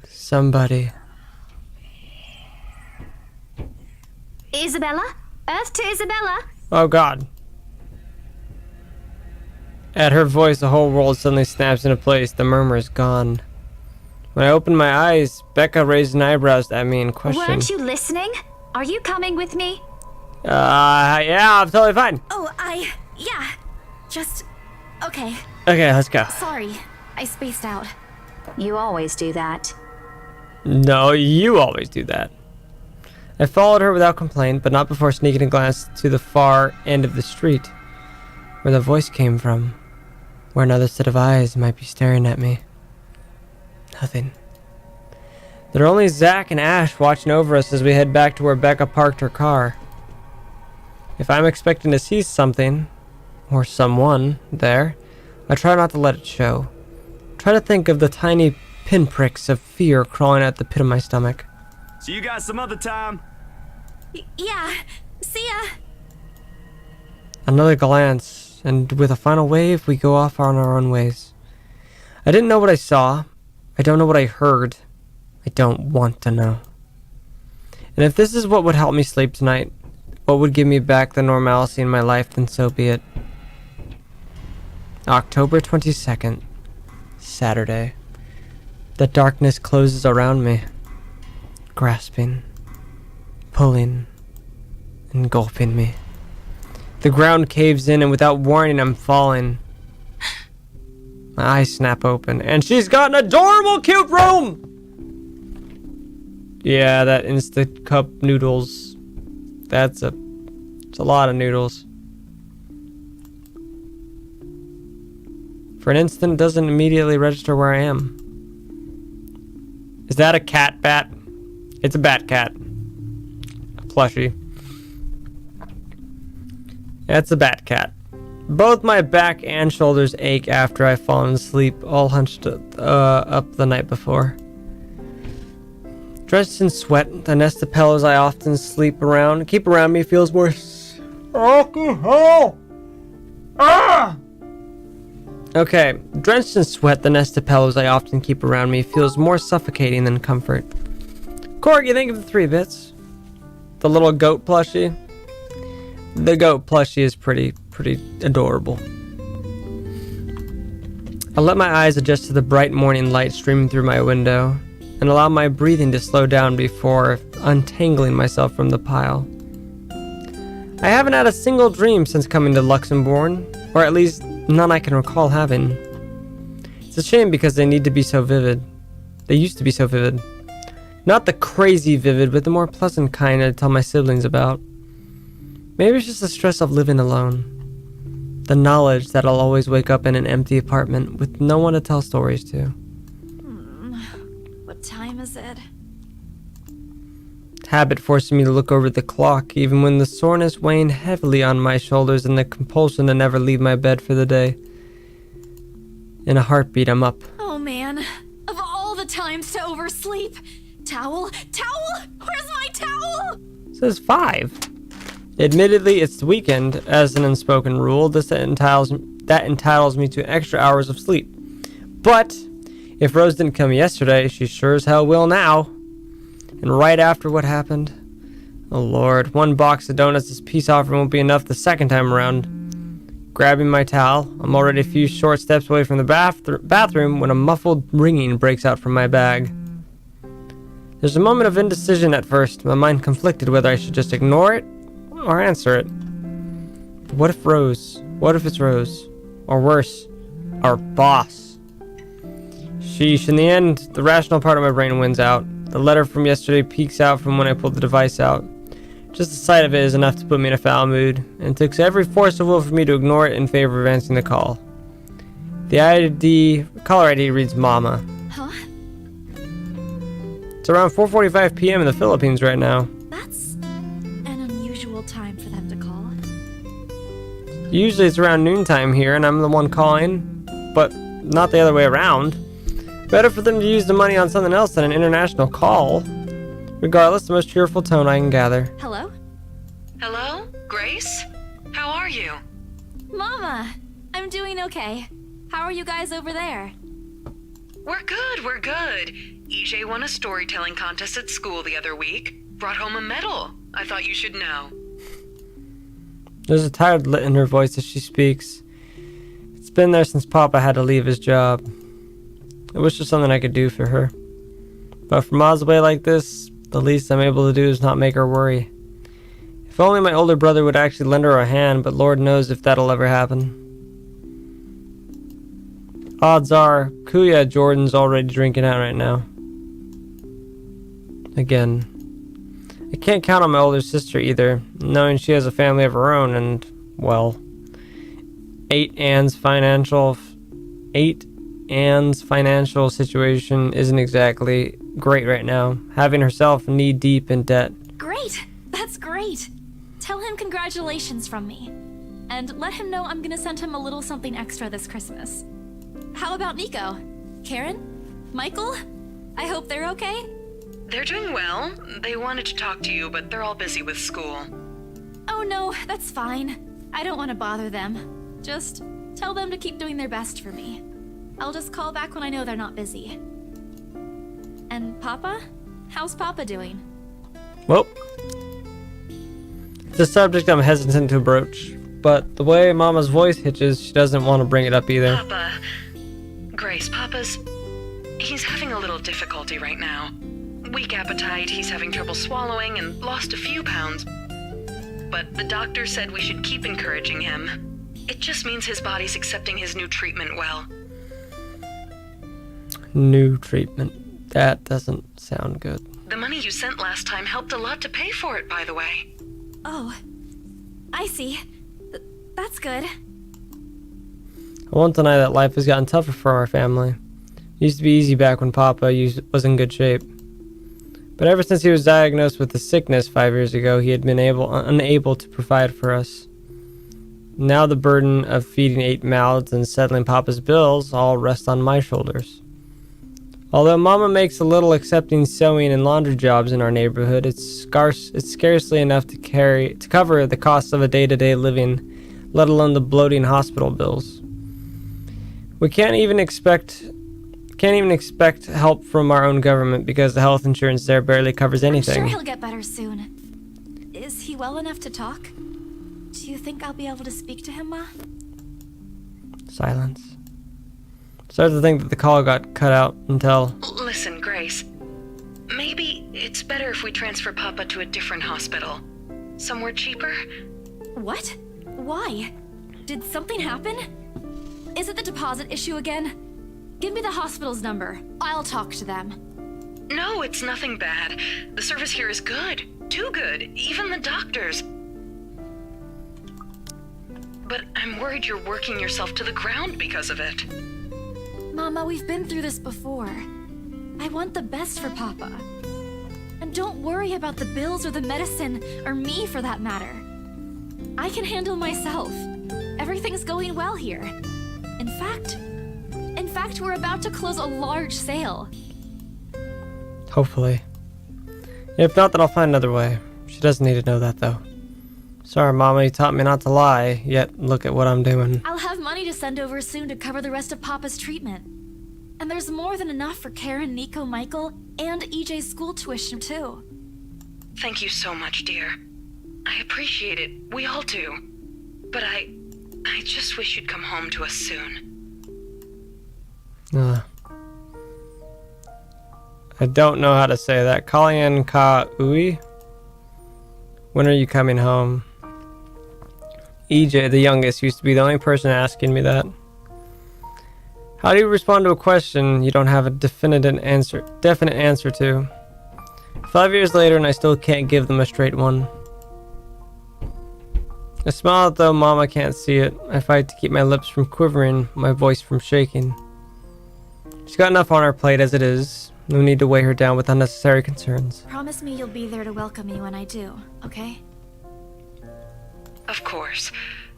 Somebody. Isabella? Earth to Isabella? Oh God. At her voice, the whole world suddenly snaps into place. The murmur is gone. When I opened my eyes, Becca raised an eyebrows at me in question. Weren't you listening? Are you coming with me? Yeah, I'm totally fine. Oh, yeah. Just, okay. Okay, let's go. Sorry, I spaced out. You always do that. No, you always do that. I followed her without complaint, but not before sneaking a glance to the far end of the street, where the voice came from, where another set of eyes might be staring at me. Nothing. There are only Zach and Ash watching over us as we head back to where Becca parked her car. If I'm expecting to see something, or someone, there, I try not to let it show. Try to think of the tiny pinpricks of fear crawling at the pit of my stomach. See you guys some other time. Yeah, see ya. Another glance, and with a final wave, we go off on our own ways. I didn't know what I saw. I don't know what I heard. I don't want to know. And if this is what would help me sleep tonight, what would give me back the normalcy in my life, then so be it. October 22nd, Saturday. The darkness closes around me, grasping, pulling, engulfing me. The ground caves in, and without warning, I'm falling. My eyes snap open, and she's got an adorable, cute room! Yeah, that Instant Cup noodles. It's a lot of noodles. For an instant, it doesn't immediately register where I am. Is that a cat bat? It's a bat cat. A plushie. That's a bat cat. Both my back and shoulders ache after I've fallen asleep, all hunched up the night before. Drenched in sweat, the nest of pillows I often keep around me feels more alcohol. Okay, drenched in sweat, the nest of pillows I often keep around me feels more suffocating than comfort. Cork, you think of the 3 bits? The little goat plushie? The goat plushie is pretty adorable. I let my eyes adjust to the bright morning light streaming through my window, and allow my breathing to slow down before untangling myself from the pile. I haven't had a single dream since coming to Luxembourg, or at least none I can recall having. It's a shame because they need to be so vivid. They used to be so vivid. Not the crazy vivid, but the more pleasant kind I tell my siblings about. Maybe it's just the stress of living alone. The knowledge that I'll always wake up in an empty apartment with no one to tell stories to. What time is it? habit forcing me to look over the clock, even when the soreness weighing heavily on my shoulders and the compulsion to never leave my bed for the day. In a heartbeat, I'm up. Oh man, of all the times to oversleep. Towel? Towel? Where's my towel? It says 5. Admittedly, it's the weekend. As an unspoken rule, that entitles me to extra hours of sleep. But if Rose didn't come yesterday, she sure as hell will now. And right after what happened, oh lord, 1 box of donuts as peace offering won't be enough the second time around. Grabbing my towel, I'm already a few short steps away from the bathroom when a muffled ringing breaks out from my bag. There's a moment of indecision at first, my mind conflicted whether I should just ignore it or answer it. What if Rose? What if it's Rose? Or worse, our boss? Sheesh, in the end, the rational part of my brain wins out. The letter from yesterday peeks out from when I pulled the device out. Just the sight of it is enough to put me in a foul mood, and it takes every force of will for me to ignore it in favor of answering the call. The caller ID reads Mama. Huh? It's around 4:45 p.m. in the Philippines right now. That's an unusual time for them to call. Usually it's around noontime here, and I'm the one calling, but not the other way around. Better for them to use the money on something else than an international call. Regardless, the most cheerful tone I can gather. Hello? Hello? Grace? How are you? Mama! I'm doing okay. How are you guys over there? We're good. EJ won a storytelling contest at school the other week. Brought home a medal. I thought you should know. There's a tired lit in her voice as she speaks. It's been there since Papa had to leave his job. I wish there's something I could do for her. But from miles away like this, the least I'm able to do is not make her worry. If only my older brother would actually lend her a hand, but Lord knows if that'll ever happen. Odds are, Kuya Jordan's already drinking out right now. Again. I can't count on my older sister either, knowing she has a family of her own and, well, Ann's financial situation isn't exactly great right now, having herself knee-deep in debt. Great! That's great! Tell him congratulations from me. And let him know I'm gonna send him a little something extra this Christmas. How about Nico? Karen? Michael? I hope they're okay? They're doing well. They wanted to talk to you, but they're all busy with school. Oh no, that's fine. I don't want to bother them. Just tell them to keep doing their best for me. I'll just call back when I know they're not busy. And Papa? How's Papa doing? Well, it's a subject I'm hesitant to broach, but the way Mama's voice hitches, she doesn't want to bring it up either. Papa. Grace, he's having a little difficulty right now. Weak appetite, he's having trouble swallowing, and lost a few pounds. But the doctor said we should keep encouraging him. It just means his body's accepting his new treatment well. New treatment. That doesn't sound good. The money you sent last time helped a lot to pay for it, by the way. Oh, I see. That's good. I won't deny that life has gotten tougher for our family. It used to be easy back when Papa was in good shape. But ever since he was diagnosed with the sickness 5 years ago, he had been unable to provide for us. Now the burden of feeding 8 mouths and settling Papa's bills all rests on my shoulders. Although Mama makes a little accepting sewing and laundry jobs in our neighborhood, it's scarcely enough to cover the costs of a day-to-day living, let alone the bloating hospital bills. We can't even expect help from our own government because the health insurance there barely covers anything. I'm sure he'll get better soon. Is he well enough to talk? Do you think I'll be able to speak to him, Ma? Silence. Started to think that the call got cut out until... Listen, Grace. Maybe it's better if we transfer Papa to a different hospital. Somewhere cheaper? What? Why? Did something happen? Is it the deposit issue again? Give me the hospital's number. I'll talk to them. No, it's nothing bad. The service here is good. Too good. Even the doctors. But I'm worried you're working yourself to the ground because of it. Mama, we've been through this before. I want the best for Papa. And don't worry about the bills or the medicine, or me for that matter. I can handle myself. Everything's going well here. In fact, we're about to close a large sale. Hopefully. If not, then I'll find another way. She doesn't need to know that, though. Sorry, Mama, you taught me not to lie, yet look at what I'm doing. I'll have money to send over soon to cover the rest of Papa's treatment. And there's more than enough for Karen, Nico, Michael, and EJ's school tuition, too. Thank you so much, dear. I appreciate it. We all do. But I just wish you'd come home to us soon. I don't know how to say that. Kalyan Ka Ui? When are you coming home? EJ, the youngest, used to be the only person asking me that. How do you respond to a question you don't have a definite answer to? 5 years later and I still can't give them a straight one. I smile though Mama can't see it. I fight to keep my lips from quivering, my voice from shaking. She's got enough on her plate as it is. No need to weigh her down with unnecessary concerns. Promise me you'll be there to welcome me when I do, okay? Of course.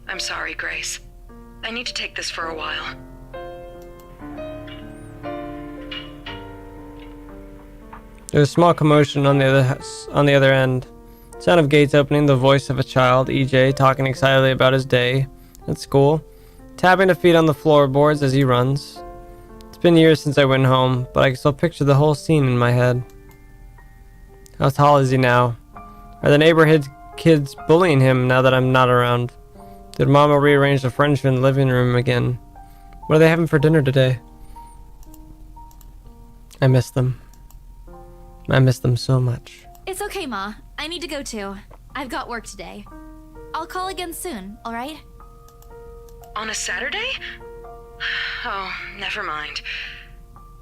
I'm sorry, Grace. I need to take this for a while. There's a small commotion on the other end. Sound of gates opening, the voice of a child, EJ, talking excitedly about his day at school, tapping his feet on the floorboards as he runs. It's been years since I went home, but I can still picture the whole scene in my head. How tall is he now? Are the neighborhood kids bullying him now that I'm not around? Did Mama rearrange the furniture in the living room again? What are they having for dinner today? I miss them. I miss them so much. It's okay, Ma. I need to go too. I've got work today. I'll call again soon, alright? On a Saturday? Oh, never mind.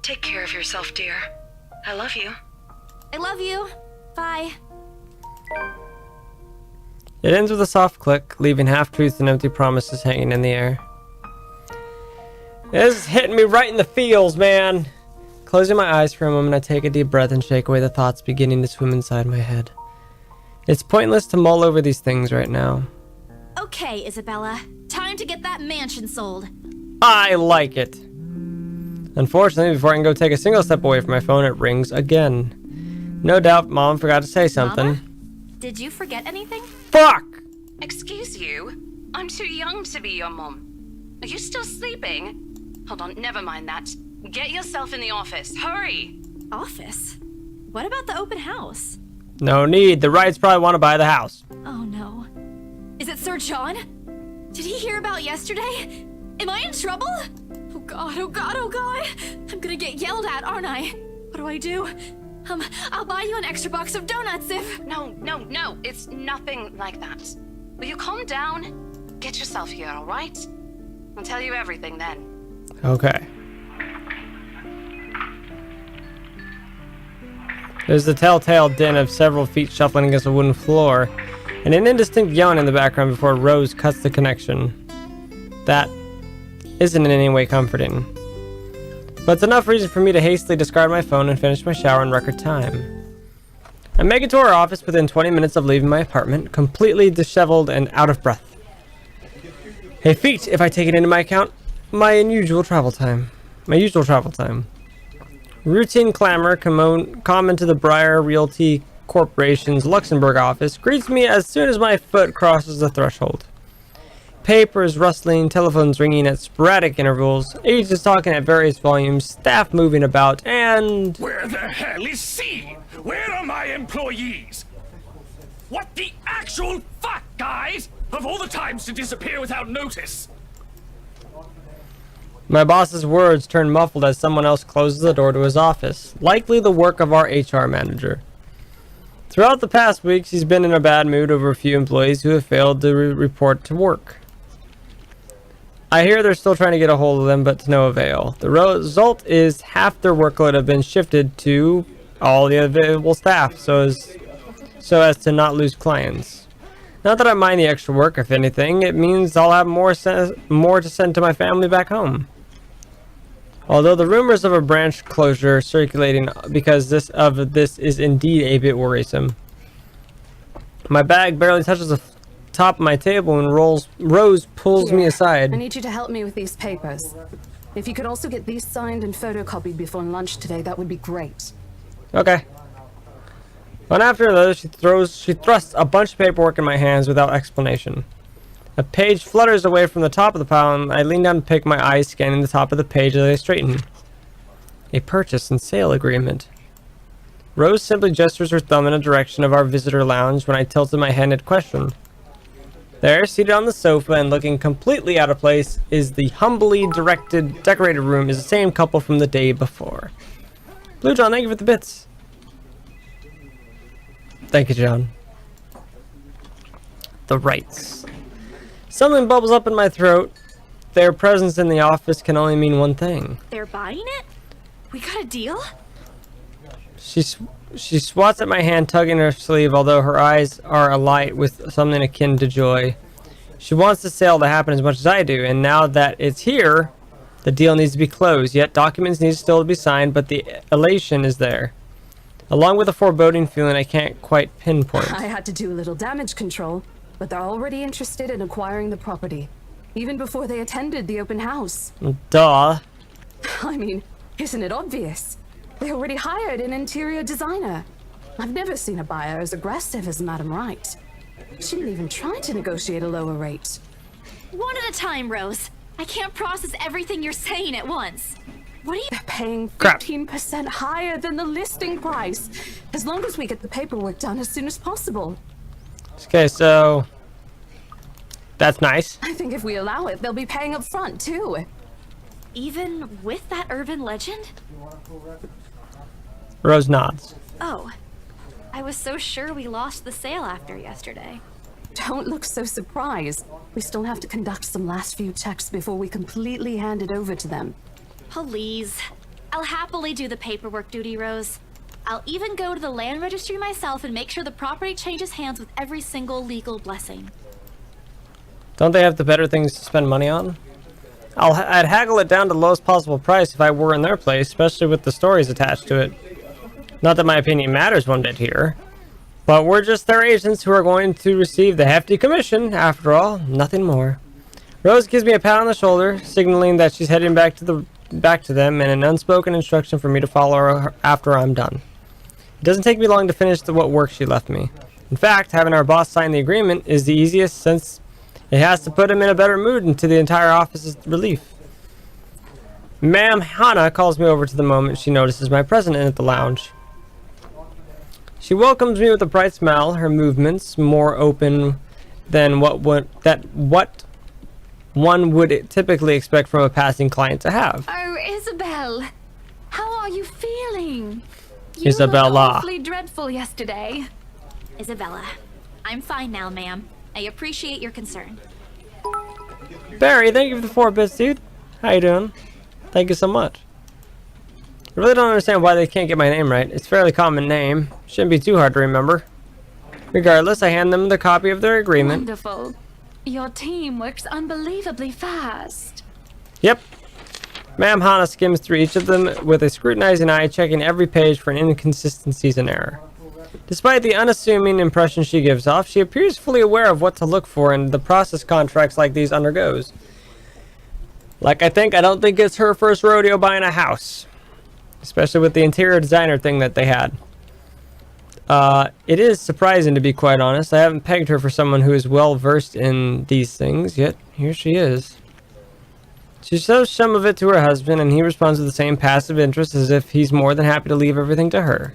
Take care of yourself, dear. I love you. I love you. Bye. It ends with a soft click, leaving half-truths and empty promises hanging in the air. This is hitting me right in the feels, man. Closing my eyes for a moment, I take a deep breath and shake away the thoughts beginning to swim inside my head. It's pointless to mull over these things right now. Okay, Isabella. Time to get that mansion sold. I like it. Unfortunately, before I can go take a single step away from my phone, it rings again. No doubt Mom forgot to say something. Mama? Did you forget anything? Fuck! Excuse you? I'm too young to be your mom. Are you still sleeping? Hold on, never mind that. Get yourself in the office. Hurry! Office? What about the open house? No need. The Wrights probably want to buy the house. Oh no. Is it Sir John? Did he hear about yesterday? Am I in trouble? Oh god, oh god, oh god. I'm gonna get yelled at, aren't I? What do I do? I'll buy you an extra box of donuts if... No. It's nothing like that. Will you calm down? Get yourself here, alright? I'll tell you everything then. Okay. There's the telltale din of several feet shuffling against a wooden floor, and an indistinct yawn in the background before Rose cuts the connection. That isn't in any way comforting. But it's enough reason for me to hastily discard my phone and finish my shower in record time. I make it to our office within 20 minutes of leaving my apartment, completely disheveled and out of breath. A feat, if I take it into my account, my usual travel time. Routine clamor common to the Breyer Realty Corporation's Luxembourg office greets me as soon as my foot crosses the threshold. Papers rustling, telephones ringing at sporadic intervals, agents talking at various volumes, staff moving about, and... Where the hell is C? Where are my employees? What the actual fuck, guys? Of all the times to disappear without notice. My boss's words turn muffled as someone else closes the door to his office, likely the work of our HR manager. Throughout the past weeks, he's been in a bad mood over a few employees who have failed to report to work. I hear they're still trying to get a hold of them, but to no avail. The result is half their workload have been shifted to all the available staff, so as to not lose clients. Not that I mind the extra work, if anything, it means I'll have more to send to my family back home. Although the rumors of a branch closure circulating because this is indeed a bit worrisome. My bag barely touches the top of my table when Rose pulls me aside. I need you to help me with these papers. If you could also get these signed and photocopied before lunch today, that would be great. Okay. One after another, she thrusts a bunch of paperwork in my hands without explanation. A page flutters away from the top of the pile, and I lean down to pick my eyes scanning the top of the page as I straighten. A purchase and sale agreement. Rose simply gestures her thumb in a direction of our visitor lounge when I tilted my head and questioned. There, seated on the sofa and looking completely out of place, is the humbly decorated room is the same couple from the day before. Blue John, thank you for the bits. Thank you, John. The rights. Something bubbles up in my throat. Their presence in the office can only mean one thing. They're buying it? We got a deal? She swats at my hand, tugging her sleeve, although her eyes are alight with something akin to joy. She wants the sale to happen as much as I do, and now that it's here, the deal needs to be closed. Yet documents need still to be signed, but the elation is there. Along with a foreboding feeling I can't quite pinpoint. I had to do a little damage control, but they're already interested in acquiring the property, even before they attended the open house. Duh. I mean, isn't it obvious? They already hired an interior designer. I've never seen a buyer as aggressive as Madam Wright. She didn't even try to negotiate a lower rate. One at a time, Rose. I can't process everything you're saying at once. What are you— They're paying 15% higher than the listing price, as long as we get the paperwork done as soon as possible. Okay, so that's nice. I think if we allow it, they'll be paying up front too. Even with that urban legend? Rose nods. Oh, I was so sure we lost the sale after yesterday. Don't look so surprised. We still have to conduct some last few checks before we completely hand it over to them. Please. I'll happily do the paperwork duty, Rose. I'll even go to the land registry myself and make sure the property changes hands with every single legal blessing. Don't they have the better things to spend money on? I'd haggle it down to the lowest possible price if I were in their place, especially with the stories attached to it. Not that my opinion matters one bit here, but we're just their agents who are going to receive the hefty commission, after all, nothing more. Rose gives me a pat on the shoulder, signaling that she's heading back to them, and an unspoken instruction for me to follow her after I'm done. It doesn't take me long to finish what work she left me. In fact, having our boss sign the agreement is the easiest, since it has to put him in a better mood and to the entire office's relief. Ma'am Hannah calls me over to the moment she notices my presence at the lounge. She welcomes me with a bright smile, her movements more open than what one would typically expect from a passing client to have. Oh, Isabel, how are you feeling? Isabella. You looked awfully dreadful yesterday. Isabella, I'm fine now, ma'am. I appreciate your concern. Barry, thank you for the 4 bits, dude. How you doing? Thank you so much. I really don't understand why they can't get my name right. It's a fairly common name. Shouldn't be too hard to remember. Regardless, I hand them the copy of their agreement. Wonderful. Your team works unbelievably fast. Yep. Ma'am Hannah skims through each of them with a scrutinizing eye, checking every page for inconsistencies and error. Despite the unassuming impression she gives off, she appears fully aware of what to look for in the process contracts like these undergoes. I don't think it's her first rodeo buying a house. Especially with the interior designer thing that they had. It is surprising, to be quite honest. I haven't pegged her for someone who is well versed in these things, yet here she is. She shows some of it to her husband, and he responds with the same passive interest as if he's more than happy to leave everything to her.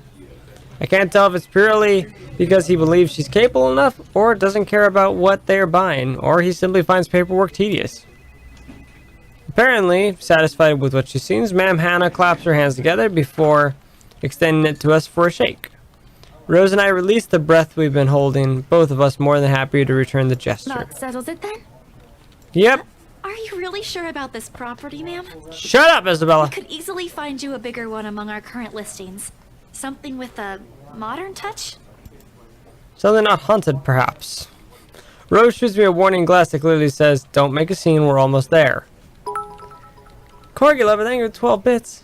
I can't tell if it's purely because he believes she's capable enough, or doesn't care about what they're buying, or he simply finds paperwork tedious. Apparently, satisfied with what she sees, Ma'am Hannah claps her hands together before extending it to us for a shake. Rose and I release the breath we've been holding, both of us more than happy to return the gesture. That settles it then? Yep. Are you really sure about this property, ma'am? Shut up, Isabella! We could easily find you a bigger one among our current listings. Something with a modern touch? Something not haunted, perhaps. Rose shoots me a warning glass that clearly says, "Don't make a scene, we're almost there." Corgi lover, thank you for 12 bits.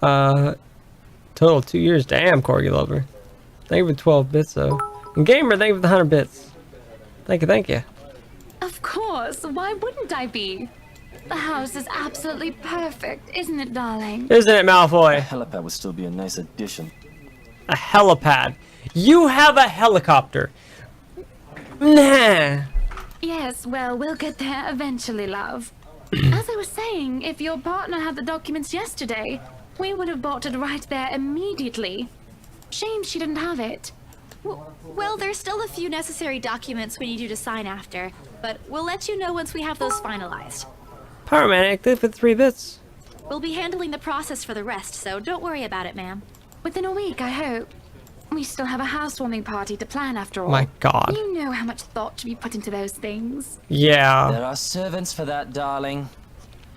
Total 2 years. Damn, Corgi lover. Thank you for 12 bits, though. And Gamer, thank you for the 100 bits. Thank you, thank you. Of course, why wouldn't I be? The house is absolutely perfect, isn't it, darling? Isn't it, Malfoy? A helipad would still be a nice addition. A helipad. You have a helicopter. Nah. Yes, well, we'll get there eventually, love. As I was saying, if your partner had the documents yesterday, we would have bought it right there immediately. Shame she didn't have it. Well, there's still a few necessary documents we need you to sign after, but we'll let you know once we have those finalized. Pyromanic, thank you for 3 bits. We'll be handling the process for the rest, so don't worry about it, ma'am. Within a week, I hope. We still have a housewarming party to plan after all. My God. You know how much thought should be put into those things. Yeah. There are servants for that, darling.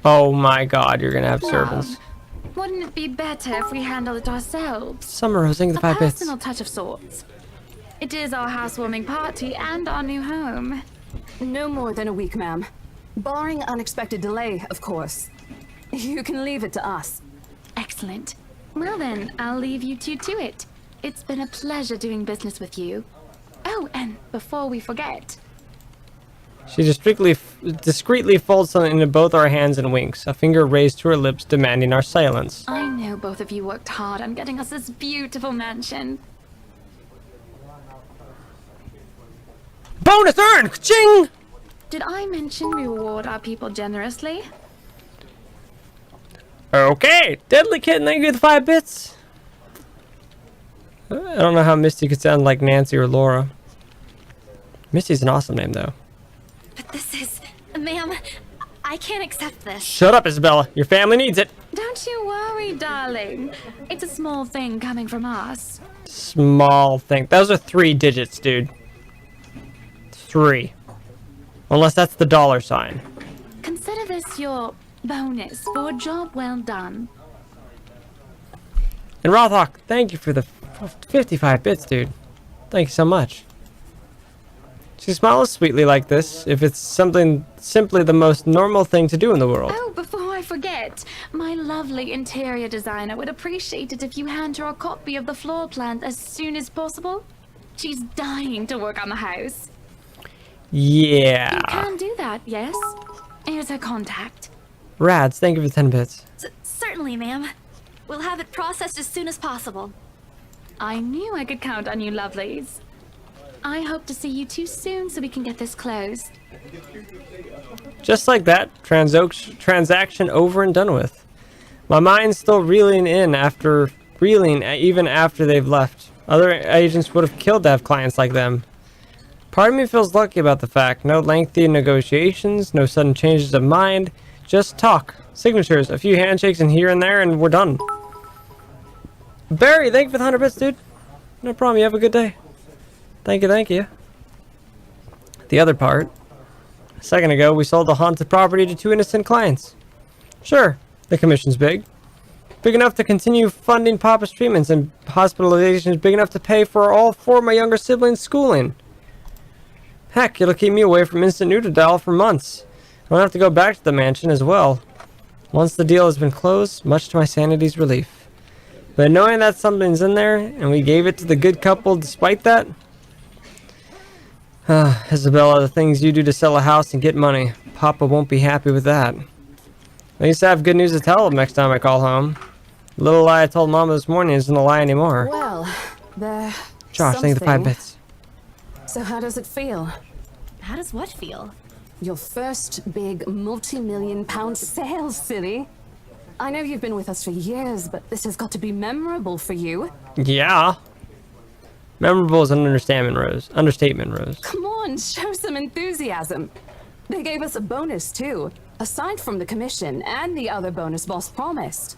Oh my God, you're gonna have servants. Love, wouldn't it be better if we handled it ourselves? Summer Rose, thank you for the 5 A bits. personal touch of sorts. It is our housewarming party and our new home. No more than a week, ma'am. Barring unexpected delay, of course. You can leave it to us. Excellent. Well then, I'll leave you two to it. It's been a pleasure doing business with you. Oh, and before we forget... She discreetly folds something into both our hands and winks, a finger raised to her lips, demanding our silence. I know both of you worked hard on getting us this beautiful mansion. Bonus earned! Ching! Did I mention we reward our people generously? Okay, Deadly Kitten, thank you for the 5 bits. I don't know how Misty could sound like Nancy or Laura. Misty's an awesome name, though. But this is... Ma'am, I can't accept this. Shut up, Isabella. Your family needs it. Don't you worry, darling. It's a small thing coming from us. Small thing. Those are 3 digits, dude. 3. Unless that's the dollar sign. Consider this your bonus for a job well done. And Rothhawk, thank you for the 55 bits, dude. Thank you so much. She smiles sweetly like this, if it's simply the most normal thing to do in the world. Oh, before I forget, my lovely interior designer would appreciate it if you hand her a copy of the floor plan as soon as possible. She's dying to work on the house. Yeah. You can do that, yes? Here's her contact. Rads, thank you for the 10 bits. Certainly, ma'am. We'll have it processed as soon as possible. I knew I could count on you, lovelies. I hope to see you two soon so we can get this closed. Just like that, transaction over and done with. My mind's still reeling even after they've left. Other agents would have killed to have clients like them. Part of me feels lucky about the fact. No lengthy negotiations, no sudden changes of mind. Just talk. Signatures, a few handshakes and here and there, and we're done. Barry, thank you for the 100 bits, dude. No problem, you have a good day. Thank you, thank you. The other part. A second ago, we sold the haunted property to 2 innocent clients. Sure, the commission's big. Big enough to continue funding Papa's treatments, and hospitalizations big enough to pay for all 4 of my younger siblings' schooling. Heck, it'll keep me away from instant Nutridal for months. I don't have to go back to the mansion as well. Once the deal has been closed, much to my sanity's relief. But knowing that something's in there, and we gave it to the good couple despite that... Isabella, the things you do to sell a house and get money. Papa won't be happy with that. At least I have good news to tell him next time I call home. The little lie I told Mama this morning isn't a lie anymore. Well, there. Josh, thank you for the 5 bits. So how does it feel? How does what feel? Your first big multi-million-pound sale, silly. I know you've been with us for years, but this has got to be memorable for you. Yeah. Memorable is an understatement, Rose. Come on, show some enthusiasm. They gave us a bonus, too. Aside from the commission and the other bonus boss promised.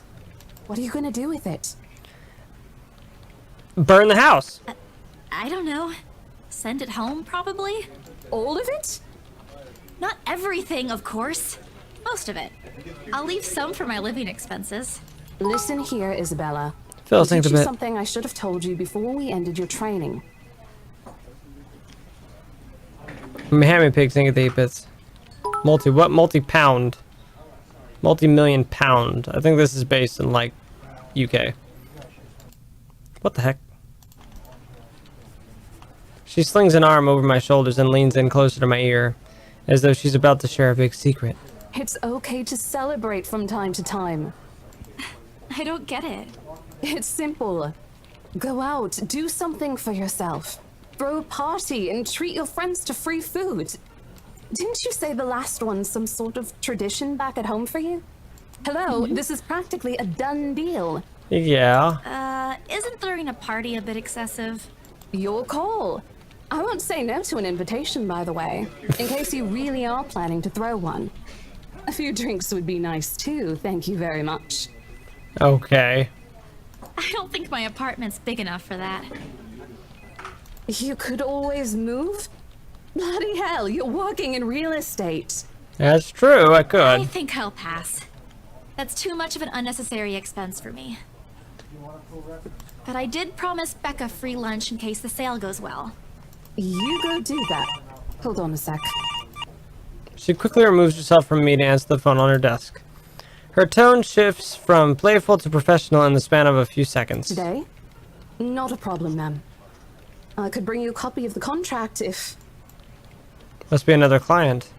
What are you gonna do with it? Burn the house. I don't know. Send it home, probably? All of it? Not everything, of course. Most of it. I'll leave some for my living expenses. Listen here, Isabella. Phil, I'll think teach a you bit. something I should have told you before we ended your training. Hammy Pigs, thank you for the 8 bits. Multi-pound. Multi-million pound. I think this is based in, like, UK. What the heck? She slings an arm over my shoulders and leans in closer to my ear, as though she's about to share a big secret. It's okay to celebrate from time to time. I don't get it. It's simple. Go out, do something for yourself. Throw a party and treat your friends to free food. Didn't you say the last one's some sort of tradition back at home for you? Hello, this is practically a done deal. Yeah. Isn't throwing a party a bit excessive? Your call. I won't say no to an invitation, by the way, in case you really are planning to throw one. A few drinks would be nice too, thank you very much. Okay. I don't think my apartment's big enough for that. You could always move? Bloody hell, you're working in real estate. That's true, I could. I think I'll pass. That's too much of an unnecessary expense for me. But I did promise Becca free lunch in case the sale goes well. You go do that. Hold on a sec. She quickly removes herself from me to answer the phone on her desk. Her tone shifts from playful to professional in the span of a few seconds. Today? Not a problem, ma'am. I could bring you a copy of the contract if... Must be another client.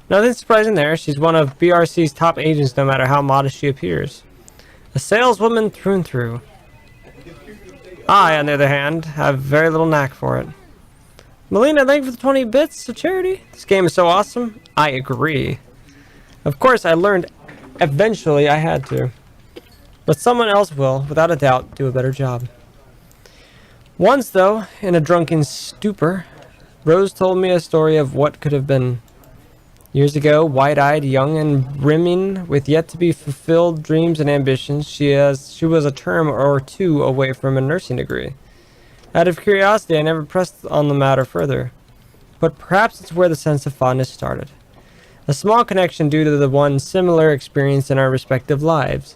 Nothing surprising there. She's one of BRC's top agents no matter how modest she appears. A saleswoman through and through. I, on the other hand, have very little knack for it. Melina, thank you for the 20 bits of charity. This game is so awesome. I agree. Of course, I learned eventually I had to. But someone else will, without a doubt, do a better job. Once, though, in a drunken stupor, Rose told me a story of what could have been. Years ago, wide-eyed, young, and brimming with yet-to-be-fulfilled dreams and ambitions, she was a term or two away from a nursing degree. Out of curiosity, I never pressed on the matter further. But perhaps it's where the sense of fondness started. A small connection due to the one similar experience in our respective lives,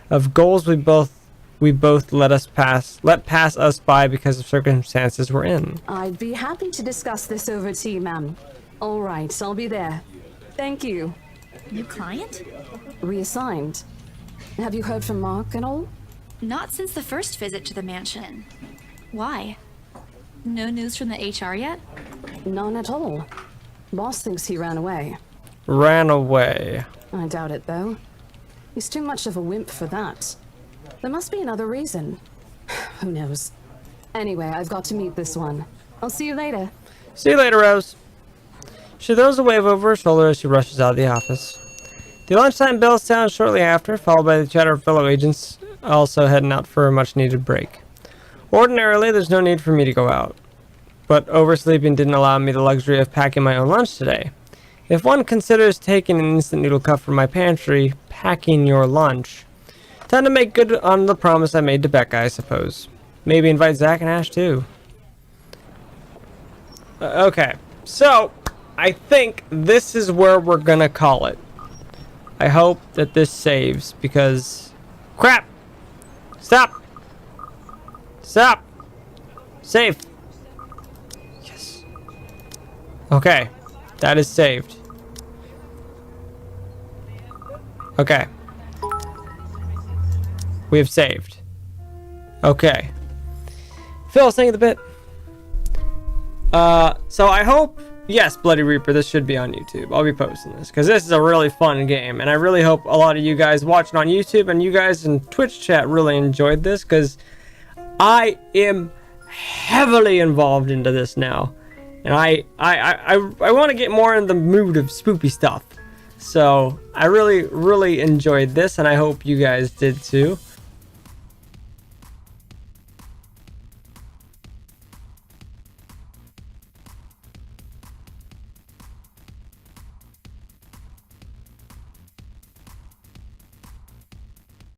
of goals we both let pass us by because of circumstances we're in. I'd be happy to discuss this over tea, ma'am. All right, I'll be there. Thank you. New client? Reassigned. Have you heard from Mark at all? Not since the first visit to the mansion. Why? No news from the HR yet? None at all. Boss thinks he ran away. Ran away. I doubt it, though. He's too much of a wimp for that. There must be another reason. Who knows? Anyway, I've got to meet this one. I'll see you later. See you later, Rose. She throws a wave over her shoulder as she rushes out of the office. The lunchtime bell sounds shortly after, followed by the chatter of fellow agents also heading out for a much-needed break. Ordinarily, there's no need for me to go out, but oversleeping didn't allow me the luxury of packing my own lunch today. If one considers taking an instant noodle cup from my pantry, packing your lunch, time to make good on the promise I made to Becca, I suppose. Maybe invite Zach and Ash too. Okay, so I think this is where we're gonna call it. I hope that this saves because crap. Stop. Stop. Save. Yes. Okay, that is saved. Okay. We have saved. Okay. Phil, sing the bit. So I hope, yes, Bloody Reaper, this should be on YouTube. I'll be posting this because this is a really fun game, and I really hope a lot of you guys watching on YouTube and you guys in Twitch chat really enjoyed this because I am heavily involved into this now, and I want to get more in the mood of spoopy stuff. So I really enjoyed this, and I hope you guys did too.